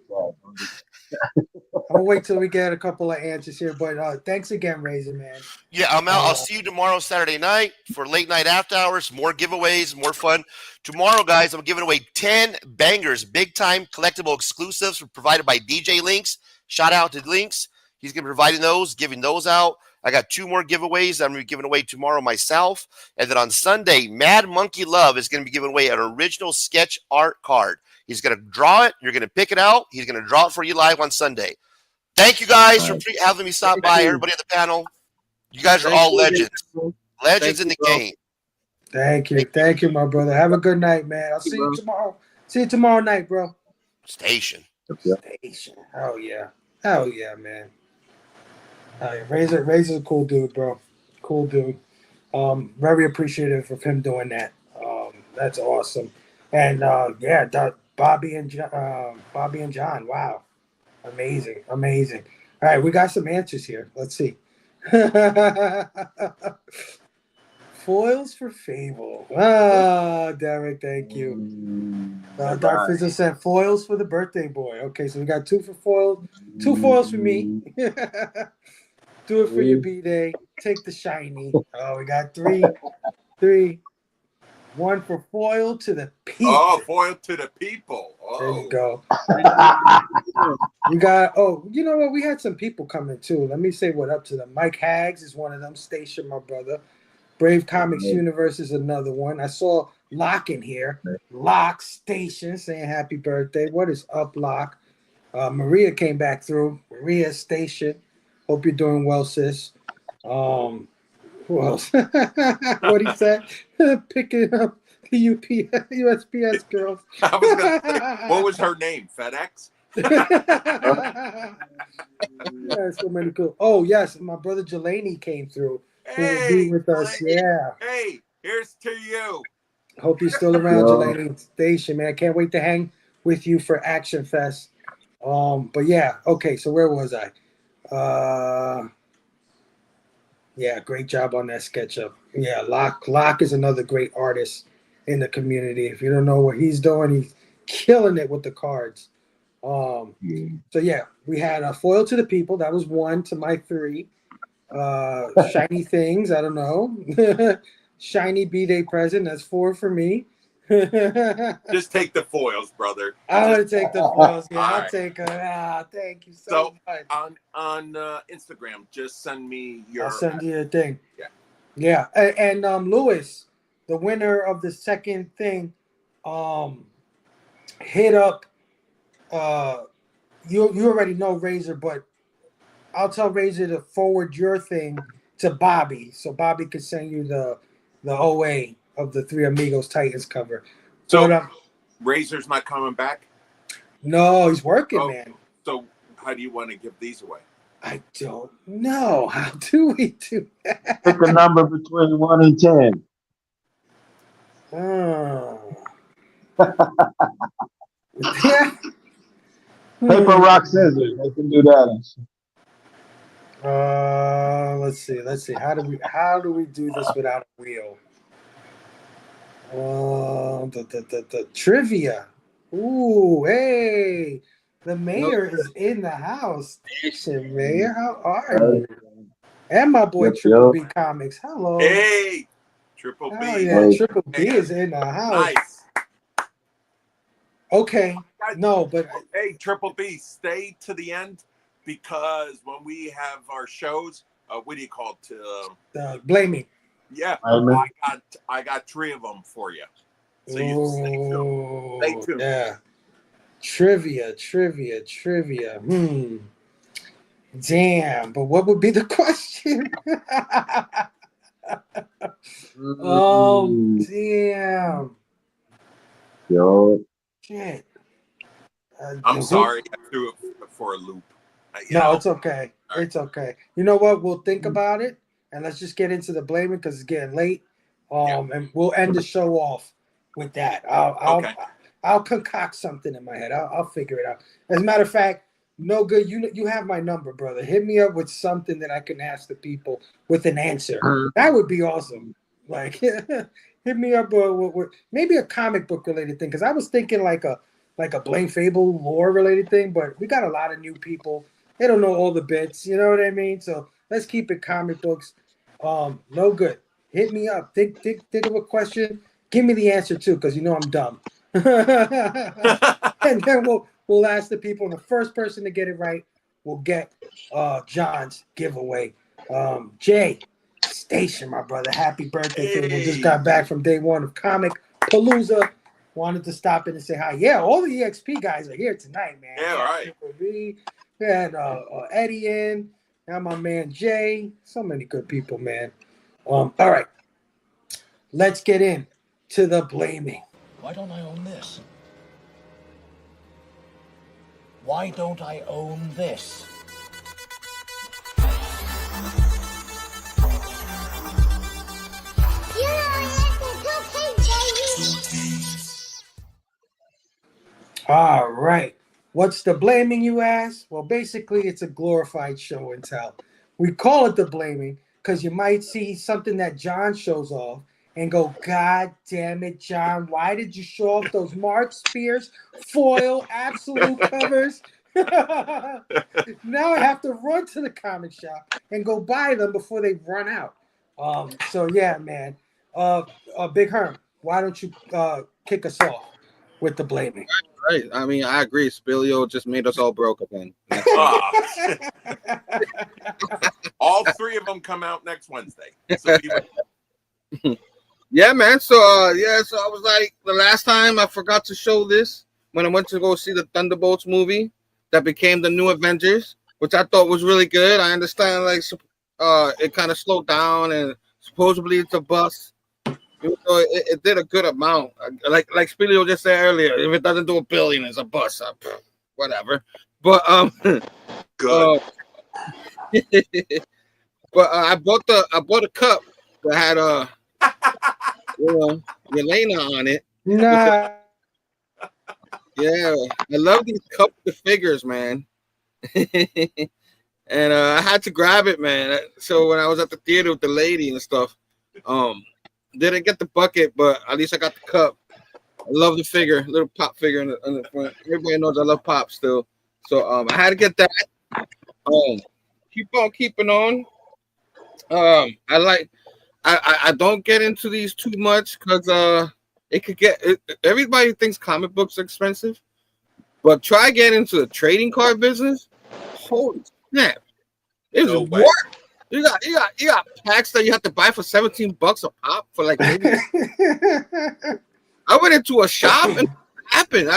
I'm gonna wait till we get a couple of answers here, but thanks again, Razor, man. Yeah, I'm out. I'll see you tomorrow, Saturday night, for late night after hours. More giveaways, more fun. Tomorrow, guys, I'm giving away 10 bangers, big time collectible exclusives provided by DJ Links. Shout out to Links. He's gonna be providing those, giving those out. I got 2 more giveaways I'm gonna be giving away tomorrow myself, and then on Sunday, Mad Monkey Love is gonna be giving away an original sketch art card. He's going to draw it. You're going to pick it out. He's going to draw it for you live on Sunday. Thank you guys for having me stop by. Everybody at the panel. You guys are all legends. Legends in the game. Thank you, my brother. Have a good night, man. I'll see you tomorrow. See you tomorrow night, bro. Station. Hell yeah, man. Razor's a cool dude, bro. Cool dude. Very appreciative of him doing that. That's awesome. And Bobby and John. Wow, amazing, amazing. All right, we got some answers here. Let's see. Foils for Fable. Ah, Derek, thank you. Dark Fizzle said foils for the birthday boy. Okay, so we got 2 for foils, 2 foils for me. Do it for your B-Day. Take the shiny. Oh, we got 3. 1 for foil to the people. Oh, foil to the people. Oh. There you go. You got, you know what? We had some people coming too. Let me say what up to them. Mike Hags is one of them. Station, my brother. Brave Comics Universe is another one. I saw Locke in here. Locke Station saying happy birthday. What is up, Locke? Maria came back through. Maria Station. Hope you're doing well, sis. Who else? What he said? Picking up the USPS girls. I was gonna say, what was her name? FedEx? Yeah, so many cool. Oh, yes. My brother Jelani came through. Who will be with us. Yeah. Hey, here's to you. Hope you're still around, Jelani Station, man. I can't wait to hang with you for Action Fest. But yeah, okay, so where was I? Yeah, great job on that SketchUp. Yeah, Locke is another great artist in the community. If you don't know what he's doing, he's killing it with the cards. So yeah, we had a foil to the people. That was 1 to my 3. Shiny things, I don't know. Shiny B-Day present, that's 4 for me. Just take the foils, brother. I'm gonna take the foils. Yeah, I'll take it. Thank you so much. On Instagram, just send me your. I'll send you a thing. Yeah. Yeah, and Lewis, the winner of the second thing, hit up. You already know Razor, but I'll tell Razor to forward your thing to Bobby, so Bobby could send you the OA of the Three Amigos Titans cover. So but, Razor's not coming back? No, he's working, man. So how do you want to give these away? I don't know. How do we do that? Pick a number between 1 and 10. Paper, rock, scissors. They can do that. Let's see. How do we do this without a wheel? The trivia. Ooh, hey, the mayor is in the house. Station, Mayor, how are you? And my boy Triple B Comics. Hello. Hey, Triple B. Oh yeah, Triple B is in the house. Nice. Okay. No, but hey, Triple B, stay to the end because when we have our shows, what do you call it? Blaming. Yeah, I got 3 of them for you. So you stay tuned. Yeah. Trivia. Damn, but what would be the question? Damn. Yo. Shit. I'm sorry, I threw it for a loop. No, it's okay. It's okay. You know what? We'll think about it, and let's just get into the blaming because it's getting late. And we'll end the show off with that. I'll concoct something in my head. I'll figure it out. As a matter of fact, no good. You have my number, brother. Hit me up with something that I can ask the people with an answer. That would be awesome. Like, hit me up with maybe a comic book related thing because I was thinking like a blamephable lore related thing, but we got a lot of new people. They don't know all the bits. You know what I mean? So let's keep it comic books. No good. Hit me up. Think of a question. Give me the answer too, because you know I'm dumb. And then we'll ask the people, and the first person to get it right will get John's giveaway. Jay Station, my brother, happy birthday to you. We just got back from day 1 of Comic Palooza. Wanted to stop in and say hi. Yeah, all the EXP guys are here tonight, man. Yeah, right. We had Eddie in. Now my man Jay. So many good people, man. All right. Let's get in to the blaming. Why don't I own this? Why don't I own this? All right. What's the blaming, you ask? Well, basically, it's a glorified show and tell. We call it the blaming because you might see something that John shows off and go, God damn it, John, why did you show off those Mark Spears foil absolute covers? Now I have to run to the comic shop and go buy them before they run out. So yeah, man. Big Herm, why don't you kick us off with the blaming? Right. I mean, I agree. Spilio just made us all broke again. All three of them come out next Wednesday. So yeah, man. So so I was like, the last time I forgot to show this when I went to go see the Thunderbolts movie that became the New Avengers, which I thought was really good. I understand, like, it kind of slowed down, and supposedly it's a bust. So it did a good amount. Like Spilio just said earlier, if it doesn't do $1 billion, it's a bust. Whatever. But good. But I bought a cup that had Yelena on it. Nah. Yeah, I love these cup figures, man. And I had to grab it, man. So when I was at the theater with the lady and stuff, didn't get the bucket, but at least I got the cup. I love the figure, little pop figure in the front. Everybody knows I love pop still, so I had to get that. Keep on keeping on. I don't get into these too much because it could get everybody thinks comic books are expensive, but try getting into the trading card business. Holy snap! It's work. You got packs that you have to buy for $17 a pop for like. I went into a shop and it happened.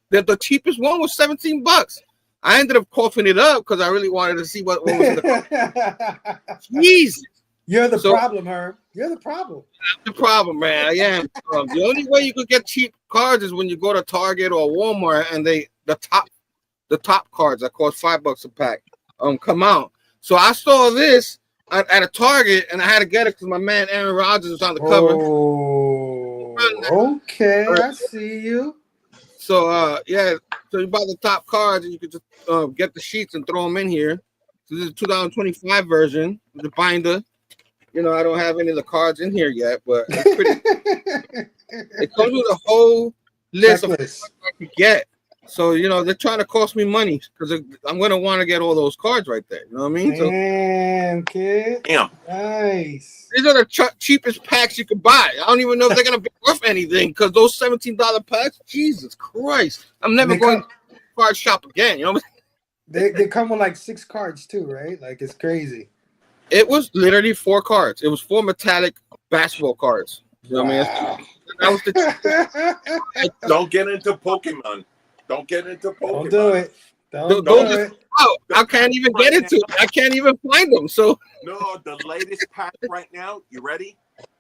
The cheapest one was $17. I ended up coughing it up because I really wanted to see what was in the. Jesus. You're the problem, Herb. You're the problem. I'm the problem, man. I am. The only way you could get cheap cards is when you go to Target or Walmart and the top cards that cost $5 a pack come out. So I saw this at a Target and I had to get it because my man Aaron Rodgers was on the cover. Oh, okay, I see you. So so you buy the top cards and you could just get the sheets and throw them in here. So this is the 2025 version, the binder. You know, I don't have any of the cards in here yet, but it's pretty. It comes with a whole list of cards I could get. So, you know, they're trying to cost me money because I'm going to want to get all those cards right there. You know what I mean? Damn, kid. Damn. Nice. These are the cheapest packs you could buy. I don't even know if they're going to be worth anything because those $17 packs, Jesus Christ. I'm never going to card shop again. You know what I'm saying? They come with like 6 cards too, right? Like, it's crazy. It was literally 4 cards. It was 4 metallic basketball cards. You know what I mean? That was the Don't get into Pokemon. Don't get into Pokemon. Don't do it. Don't do it. I can't even get into it. I can't even find them. So no, the latest pack right now. You ready?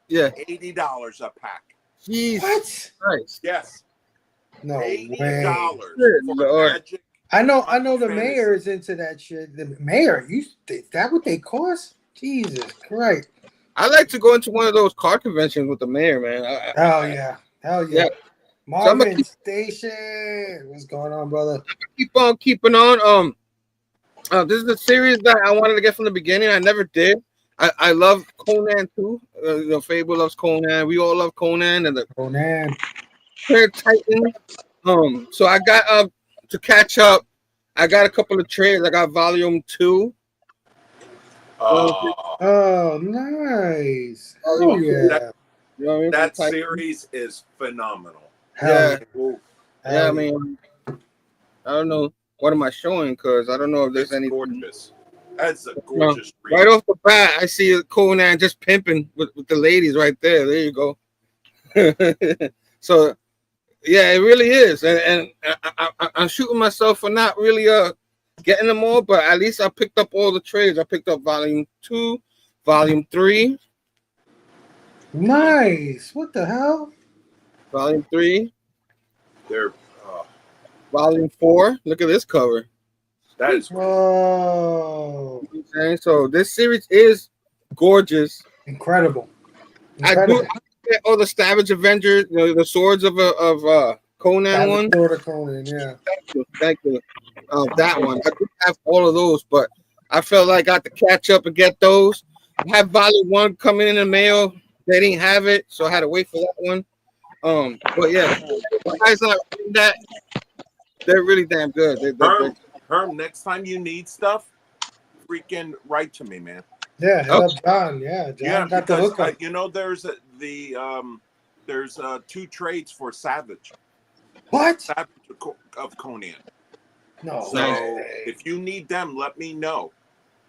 Yeah. $80 a pack. Jeez. What? Nice. Yes. No $80 way. for Magic. I know the mayor is into that shit. The mayor, is that what they cost? Jesus Christ. I like to go into one of those card conventions with the mayor, man. Hell yeah. Marvin Station. What's going on, brother? Keep on keeping on. This is a series that I wanted to get from the beginning. I never did. I love Conan too. Fable loves Conan. We all love Conan and the Conan. Titan. So I got to catch up. I got a couple of trades. I got volume 2. Oh, nice. Oh yeah. That series is phenomenal. Yeah. I mean, I don't know. What am I showing? Because I don't know if there's any. Gorgeous. That's a gorgeous read. Right off the bat, I see Conan just pimping with the ladies right there. There you go. So, yeah, it really is. And I'm shooting myself for not really getting them all, but at least I picked up all the trades. I picked up volume 2, volume 3. Nice. What the hell? Volume 3. They're volume 4. Look at this cover. That is whoa. So this series is gorgeous. Incredible. I do get all the Savage Avengers, the swords of Conan one. Sword of Conan, yeah. Thank you. That one. I do have all of those, but I felt like I had to catch up and get those. I had Volume 1 coming in the mail. They didn't have it, so I had to wait for that one. But yeah, guys not reading that. They're really damn good. Herm, next time you need stuff, freaking write to me, man. Yeah, hit up John. Yeah, John got the hookup. You know, there's 2 trades for Savage. What? Savage of Conan. No. So if you need them, let me know.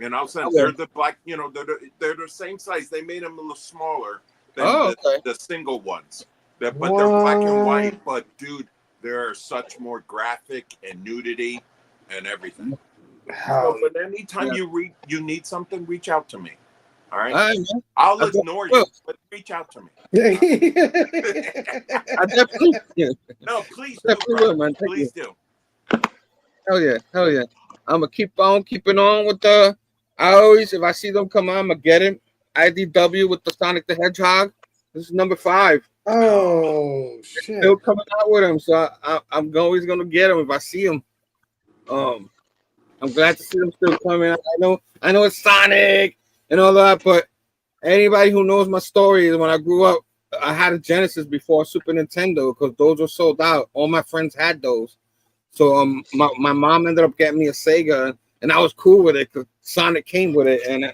And I'll send. They're the black. You know, they're the same size. They made them a little smaller than the single ones. But they're black and white. But dude, they're such more graphic and nudity and everything. So, but anytime you need something, reach out to me. All right. I'll ignore you, but reach out to me. I definitely. No, please definitely do, will, man. Please do. Hell yeah. I'm gonna keep on keeping on with the. I always, if I see them come on, I'm gonna get it. IDW with the Sonic the Hedgehog. This is number 5. Oh shit! Still coming out with them, so I'm always gonna get them if I see them. I'm glad to see them still coming out. I know it's Sonic and all that, but anybody who knows my story is when I grew up, I had a Genesis before Super Nintendo because those were sold out. All my friends had those. So my mom ended up getting me a Sega, and I was cool with it because Sonic came with it. And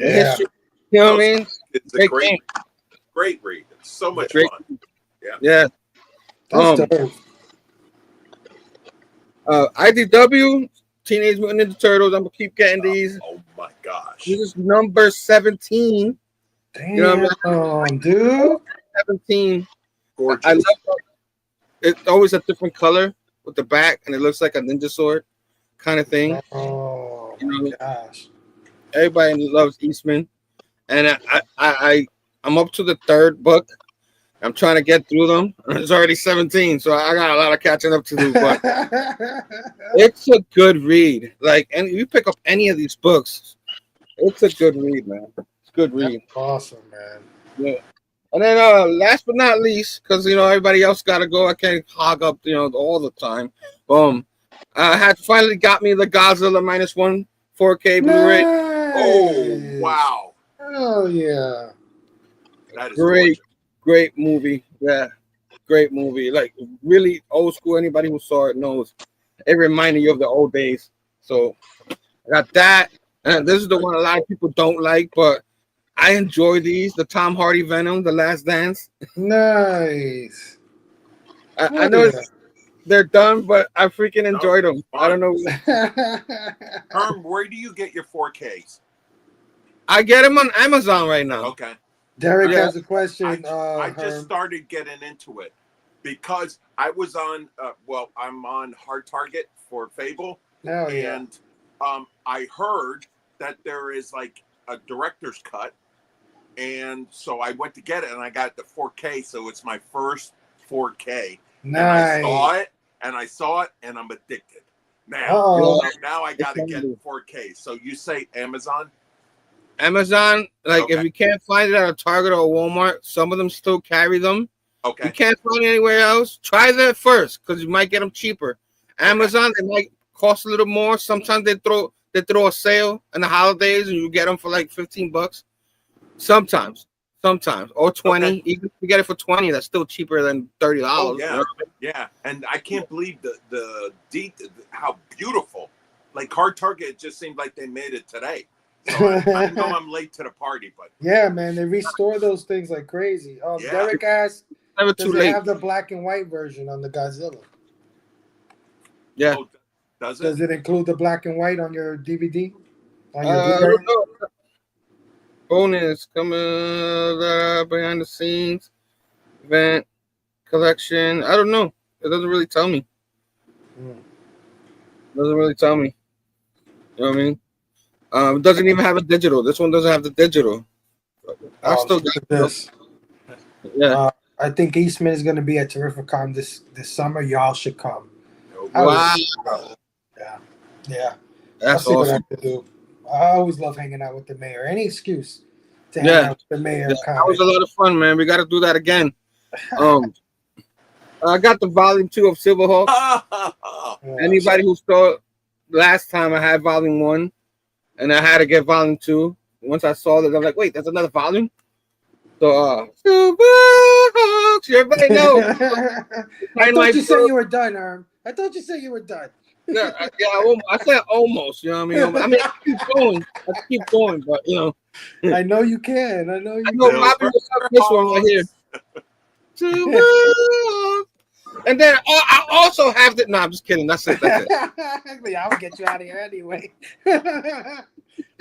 history, you know what I mean? It's a great read. It's so much fun. Yeah. IDW, Teenage Mutant Ninja Turtles. I'm gonna keep getting these. Oh my gosh! This is number 17. Damn, you know what I mean? Dude. 17. Gorgeous. I love it. It's always a different color with the back, and it looks like a ninja sword kind of thing. Oh my gosh! Everybody loves Eastman, and I'm up to the 3rd book. I'm trying to get through them. It's already 17, so I got a lot of catching up to do. But it's a good read. Like, and you pick up any of these books, it's a good read, man. It's a good read. That's awesome, man. Yeah. And then last but not least, because everybody else got to go, I can't hog up all the time. I had finally got me the Godzilla -1 4K Blu-ray. Oh wow! Oh yeah, that is great movie. Yeah, great movie. Like really old school. Anybody who saw it knows. It reminded you of the old days. So I got that. And this is the one a lot of people don't like, but I enjoy these. The Tom Hardy Venom, The Last Dance. Nice. I know they're done, but I freaking enjoyed them. I don't know. Herm, where do you get your 4Ks? I get them on Amazon right now. Okay. Derek has a question. I just started getting into it because I was on. I'm on Hard Target for Fable, and I heard that there is like a director's cut, and so I went to get it, and I got the 4K. So it's my first 4K. Nice. And I saw it, and I'm addicted. Now I got to get 4K. So you say Amazon? Amazon, if you can't find it at a Target or a Walmart, some of them still carry them. Okay. You can't find it anywhere else. Try that first because you might get them cheaper. Amazon, they might cost a little more. Sometimes they throw a sale in the holidays and you get them for like $15. Sometimes or 20. Okay. Even if you get it for 20, that's still cheaper than $30. Oh, yeah, yeah. And I can't believe how beautiful. Like Hard Target, it just seemed like they made it today. So I know I'm late to the party, but yeah, man, they restore those things like crazy. Derek asked, never does too it late. have the black and white version on the Godzilla? Yeah. Oh, does it? Does it include the black and white on your DVD? On your I Blu-ray? don't know. Bonus coming behind the scenes event collection. I don't know. It doesn't really tell me. Doesn't really tell me. You know what I mean? It doesn't even have a digital. This one doesn't have the digital. I still got this. Yeah. I think Eastman is going to be at Terrificon this summer. Y'all should come. Wow. Yeah. That's I'll see awesome. what I can do. I always love hanging out with the mayor. Any excuse to hang out with the mayor. That was a lot of fun, man. We got to do that again. I got the volume 2 of Silverhawks. Anybody who saw it last time, I had volume 1, and I had to get volume 2. Once I saw it, I'm like, wait, there's another volume. So, Silverhawks, you everybody know. I thought you said you were done, Arm. I thought you said you were done. Yeah, I said almost. You know what I mean? I keep going. But you know, I know you can. I know you. I know can. Robbie was up this one right here. And then I also have the. No, I'm just kidding. That's it. Yeah, I'll get you out of here anyway.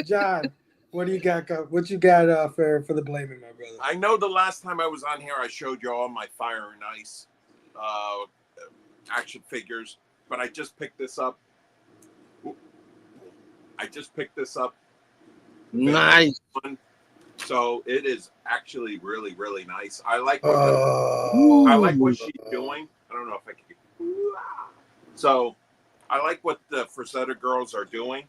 John, what do you got? What you got for the blaming, my brother? I know the last time I was on here, I showed you all my Fire and Ice action figures, but I just picked this up. Nice. So it is actually really, really nice. I like what she's doing. I don't know if I can. So I like what the Frazetta girls are doing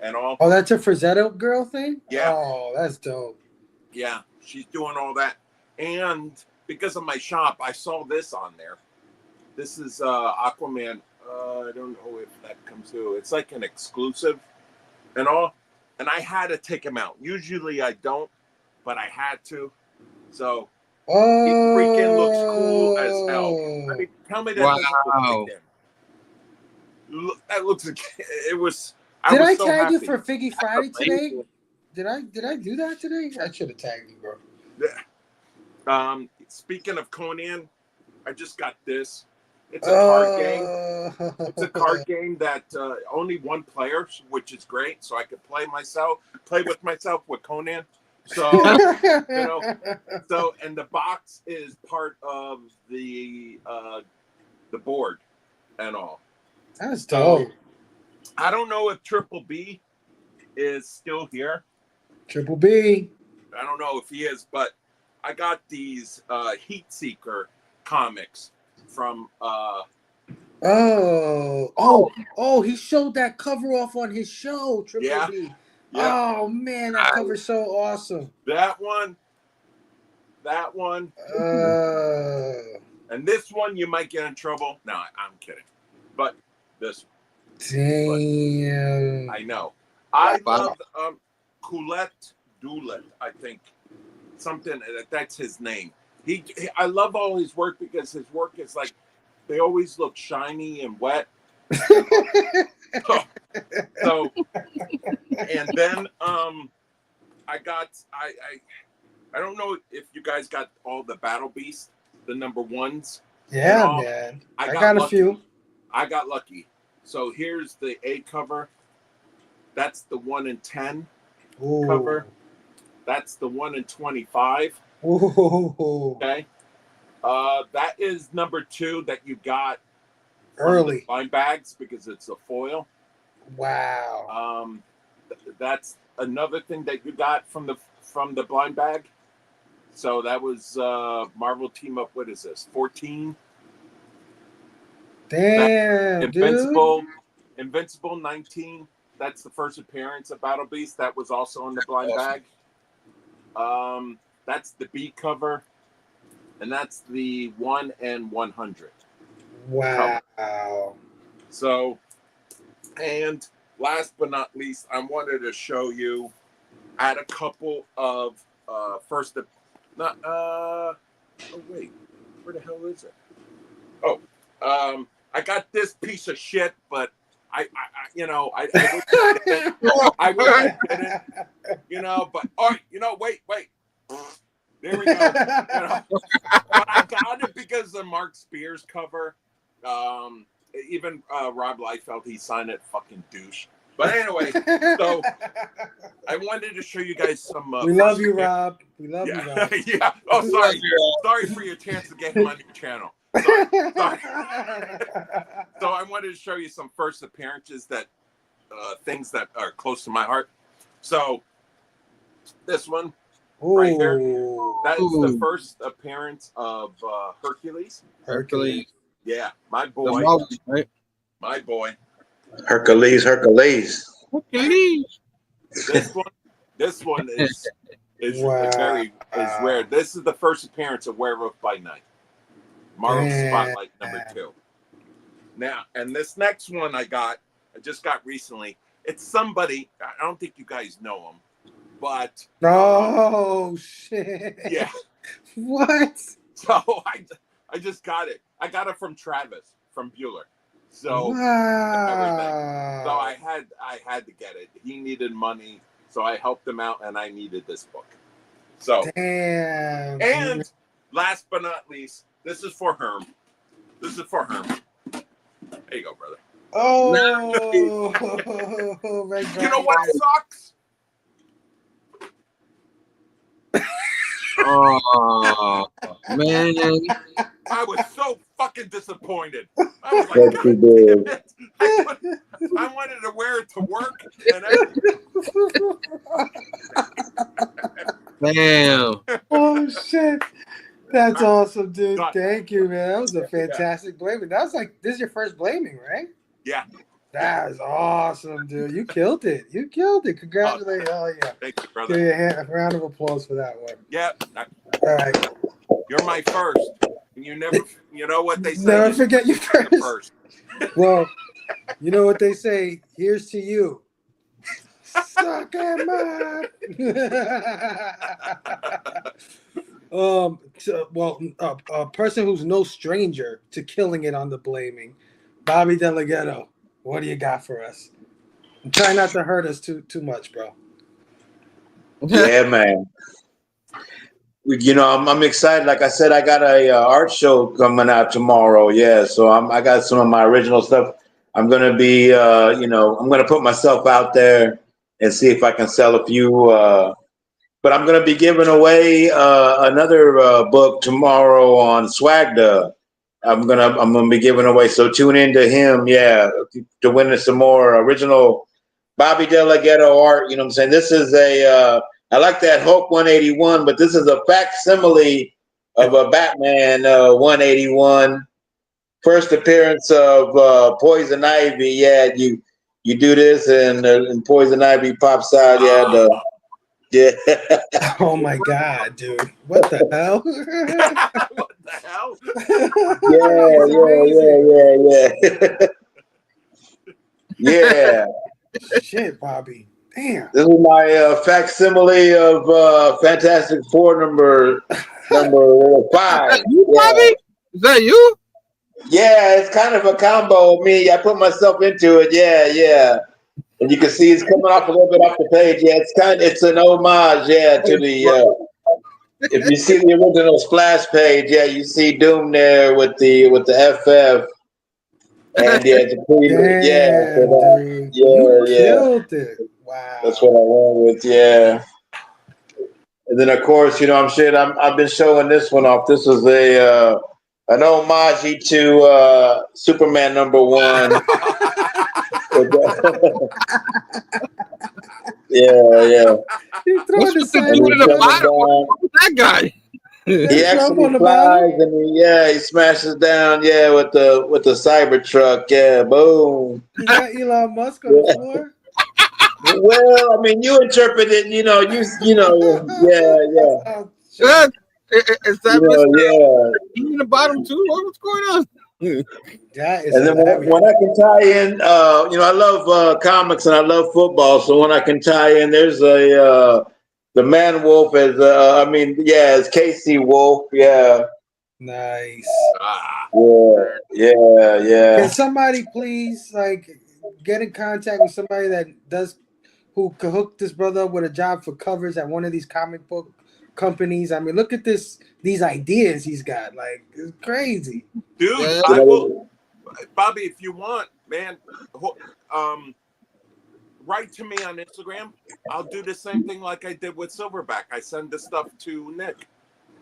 and all. Oh, that's a Frazetta girl thing? Yeah. Oh, that's dope. Yeah, she's doing all that. And because of my shop, I saw this on there. This is Aquaman. I don't know if that comes through. It's like an exclusive and all. And I had to take him out. Usually I don't, but I had to. So he freaking looks cool as hell. I mean, tell me that doesn't look like him. That looks. It was. Did I so tag happy. you for Figgy Friday today? Did I do that today? I should have tagged you, bro. Speaking of Conan, I just got this. It's a card game. It's a card game that only one player, which is great. So I could play with myself with Conan. So you know, and the box is part of the board and all. That's dope. I don't know if Triple B is still here. Triple B. I don't know if he is, but I got these Heat Seeker comics from he showed that cover off on his show, Triple B. Yeah. Oh man, that cover's so awesome. That one. And this one you might get in trouble. No, I'm kidding. But this one. Damn. I know. I love Colette Doulet, I think. Something that's his name. I love all his work because his work is like they always look shiny and wet. So and then I don't know if you guys got all the Battle Beast, the number ones. Yeah, man. I got a few. I got lucky. So here's the A cover. That's the 1 in 10 cover. That's the 1 in 25. Ooh. Okay. That is number 2 that you got early blind bags because it's a foil. Wow. That's another thing that you got from the blind bag. So that was Marvel Team Up. What is this? 14. Damn, Invincible 19. That's the first appearance of Battle Beast. That was also in the blind bag. That's the B cover, and that's the 1 in 100. Wow. Cover. So, and last but not least, I wanted to show you. I had a couple of oh wait, where the hell is it? Oh, I got this piece of shit, but I wish I didn't, but all right, wait. There we go. But I got it because the Mark Spears cover. Even Rob Liefeld, he signed it, fucking douche. But anyway, so I wanted to show you guys some. We love you, Rob. We love you, Rob. Yeah. Oh, sorry. Sorry for your chance to get him on your channel. Sorry. So I wanted to show you some first appearances things that are close to my heart. So this one right here, that is the first appearance of Hercules. Yeah, my boy. Right? My boy. Hercules. This one is rare. This is the first appearance of Werewolf by Night. Moral Damn. Spotlight #2. Now, and this next one I just got recently. It's somebody, I don't think you guys know him, but oh shit. Yeah. What? So I just got it. I got it from Travis from Bueller. So everything. So I had to get it. He needed money, so I helped him out, and I needed this book. So damn. And last but not least, this is for Herm. There you go, brother. Oh, you know what sucks? Oh man, I was so fucking disappointed. I was like, God damn it. I wanted to wear it to work and damn. Oh shit. That's awesome, dude. Thank you, man. That was a fantastic blaming. That was like, this is your first blaming, right? Yeah. That was awesome, dude. You killed it. Congratulations. Oh, yeah. Thank you, brother. Give you a round of applause for that one. Yeah. All right. You're my first. You know what they say? Never forget your first. Well, you know what they say? Here's to you. Suck him up. A person who's no stranger to killing it on the blaming, Bobby Delgado. What do you got for us? And try not to hurt us too much, bro. Yeah, man. You know, I'm excited. Like I said, I got a art show coming out tomorrow. Yeah, so I got some of my original stuff. I'm gonna be, I'm gonna put myself out there and see if I can sell a few. But I'm gonna be giving away another book tomorrow on Swagda. I'm gonna be giving away. So tune into him, to win some more original Bobby Delgado art. You know what I'm saying? This is I like that Hulk 181, but this is a facsimile of a Batman 181. First appearance of Poison Ivy. Yeah, you do this and Poison Ivy pops out. Yeah. Oh my God, dude! What the hell? What the hell? Yeah. Shit, Bobby. Damn. This is my facsimile of Fantastic Four number 5. You, Bobby? Is that you? Yeah, it's kind of a combo of me. I put myself into it. Yeah. And you can see it's coming off a little bit off the page. Yeah, it's an homage, to the if you see the original splash page, you see Doom there with the FF. And it's a preview. You killed it. Wow. That's what I went with, And then of course, I've been showing this one off. This is an homage to Superman #1. Yeah. What's with the dude in the bottom? What's that guy? He actually flies and he smashes down with the Cybertruck. Yeah, boom. You got Elon Musk on the floor? Well, I mean, you interpret it. Yeah. Is that Mr. in the bottom too? What's going on? And then when I can tie in, I love comics and I love football. So when I can tie in, there's the Man Wolf as it's Casey Wolf. Yeah. Nice. Yeah. Can somebody please get in contact with somebody who could hook this brother up with a job for covers at one of these comic book companies? I mean, look at these ideas he's got. It's crazy. Dude, I will, Bobby, if you want, man, write to me on Instagram. I'll do the same thing like I did with Silverback. I send the stuff to Nick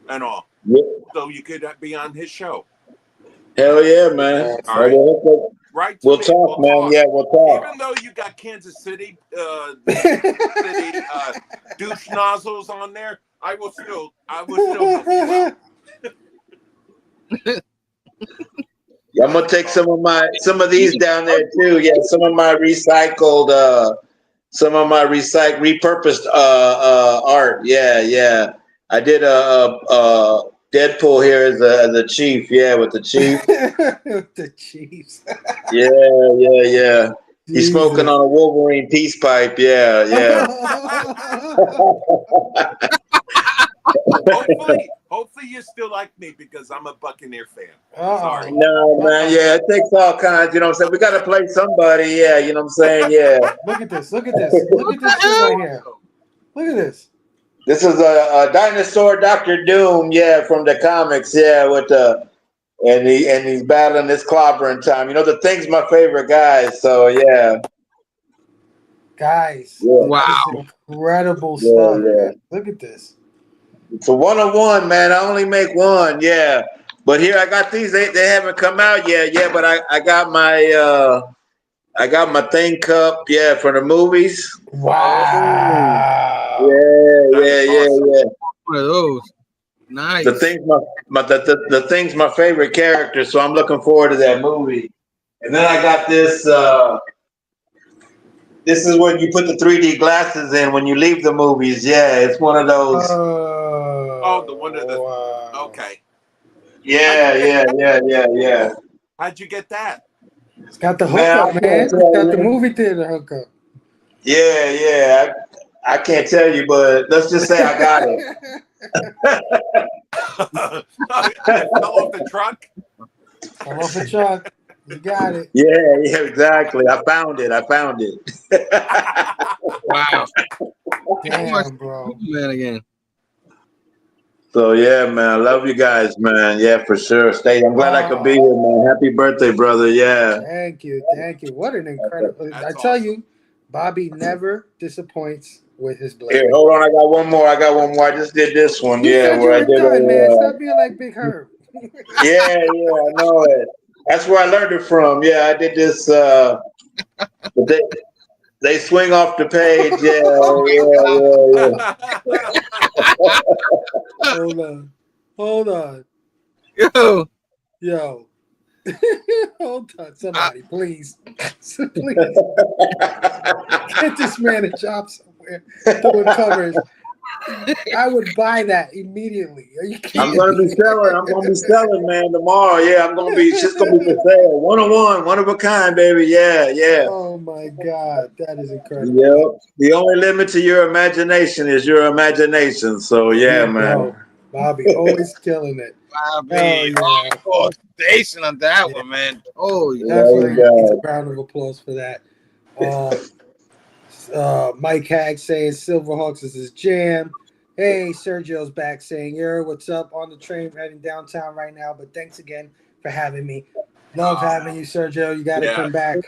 and all. Yeah. So you could be on his show. Hell yeah, man. All right. Right. We'll talk, man. Talk. Yeah, we'll talk. Even though you got Kansas City, douche nozzles on there, I will still I'm gonna take some of these down there too. Yeah, some of my repurposed art. Yeah. I did Deadpool here as a chief. Yeah, with the chief. The Chiefs. Yeah. He's smoking on a Wolverine peace pipe. Yeah. Hopefully you still like me because I'm a Buccaneer fan. Sorry. No, man. Yeah, it takes all kinds. You know what I'm saying? We got to play somebody. Yeah, you know what I'm saying? Yeah. Look at this. Look at this. Look at this shit right here. Look at this. This is a dinosaur Doctor Doom. Yeah, from the comics. Yeah, with the and he's battling this clobbering time. You know, the Thing's my favorite guy. So yeah. Guys, Wow. that is incredible stuff. Man. Look at this. It's a 1-on-1, man. I only make one, yeah. But here I got these. They haven't come out yet, yeah. But I got my Thing cup, yeah, for the movies. Wow. Yeah. One of those. Nice. The Thing's my favorite character, so I'm looking forward to that movie. And then I got this. This is when you put the 3D glasses in when you leave the movies. Yeah, it's one of those. The one of the. Okay. Yeah. How'd you get that? It's got the hookup, man. It's got the movie theater hookup. Yeah. I can't tell you, but let's just say I got it. It fell off the truck. Fell off the truck. You got it. Yeah, exactly. I found it. Wow. Damn, bro. Man, again. So yeah, man, I love you guys, man. Yeah, for sure. I'm glad I could be here, man. Happy birthday, brother. Yeah. Thank you. What an incredible. I tell you, Bobby never disappoints with his blade. Here, hold on. I got one more. I just did this one. You said you were done, man. Stop being like Big Herb. Yeah, I know it. That's where I learned it from. Yeah, I did this. They swing off the page. Yeah. Hold on. Yo. Hold on, somebody, please. Please. Get this man a job somewhere doing covers. I would buy that immediately. Are you kidding? I'm gonna be selling, man, tomorrow. Yeah, it's just gonna be for sale. 1-on-1, one of a kind, baby. Yeah. Oh my God, that is incredible. Yep. The only limit to your imagination is your imagination. So yeah, man. Bobby, always killing it. Bobby, station on that one, man. Oh, definitely needs a round of applause for that. Mike Hag saying Silverhawks is his jam. Hey, Sergio's back saying, what's up? On the train heading downtown right now, but thanks again for having me. Love having you, Sergio. You got to come back.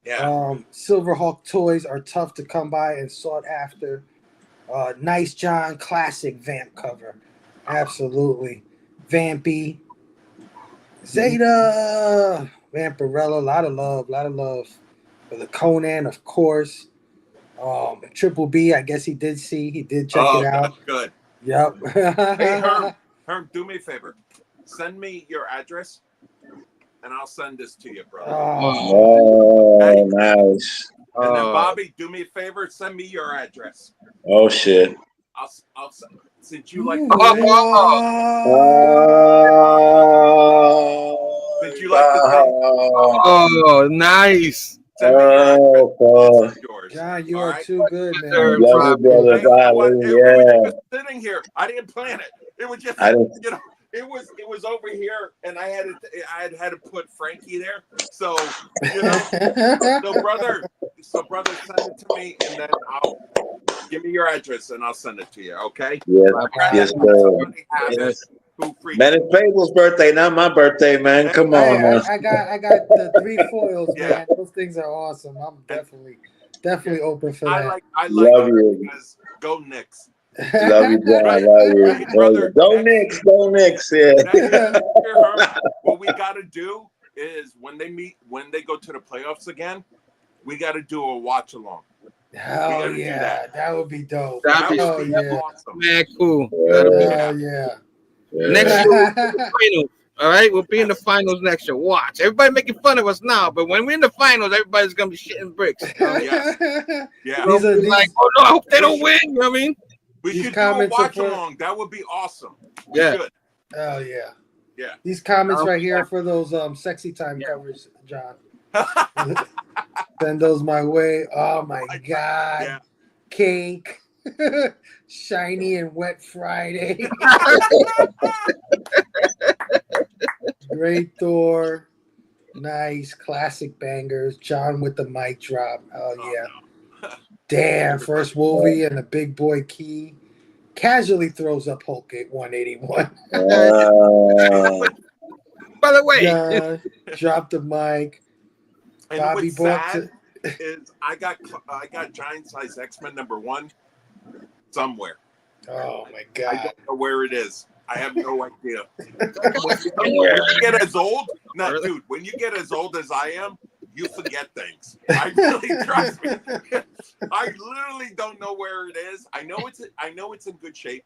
Yeah. Silverhawk toys are tough to come by and sought after. Nice John classic Vamp cover. Absolutely. Vampy. Zeta. Vampirella. A lot of love for the Conan, of course. Triple B, I guess he did check it out. Good. Yep. Hey, Herm, do me a favor. Send me your address, and I'll send this to you, brother. Oh, nice. And then Bobby, do me a favor. Send me your address. Oh shit. I'll since you like. Since you like the thing. Oh, nice. John, you are too good, man. Sitting here, I didn't plan it. It was just, it was over here, and I had to put Frankie there. So, brother, send it to me, and then give me your address, and I'll send it to you. Okay? Yes, sir. Man, it's Fable's birthday, not my birthday, man. Come on, man. I got the 3 foils, man. Those things are awesome. I'm definitely open for that. I love you. Because go Knicks. Love you, John. I love you. Brother, go Knicks. Yeah. What we got to do is when they go to the playoffs again, we got to do a watch along. Hell yeah, that would be dope. That'd be awesome. Man, cool. Yeah. Next year, we'll be in the finals. All right, we'll be in the finals next year. Watch. Everybody making fun of us now, but when we're in the finals, everybody's gonna be shitting bricks. Yeah. Like, oh no, I hope they don't win. You know what I mean? We should do a watch along. That would be awesome. Yeah. Oh yeah. Yeah. These comments right here for those sexy time covers, John. Send those my way. Oh my god. Yeah. Cake. Shiny and wet Friday. Great Thor. Nice classic bangers. John with the mic drop. Oh yeah. Damn, first Wolvie and the big boy Key. Casually throws up Hulk at 181. By the way, Yeah, drop the mic. And Bobby what's bought sad is I got Giant Size X-Men #1 somewhere. Oh my I god. don't know where it is. I have no idea. When you get as old, dude, when you get as old as I am, you forget things. I really trust me. I literally don't know where it is. I know it's in good shape.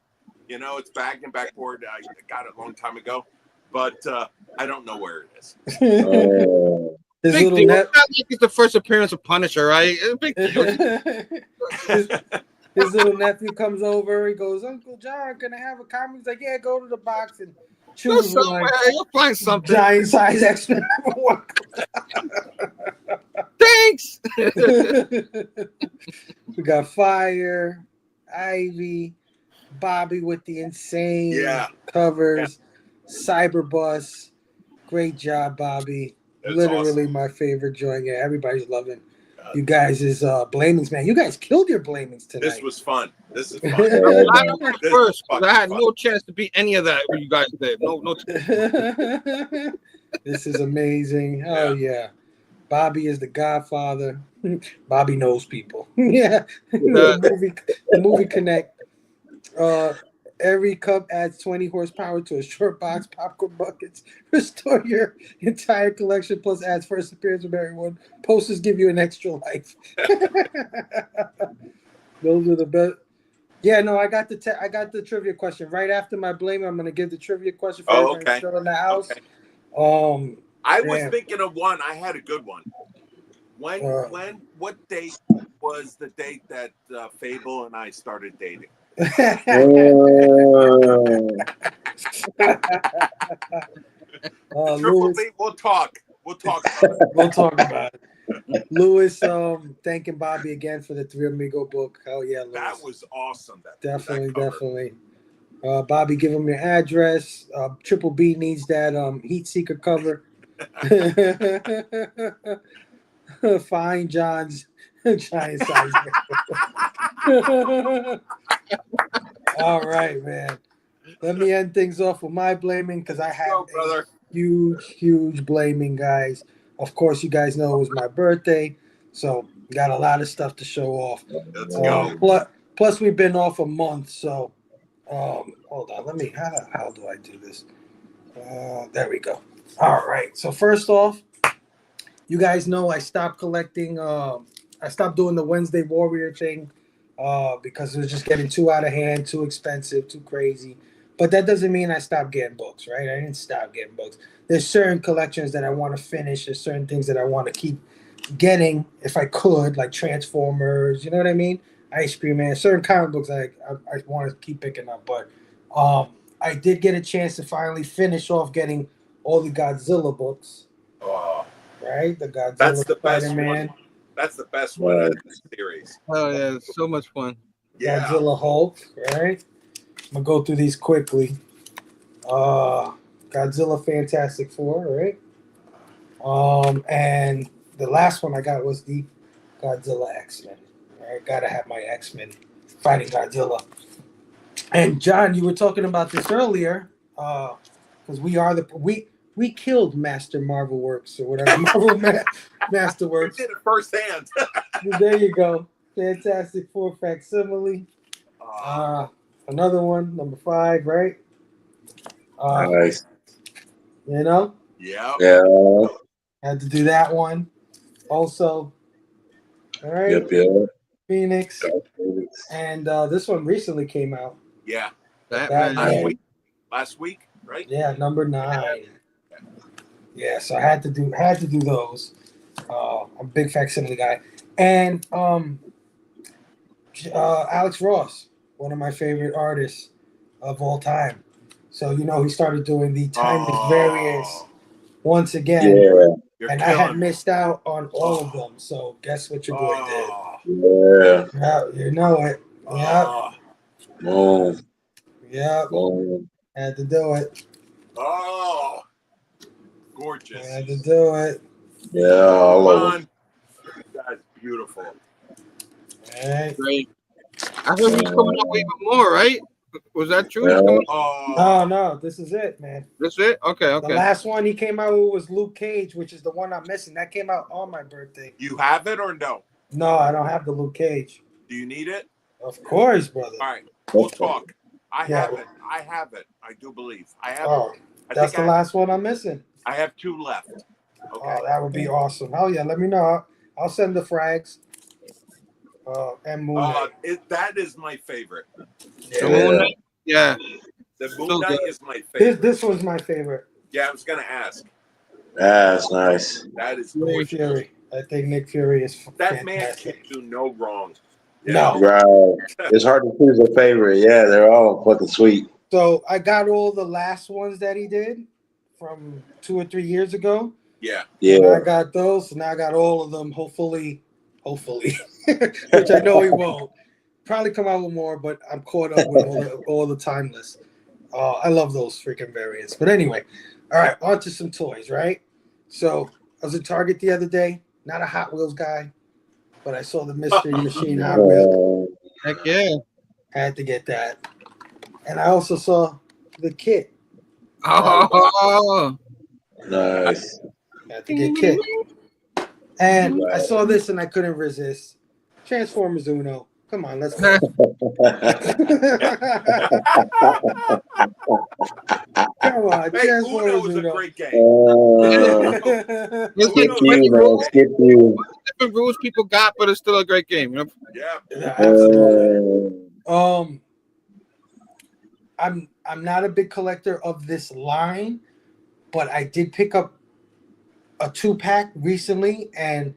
You know, it's back and backboard. I got it a long time ago, but I don't know where it is. His big little deal. net. It's not like it's the first appearance of Punisher, right? It's a big deal. His little nephew comes over. He goes, Uncle John, can I have a comic? He's like, yeah, go to the box and choose Go one. somewhere. You'll find something. Giant Size X-Men #1. Thanks. We got Fire, Ivy, Bobby with the insane covers, Cyberbus. Great job, Bobby. That's Literally awesome. my favorite joint. Yeah, everybody's loving you guys' blamings, man. You guys killed your blamings tonight. This was fun. This is I'm fun. glad I went This first is because fucking I had fun. no chance to beat any of that what you guys did. No. This is amazing. Oh yeah. Bobby is the Godfather. Bobby knows people. Yeah. The movie Connect. Every cup adds 20 horsepower to a short box popcorn buckets. Restore your entire collection plus adds first appearance of everyone. Posters give you an extra life. Those are the best. Yeah, no, I got the trivia question right after my blame. I'm gonna give the trivia question for everybody still in the house. Okay. I was damn. thinking of one. I had a good one. What date was the date that Fable and I started dating? Triple B, we'll talk. We'll talk about it. Lewis, thanking Bobby again for the Three Amigo book. Hell yeah, Lewis. That was awesome. Definitely. Bobby, give him your address. Triple B needs that Heat Seeker cover. Fine John's giant size. All right, man. Let me end things off with my blaming because I have huge blaming, guys. Of course, you guys know it was my birthday, so got a lot of stuff to show off. Let's go. Plus, we've been off a month, so hold on. Let me. How do I do this? There we go. All right. So first off, you guys know I stopped collecting. I stopped doing the Wednesday Warrior thing because it was just getting too out of hand, too expensive, too crazy. But that doesn't mean I stopped getting books, right? I didn't stop getting books. There's certain collections that I want to finish. There's certain things that I want to keep getting if I could, like Transformers. You know what I mean? Ice Cream Man. Certain comic books I want to keep picking up. But I did get a chance to finally finish off getting all the Godzilla books. Oh, right? The Godzilla that's the best Spider-Man. one. That's the best one in the series. Oh yeah, it's so much fun. Yeah. Godzilla Hulk, right? I'm gonna go through these quickly. Godzilla Fantastic Four, right? And the last one I got was the Godzilla X-Men. Right? Gotta have my X-Men fighting Godzilla. And John, you were talking about this earlier, because we killed Master Marvel Works or whatever. Marvel Masterworks. We did it firsthand. There you go. Fantastic Four facsimile. Another one, number 5, right? Nice. You know? Yeah. Had to do that one. Also, all right. Yep. Phoenix. And this one recently came out. Yeah. Batman. Last week, right? Yeah, number 9. Yeah, so I had to do those. I'm a big facsimile guy. And Alex Ross, one of my favorite artists of all time. So he started doing the timeless variants once again. Yeah. You're And I had killing me. missed out on all of them. So guess what your boy did? Yeah. Yeah, you know it. Yeah, Boom. yeah. Boom. Had to do it. Oh, gorgeous. Had to do it. Yeah, all Come over. on. That's beautiful. All right. Great. I heard he's coming up with even more, right? Was that true? He's Yeah. coming. Oh no, this is it, man. That's it. Okay. The Okay. last one he came out with was Luke Cage, which is the one I'm missing. That came out on my birthday. You have it or no? No, I don't have the Luke Cage. Do you need it? Of course, brother. All right, we'll talk. I Yeah. have it. I have it. I do believe. I have Oh, it. I that's think the last one I'm missing. I have 2 left. Okay. Oh, that would be awesome. Hell yeah, let me know. I'll send the frags. And Moon Knight. That is my favorite. The Moon Knight. Yeah. The Moon So Knight good. is my favorite. This one's my favorite. Yeah, I was gonna ask. That's nice. That is Nick gorgeous. Fury. I think Nick Fury is That man fantastic. can do no wrong. No. Right. It's hard to choose a favorite. Yeah, they're all fucking sweet. So I got all the last ones that he did from 2 or 3 years ago. Yeah. Yeah. And I got those. So now I got all of them. Hopefully, which I know he won't. Probably come out with more, but I'm caught up with all the timeless. I love those freaking variants. But anyway, all right, on to some toys, right? So I was at Target the other day. Not a Hot Wheels guy, but I saw the Mystery Machine Hot Wheels. Heck yeah. Had to get that. And I also saw the kit. Oh. Nice. Had to get kit. And I saw this and I couldn't resist. Transformers Uno. Come on, let's go. Come on, Hey, Transformers Uno is a Uno. great game. It's like Skip you, man. Skip you. different rules people got, but it's still a great game. You know? Yeah. Absolutely. I'm not a big collector of this line, but I did pick up a 2-pack recently, and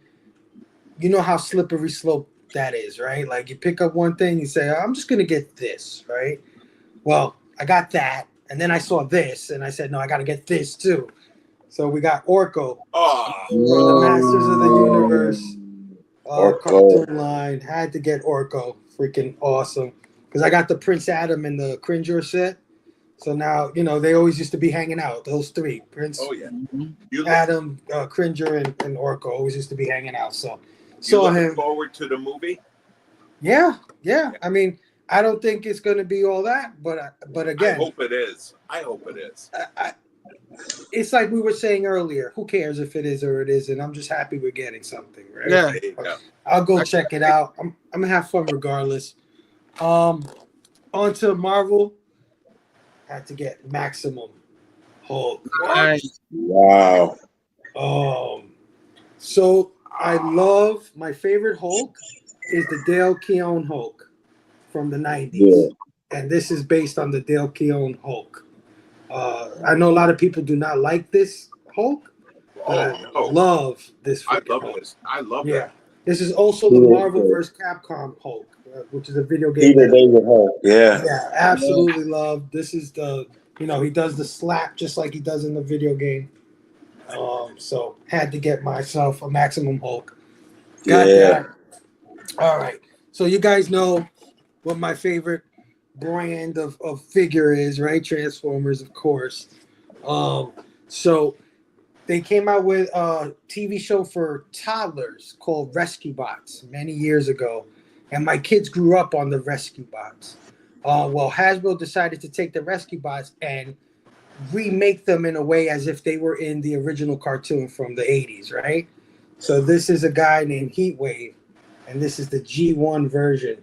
you know how slippery slope that is, right? Like you pick up one thing, you say, I'm just gonna get this, right? Well, I got that, and then I saw this, and I said, no, I gotta get this too. So we got Orko from the Masters of the Universe cartoon line. Had to get Orko, freaking awesome, because I got the Prince Adam and the Cringer set. So now, they always used to be hanging out. Those 3, Prince, Adam, Cringer, and Orko always used to be hanging out. So You looking forward to the movie? Yeah. I mean, I don't think it's going to be all that, but again, I hope it is. It's like we were saying earlier. Who cares if it is or it isn't? I'm just happy we're getting something, right? Yeah. There you go. I'll go check it out. I'm gonna have fun regardless. On to Marvel. Had to get Maximum Hulk. Nice. Wow. So I love my favorite Hulk is the Dale Keown Hulk from the 90s. Yeah. And this is based on the Dale Keown Hulk. I know a lot of people do not like this Hulk, but I love this. I love this. I love Yeah. it. This is also the Marvel vs. Capcom Hulk, which is a video game. Peter David Hulk. Yeah. Yeah, absolutely love. This is the, he does the slap just like he does in the video game. So had to get myself a Maximum Hulk. Got that. All right. So you guys know what my favorite brand of figure is, right? Transformers, of course. So they came out with a TV show for toddlers called Rescue Bots many years ago, and my kids grew up on the Rescue Bots. Well, Hasbro decided to take the Rescue Bots and remake them in a way as if they were in the original cartoon from the 80s, right? So this is a guy named Heatwave, and this is the G1 version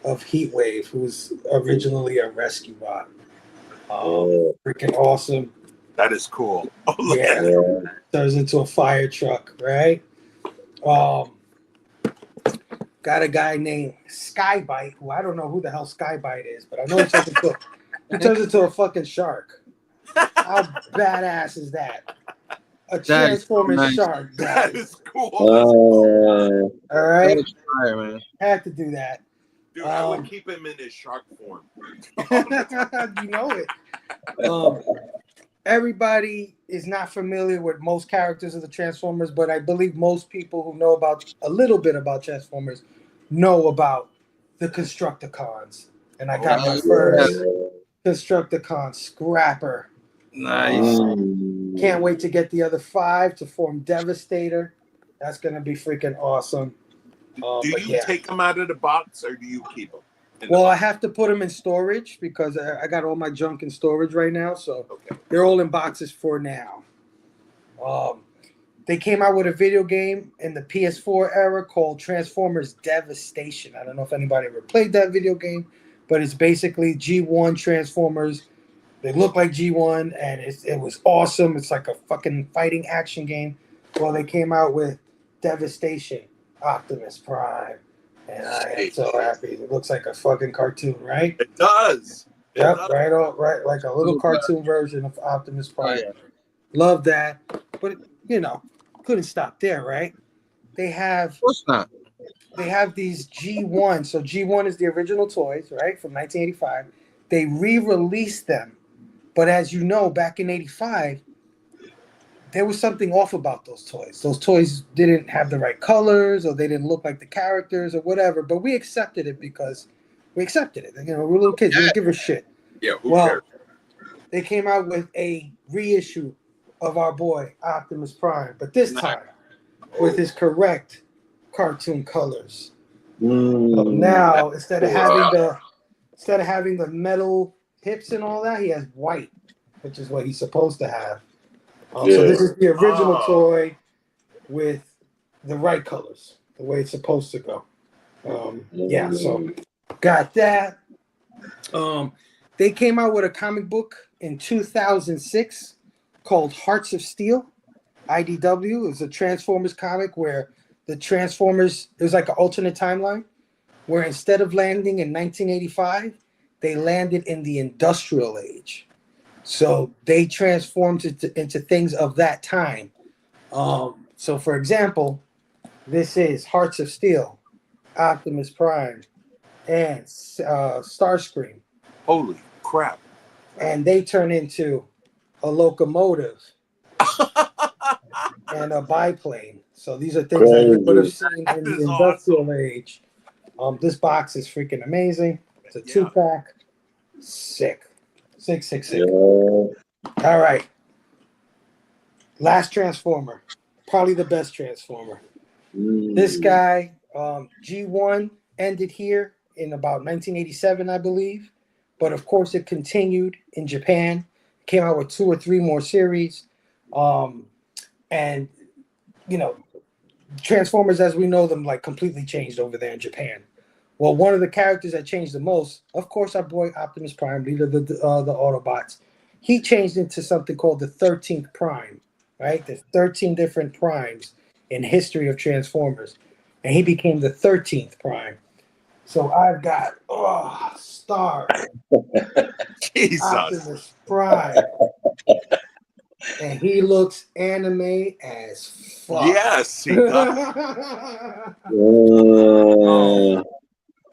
of Heatwave, who's originally a Rescue Bot. Freaking awesome. That is cool. Oh, look at it. Turns into a fire truck, right? Got a guy named Skybite, who I don't know who the hell Skybite is, but I know he turns into a fucking shark. How badass is that? A transforming shark. That is cool. All right. That is fire, man. Had to do that. Dude, I would keep him in his shark form. You know it. Everybody is not familiar with most characters of the Transformers, but I believe most people who know about a little bit about Transformers know about the Constructicons. And I got my first Constructicon Scrapper. Nice. Can't wait to get the other 5 to form Devastator. That's going to be freaking awesome. Do you take them out of the box or do you keep them? Well, I have to put them in storage because I got all my junk in storage right now. So they're all in boxes for now. They came out with a video game in the PS4 era called Transformers Devastation. I don't know if anybody ever played that video game, but it's basically G1 Transformers. They look like G1, and it was awesome. It's like a fucking fighting action game. Well, they came out with Devastation, Optimus Prime. And I am so happy. It looks like a fucking cartoon, right? It does. Yep, right, like a little cartoon version of Optimus Prime. Love that, but couldn't stop there, right? They have, of course not. They have these G1. So G1 is the original toys, right, from 1985. They re-released them, but as you know, back in '85. There was something off about those toys. Those toys didn't have the right colors, or they didn't look like the characters, or whatever. But we accepted it because we accepted it. We're little kids. We didn't give a shit. Yeah, who cares? They came out with a reissue of our boy Optimus Prime, but this time with his correct cartoon colors. So now instead of having the metal hips and all that, he has white, which is what he's supposed to have. So this is the original toy with the right colors, the way it's supposed to go. So got that. They came out with a comic book in 2006 called Hearts of Steel. IDW is a Transformers comic where the Transformers, it was like an alternate timeline, where instead of landing in 1985, they landed in the Industrial Age. So they transformed into things of that time. So, for example, this is Hearts of Steel, Optimus Prime, and Starscream. Holy crap. And they turn into a locomotive and a biplane. So these are things that you would have seen in the Industrial Age. This box is freaking amazing. It's a 2-pack. Sick. All right. Last Transformer. Probably the best Transformer. This guy, G1, ended here in about 1987, I believe. But of course, it continued in Japan. Came out with 2 or 3 more series. And, Transformers as we know them, like, completely changed over there in Japan. Well, one of the characters that changed the most, of course, our boy Optimus Prime, leader of the Autobots, he changed into something called the 13th Prime, right? There's 13 different primes in history of Transformers, and he became the 13th Prime. So I've got Star, Jesus. Optimus Prime, and he looks anime as fuck. Yes, he does.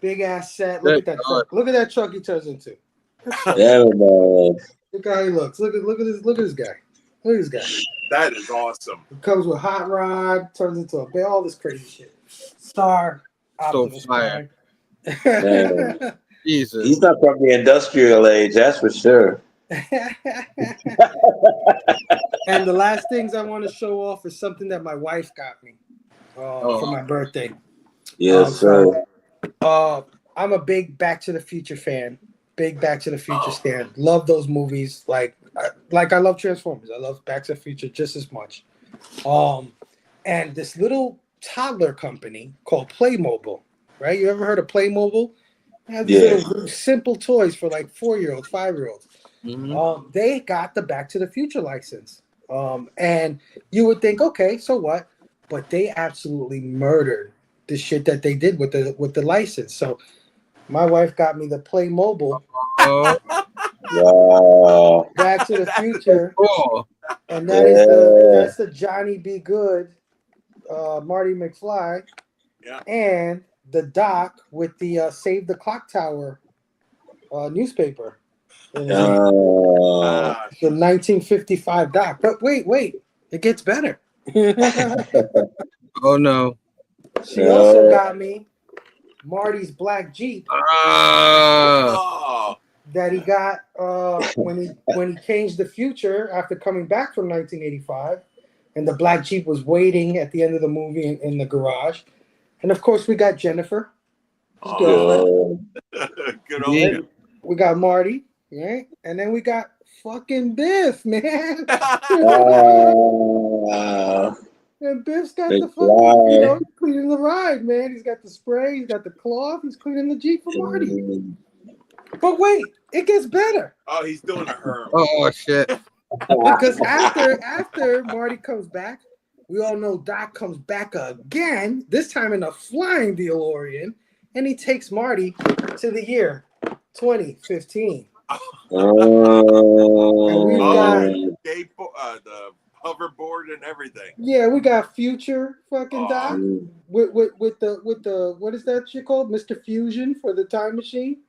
Big ass set. Look at that truck. Look at that truck he turns into. Look how he looks. Look at this guy. Look at this guy. That is awesome. It comes with hot rod, turns into a bear, all this crazy shit. Star, Optimus Prime. Jesus. He's not from the Industrial Age, that's for sure. And the last things I want to show off is something that my wife got me for my birthday. Yes, sir. I'm a big Back to the Future fan. Big Back to the Future fan. Love those movies. Like I love Transformers. I love Back to the Future just as much. And this little toddler company called Playmobil, right? You ever heard of Playmobil? They have these little simple toys for like 4-year-olds, 5-year-olds. Mm-hmm. They got the Back to the Future license. And you would think, okay, so what? But they absolutely murdered the shit that they did with the license. So my wife got me the Playmobil. Wow. Back to the Future. Cool. And that's the Johnny B. Good, Marty McFly, and the Doc with the Save the Clock Tower newspaper. The 1955 doc. But wait, it gets better. Oh no. She also got me Marty's black Jeep that he got when he changed the future after coming back from 1985, and the black Jeep was waiting at the end of the movie in the garage, and of course we got Jennifer, his girlfriend. Good old And we got Marty, right? And then we got fucking Biff, man. And Biff's got the fucking, cleaning the ride, man. He's got the spray, he's got the cloth, he's cleaning the Jeep for Marty. But wait, it gets better. Oh, he's doing a Herm. Oh shit. Because after Marty comes back, we all know Doc comes back again, this time in a flying DeLorean, and he takes Marty to the year 2015. And we've got the hoverboard and everything. Yeah, we got future fucking Doc with the what is that shit called? Mr. Fusion for the time machine.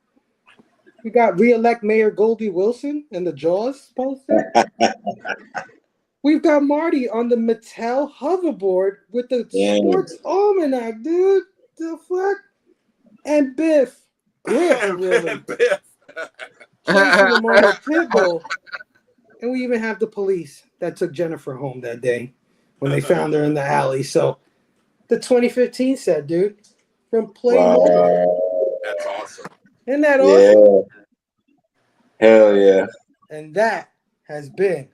We got re-elect Mayor Goldie Wilson and the Jaws poster. We've got Marty on the Mattel hoverboard with the sports almanac, dude. The fuck? And Biff. Really. Biff. Chasing him on a pit bull. And we even have the police that took Jennifer home that day when they found her in the alley. So the 2015 set, dude, from Playmobil. That's awesome. Isn't that awesome? Hell yeah. And that has been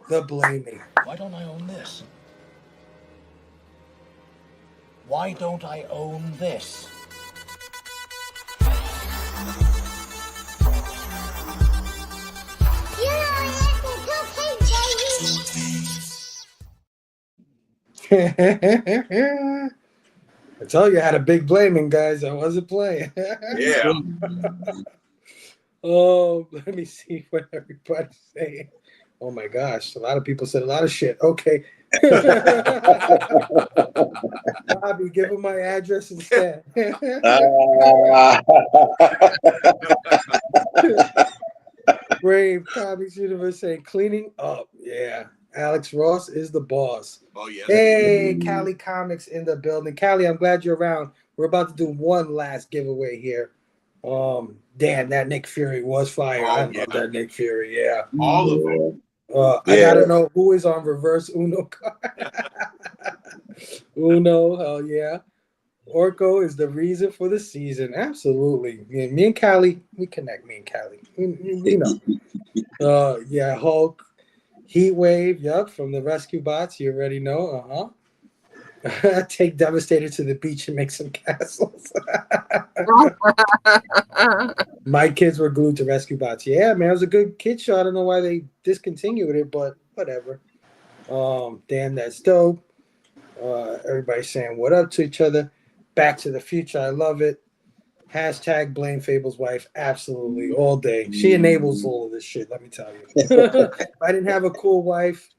the blaming. Why don't I own this? Why don't I own this? I told you I had a big blaming, guys. I wasn't playing. Yeah. Oh, let me see what everybody's saying. Oh my gosh, a lot of people said a lot of shit. Okay. Bobby, give him my address instead. Brave Comics Universe saying cleaning up. Yeah. Alex Ross is the boss. Oh yeah. Hey, Cali Comics in the building. Cali, I'm glad you're around. We're about to do one last giveaway here. Damn, that Nick Fury was fire. I love that Nick Fury. Yeah. All of them. I gotta know who is on reverse Uno card. Uno, hell yeah. Orko is the reason for the season. Absolutely. Yeah, me and Callie, we connect. Me and Callie. We know. Yeah, Hulk, Heat Wave, yup, from the Rescue Bots. You already know. Take Devastator to the beach and make some castles. My kids were glued to Rescue Bots. Yeah, man, it was a good kid show. I don't know why they discontinued it, but whatever. Damn, that's dope. Everybody's saying what up to each other. Back to the Future, I love it. Hashtag blame Fable's wife. Absolutely, all day. She enables all of this shit, let me tell you. If I didn't have a cool wife,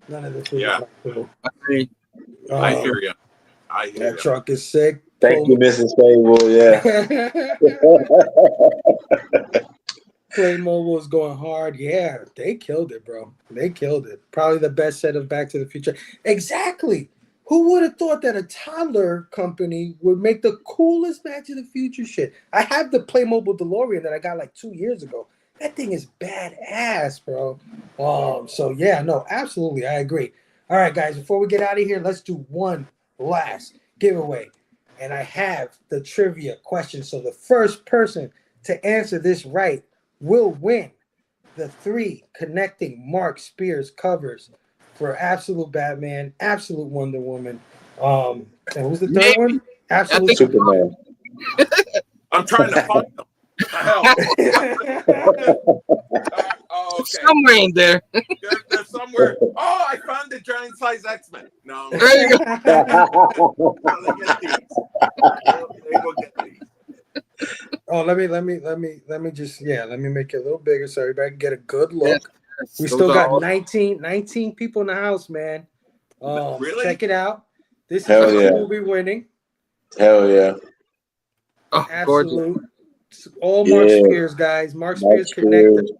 none of this would be cool. I hear you. That truck is sick. Thank you, Mrs. Fable. Yeah. Playmobil is going hard. Yeah, they killed it, bro. They killed it. Probably the best set of Back to the Future. Exactly. Who would have thought that a toddler company would make the coolest Back to the Future shit? I have the Playmobil DeLorean that I got like 2 years ago. That thing is badass, bro. So yeah, no, absolutely, I agree. All right, guys, before we get out of here, let's do one last giveaway. And I have the trivia question. So the first person to answer this right will win the 3 connecting Mark Spears covers for Absolute Batman, Absolute Wonder Woman. And who's the third one? Absolute Superman. I'm trying to find them. Okay. Somewhere in there. They're somewhere. Oh, I found the giant size X-Men. No. There you go. They get these. They will get these. Oh, let me just let me make it a little bigger so everybody can get a good look. Yes. We still got 19 people in the house, man. Really? Check it out. This is Hell who yeah. will be winning. Hell yeah. Oh, Absolute gorgeous. all Mark Spears guys. Mark Spears connected.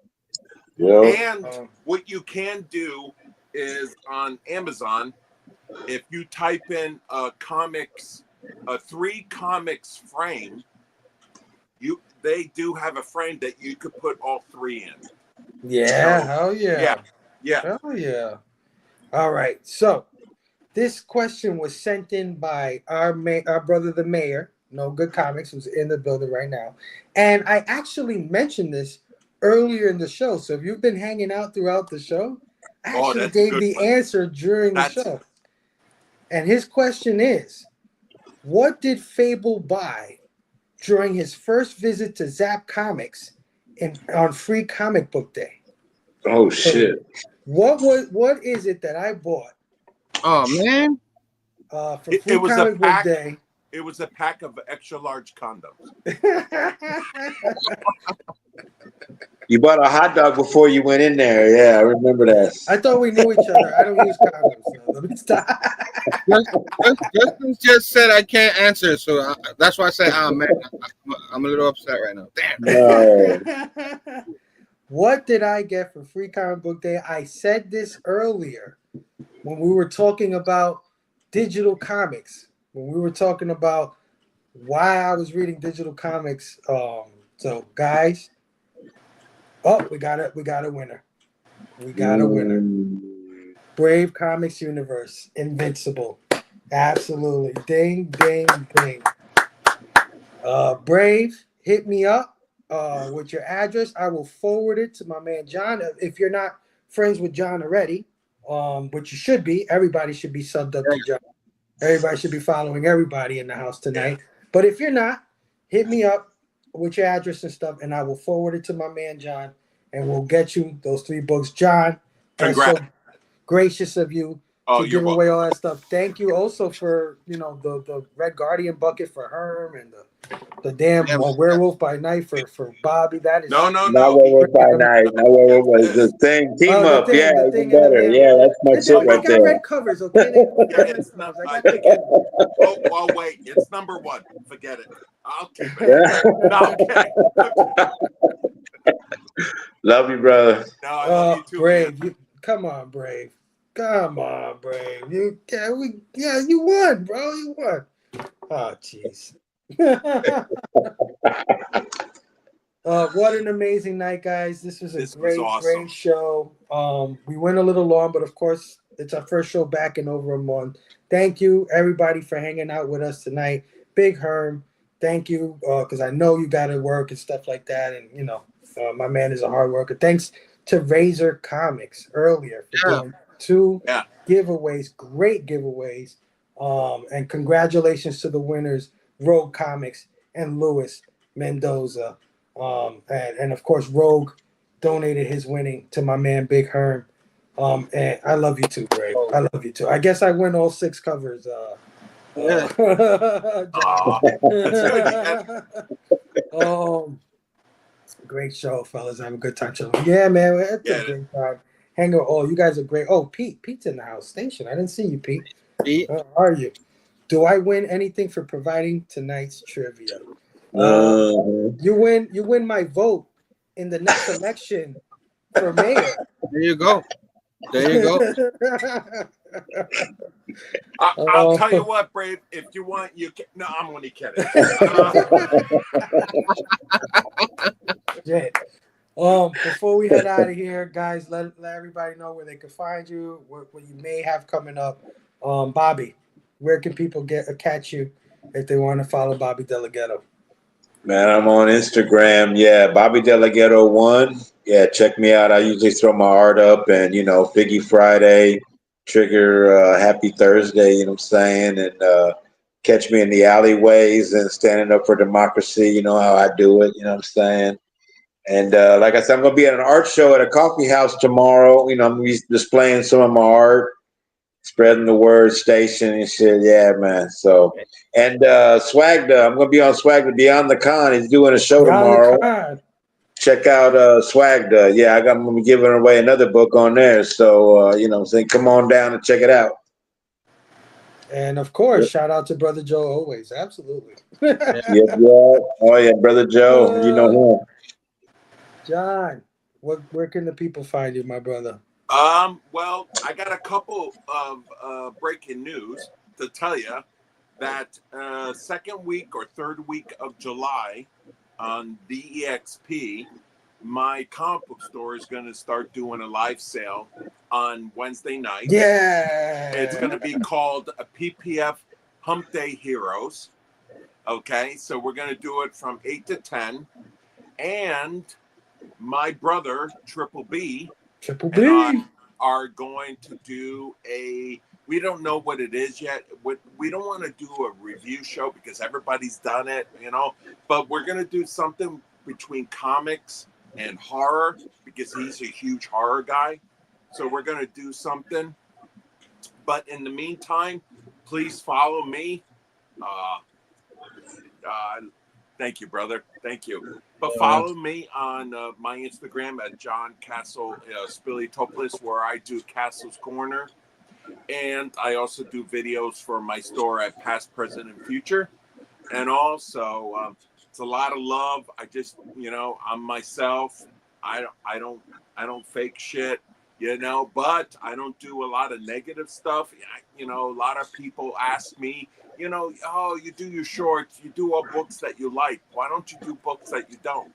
And what you can do is on Amazon, if you type in a 3 comics frame, they do have a frame that you could put all 3 in. Yeah, hell yeah. Yeah. Hell yeah. All right. So this question was sent in by our brother, the mayor, No Good Comics, who's in the building right now. And I actually mentioned this earlier in the show. So if you've been hanging out throughout the show, I actually gave the answer during the show. And his question is, what did Fable buy during his first visit to Zap Comics on Free Comic Book Day? Oh shit! What is it that I bought? Oh man! For Free Comic Book Day. It was a pack of extra large condoms. You bought a hot dog before you went in there. Yeah, I remember that. I thought we knew each other. I don't use condoms. So let me stop. Justin just said I can't answer, so that's why I said, "Oh man, I'm a little upset right now." Damn. No. What did I get for Free Comic Book Day? I said this earlier when we were talking about digital comics. When we were talking about why I was reading digital comics. So guys, we got a winner. We got a winner. Brave Comics Universe, Invincible. Absolutely. Ding, ding, ding. Brave, hit me up with your address. I will forward it to my man John. If you're not friends with John already, but you should be. Everybody should be subbed up to John. Everybody should be following everybody in the house tonight. But if you're not, hit me up with your address and stuff, and I will forward it to my man John, and we'll get you those 3 books. John, that's so gracious of you to give away all that stuff. Thank you also for the Red Guardian bucket for Herm and the damn Werewolf by Night for Bobby. That is not Werewolf by Night. Not Werewolf by the thing. Team up, the even better. Yeah, that's my shit right there. Red covers, okay? It's not. Oh wait, it's number 1. Forget it. I'll keep it. No, I'm kidding. Love you, brother. No, I love you too, Brave. Come on, Brave. Come on, Brave. You won, bro. You won. Oh, jeez. What an amazing night, guys. This was a great show. We went a little long, but of course, it's our first show back in over a month. Thank you, everybody, for hanging out with us tonight. Big Herm, thank you, because I know you got to work and stuff like that. And, my man is a hard worker. Thanks to Razor Comics earlier for doing 2 giveaways, great giveaways. And congratulations to the winners, Rogue Comics and Luis Mendoza. And of course, Rogue donated his winning to my man Big Herm. And I love you too, Brave. I love you too. I guess I win all 6 covers. Great show, fellas. Have a good time. Yeah, man. It's a great time. Hang on. Oh, you guys are great. Oh, Pete's in the house station. I didn't see you, Pete. How are you? Do I win anything for providing tonight's trivia? You win my vote in the next election for mayor. There you go. I'll tell you what, Brave. If you want, you can. No, I'm only kidding. Before we head out of here, guys, let everybody know where they can find you, what you may have coming up. Bobby, where can people catch you if they want to follow Bobby Delgado? Man, I'm on Instagram. Yeah, Bobby Delgado 1. Yeah, check me out. I usually throw my art up, and Biggie Friday, Trigger Happy Thursday. You know what I'm saying? And catch me in the alleyways and standing up for democracy. You know how I do it. You know what I'm saying? And like I said, I'm going to be at an art show at a coffee house tomorrow. I'm going to be displaying some of my art, spreading the word, station and shit. Yeah, man. So, and Swagda, I'm going to be on Swagda Beyond the Con. He's doing a show tomorrow. Check out Swagda. Yeah, I'm going to be giving away another book on there. So, I'm saying, come on down and check it out. And of course, shout out to Brother Joe always. Absolutely. Yeah. Oh yeah, brother Joe. You know him. John, where can the people find you, my brother? Well, I got a couple of breaking news to tell you that second week or third week of July on DEXP, my comic book store is going to start doing a live sale on Wednesday nights. Yeah. It's going to be called a PPF Hump Day Heroes. Okay, so we're going to do it from 8 to 10. And my brother, Triple B, and I are going to do we don't know what it is yet. We don't want to do a review show because everybody's done it, but we're going to do something between comics and horror because he's a huge horror guy. So we're going to do something. But in the meantime, please follow me. Thank you, brother. Thank you. But follow me on my Instagram at John Castle Spilitopoulos, where I do Castle's Corner. And I also do videos for my store at Past, Present, and Future. And also, it's a lot of love. I just, I'm myself. I don't fake shit, but I don't do a lot of negative stuff. A lot of people ask me, oh, you do your shorts, you do all books that you like. Why don't you do books that you don't?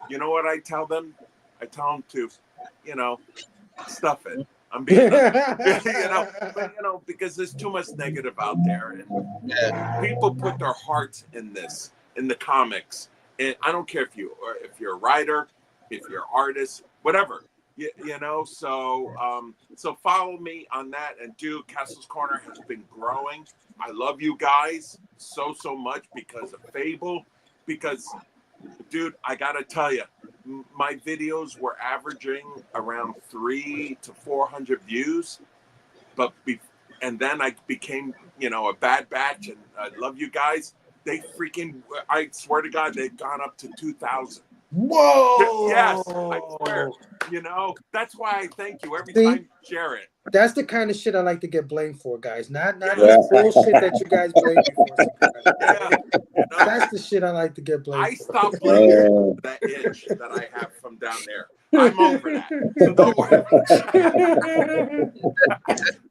You know what I tell them? I tell them to, stuff it. I'm being, because there's too much negative out there, and people put their hearts in the comics. And I don't care if you're a writer, if you're an artist, whatever. So follow me on that, and Castle's Corner has been growing. I love you guys so much because of Fable, because dude, I gotta tell you, my videos were averaging around 300 to 400 views, and then I became a Bad Batch, and I love you guys. I swear to God, they've gone up to 2,000. Whoa! Yes, I swear. That's why I thank you every time you share it. That's the kind of shit I like to get blamed for, guys. Not the bullshit that you guys blame me for sometimes. Yeah. That's the shit I like to get blamed for. I stopped blaming that itch that I have from down there. I'm over that. So don't worry.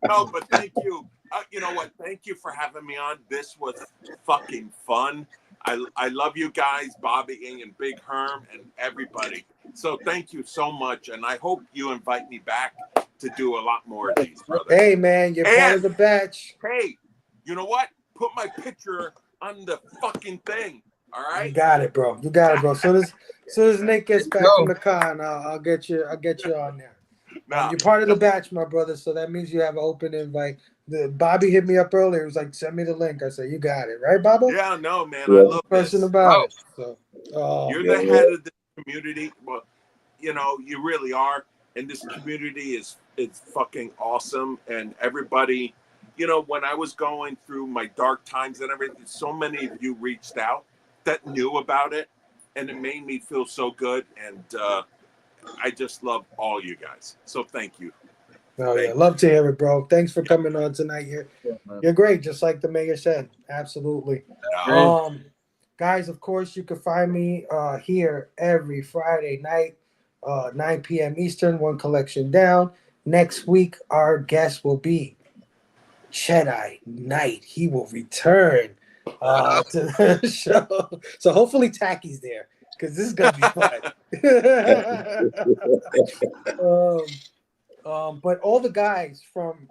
No, but thank you. You know what? Thank you for having me on. This was fucking fun. I love you guys, Bobby and Big Herm and everybody. So thank you so much, and I hope you invite me back to do a lot more of these, brother. Hey, man, you're part of the batch. Hey, you know what? Put my picture on the fucking thing. All right. You got it, bro. You got it, bro. Soon as Nick gets back from the con, I'll get you on there. Nah. You're part of the batch, my brother. So that means you have an open invite. Bobby hit me up earlier. He was like, "Send me the link." I said, "You got it, right, Bobo?" Yeah, no, man. I love question this. about it. So, you're the head of the community. Well, you really are. And this community is fucking awesome. And everybody, when I was going through my dark times and everything, so many of you reached out that knew about it, and it made me feel so good. And I just love all you guys. So thank you. Yeah, love to hear it, bro. Thanks for coming on tonight. You're great, just like the mayor said. Absolutely. Guys, of course, you can find me here every Friday night, 9 p.m. Eastern, one collection down. Next week, our guest will be Jedi Knight. He will return to the show. So hopefully Tacky's there, because this is going to be fun. But all the guys from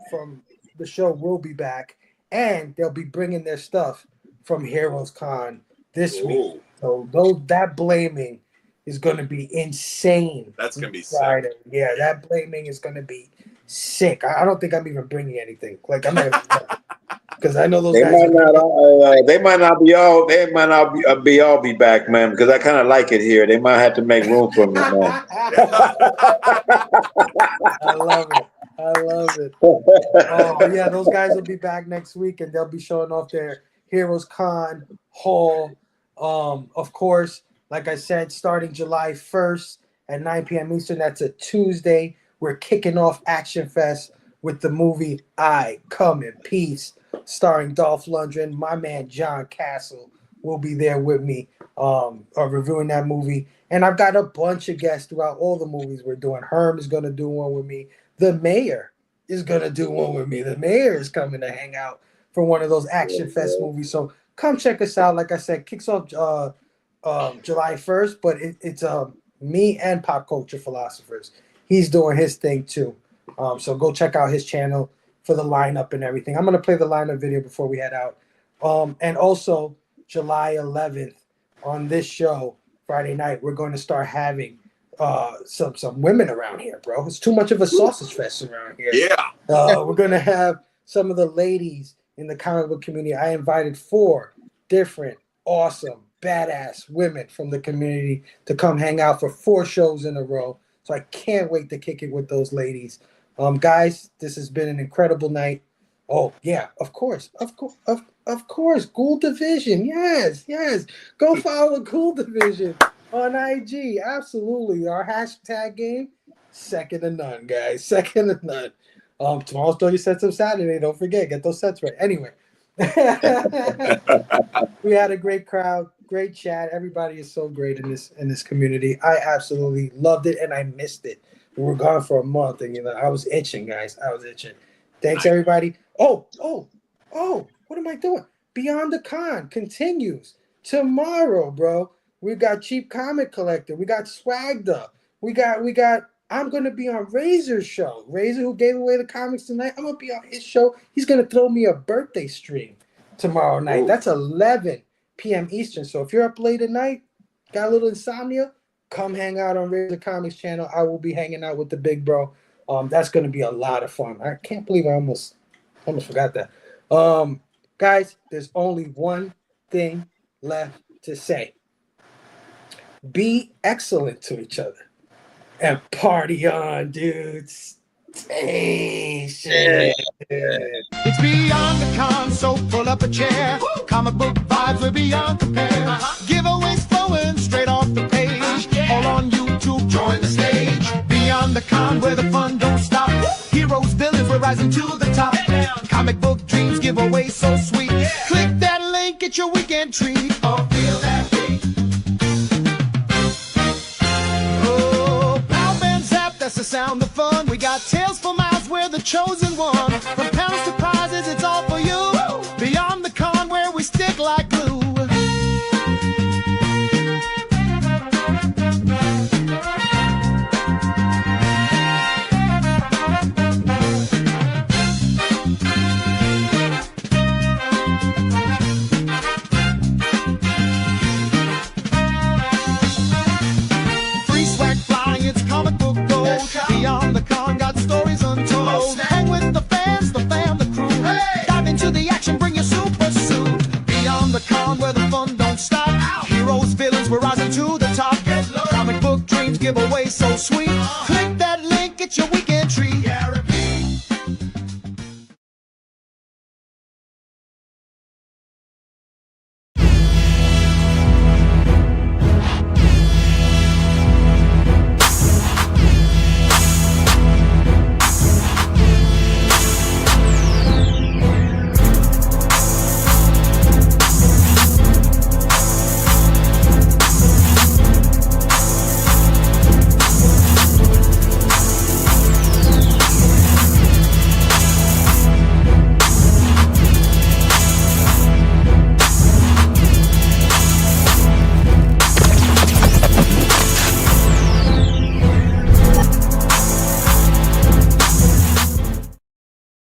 the show will be back, and they'll be bringing their stuff from Heroes Con this week. So that blaming is going to be insane. That's going to be Friday. sick. Yeah, that blaming is going to be sick. I don't think I'm even bringing anything. Like, I'm not because I know those guys. They might not be all be back, man. Because I kind of like it here. They might have to make room for me, man. I love it. Yeah, those guys will be back next week, and they'll be showing off their Heroes Con haul. Of course, like I said, starting July 1st at 9 p.m. Eastern. That's a Tuesday. We're kicking off Action Fest with the movie I Come in Peace, starring Dolph Lundgren. My man John Castle will be there with me reviewing that movie. And I've got a bunch of guests throughout all the movies we're doing. Herm is going to do one with me. The Mayor is going to do one with me. The Mayor is coming to hang out for one of those Action Fest movies. So come check us out. Like I said, kicks off July 1st, but it's me and Pop Culture Philosophers. He's doing his thing too. So go check out his channel for the lineup and everything. I'm going to play the lineup video before we head out. And also July 11th on this show, Friday night, we're going to start having some women around here, bro. It's too much of a sausage fest around here. Yeah. We're going to have some of the ladies in the comic book community. I invited 4 different awesome, badass women from the community to come hang out for 4 shows in a row. So I can't wait to kick it with those ladies. Guys, this has been an incredible night. Oh, yeah, of course. Ghoul Division. Yes. Go follow Ghoul Division on IG. Absolutely. Our hashtag game, second to none, guys. Second to none. Tomorrow's 30 Sets of Saturday. Don't forget, get those sets right. Anyway. We had a great crowd, great chat. Everybody is so great in this community. I absolutely loved it and I missed it. We were gone for a month and I was itching, guys. I was itching. Thanks, everybody. Oh, what am I doing? Beyond the Con continues tomorrow, bro. We got Cheap Comic Collector. We got Swagged Up. We got I'm gonna be on Razor's show. Razor, who gave away the comics tonight, I'm gonna be on his show. He's gonna throw me a birthday stream tomorrow night. Ooh. That's 11 p.m. Eastern. So if you're up late at night, got a little insomnia, come hang out on Razor Comics channel. I will be hanging out with the big bro. That's gonna be a lot of fun. I can't believe I almost forgot that. Guys, there's only one thing left to say. Be excellent to each other. And party on, dudes. It's Beyond the Con, so pull up a chair. Comic book vibes are beyond compare. Giveaways flowing straight off the page. All on YouTube, join the stage. Beyond the Con, where the fun don't stop. Heroes, villains, we're rising to the top. Comic book dreams, giveaways so sweet. Click that link, get your weekend treat. Oh, feel that beat. That's the sound of fun. We got Tales for Miles, we're the chosen one. From pounds to prizes, it's all for you. Beyond the Con, where we stick like glue. Free swag flying, it's comic book. Beyond the Con, got stories untold. Hang with the fans, the fam, the crew. Dive into the action, bring your super suit. Beyond the Con, where the fun don't stop. Heroes, villains, we're rising to the top. Comic book dreams, giveaways so sweet. Click that link, get your weekend treat.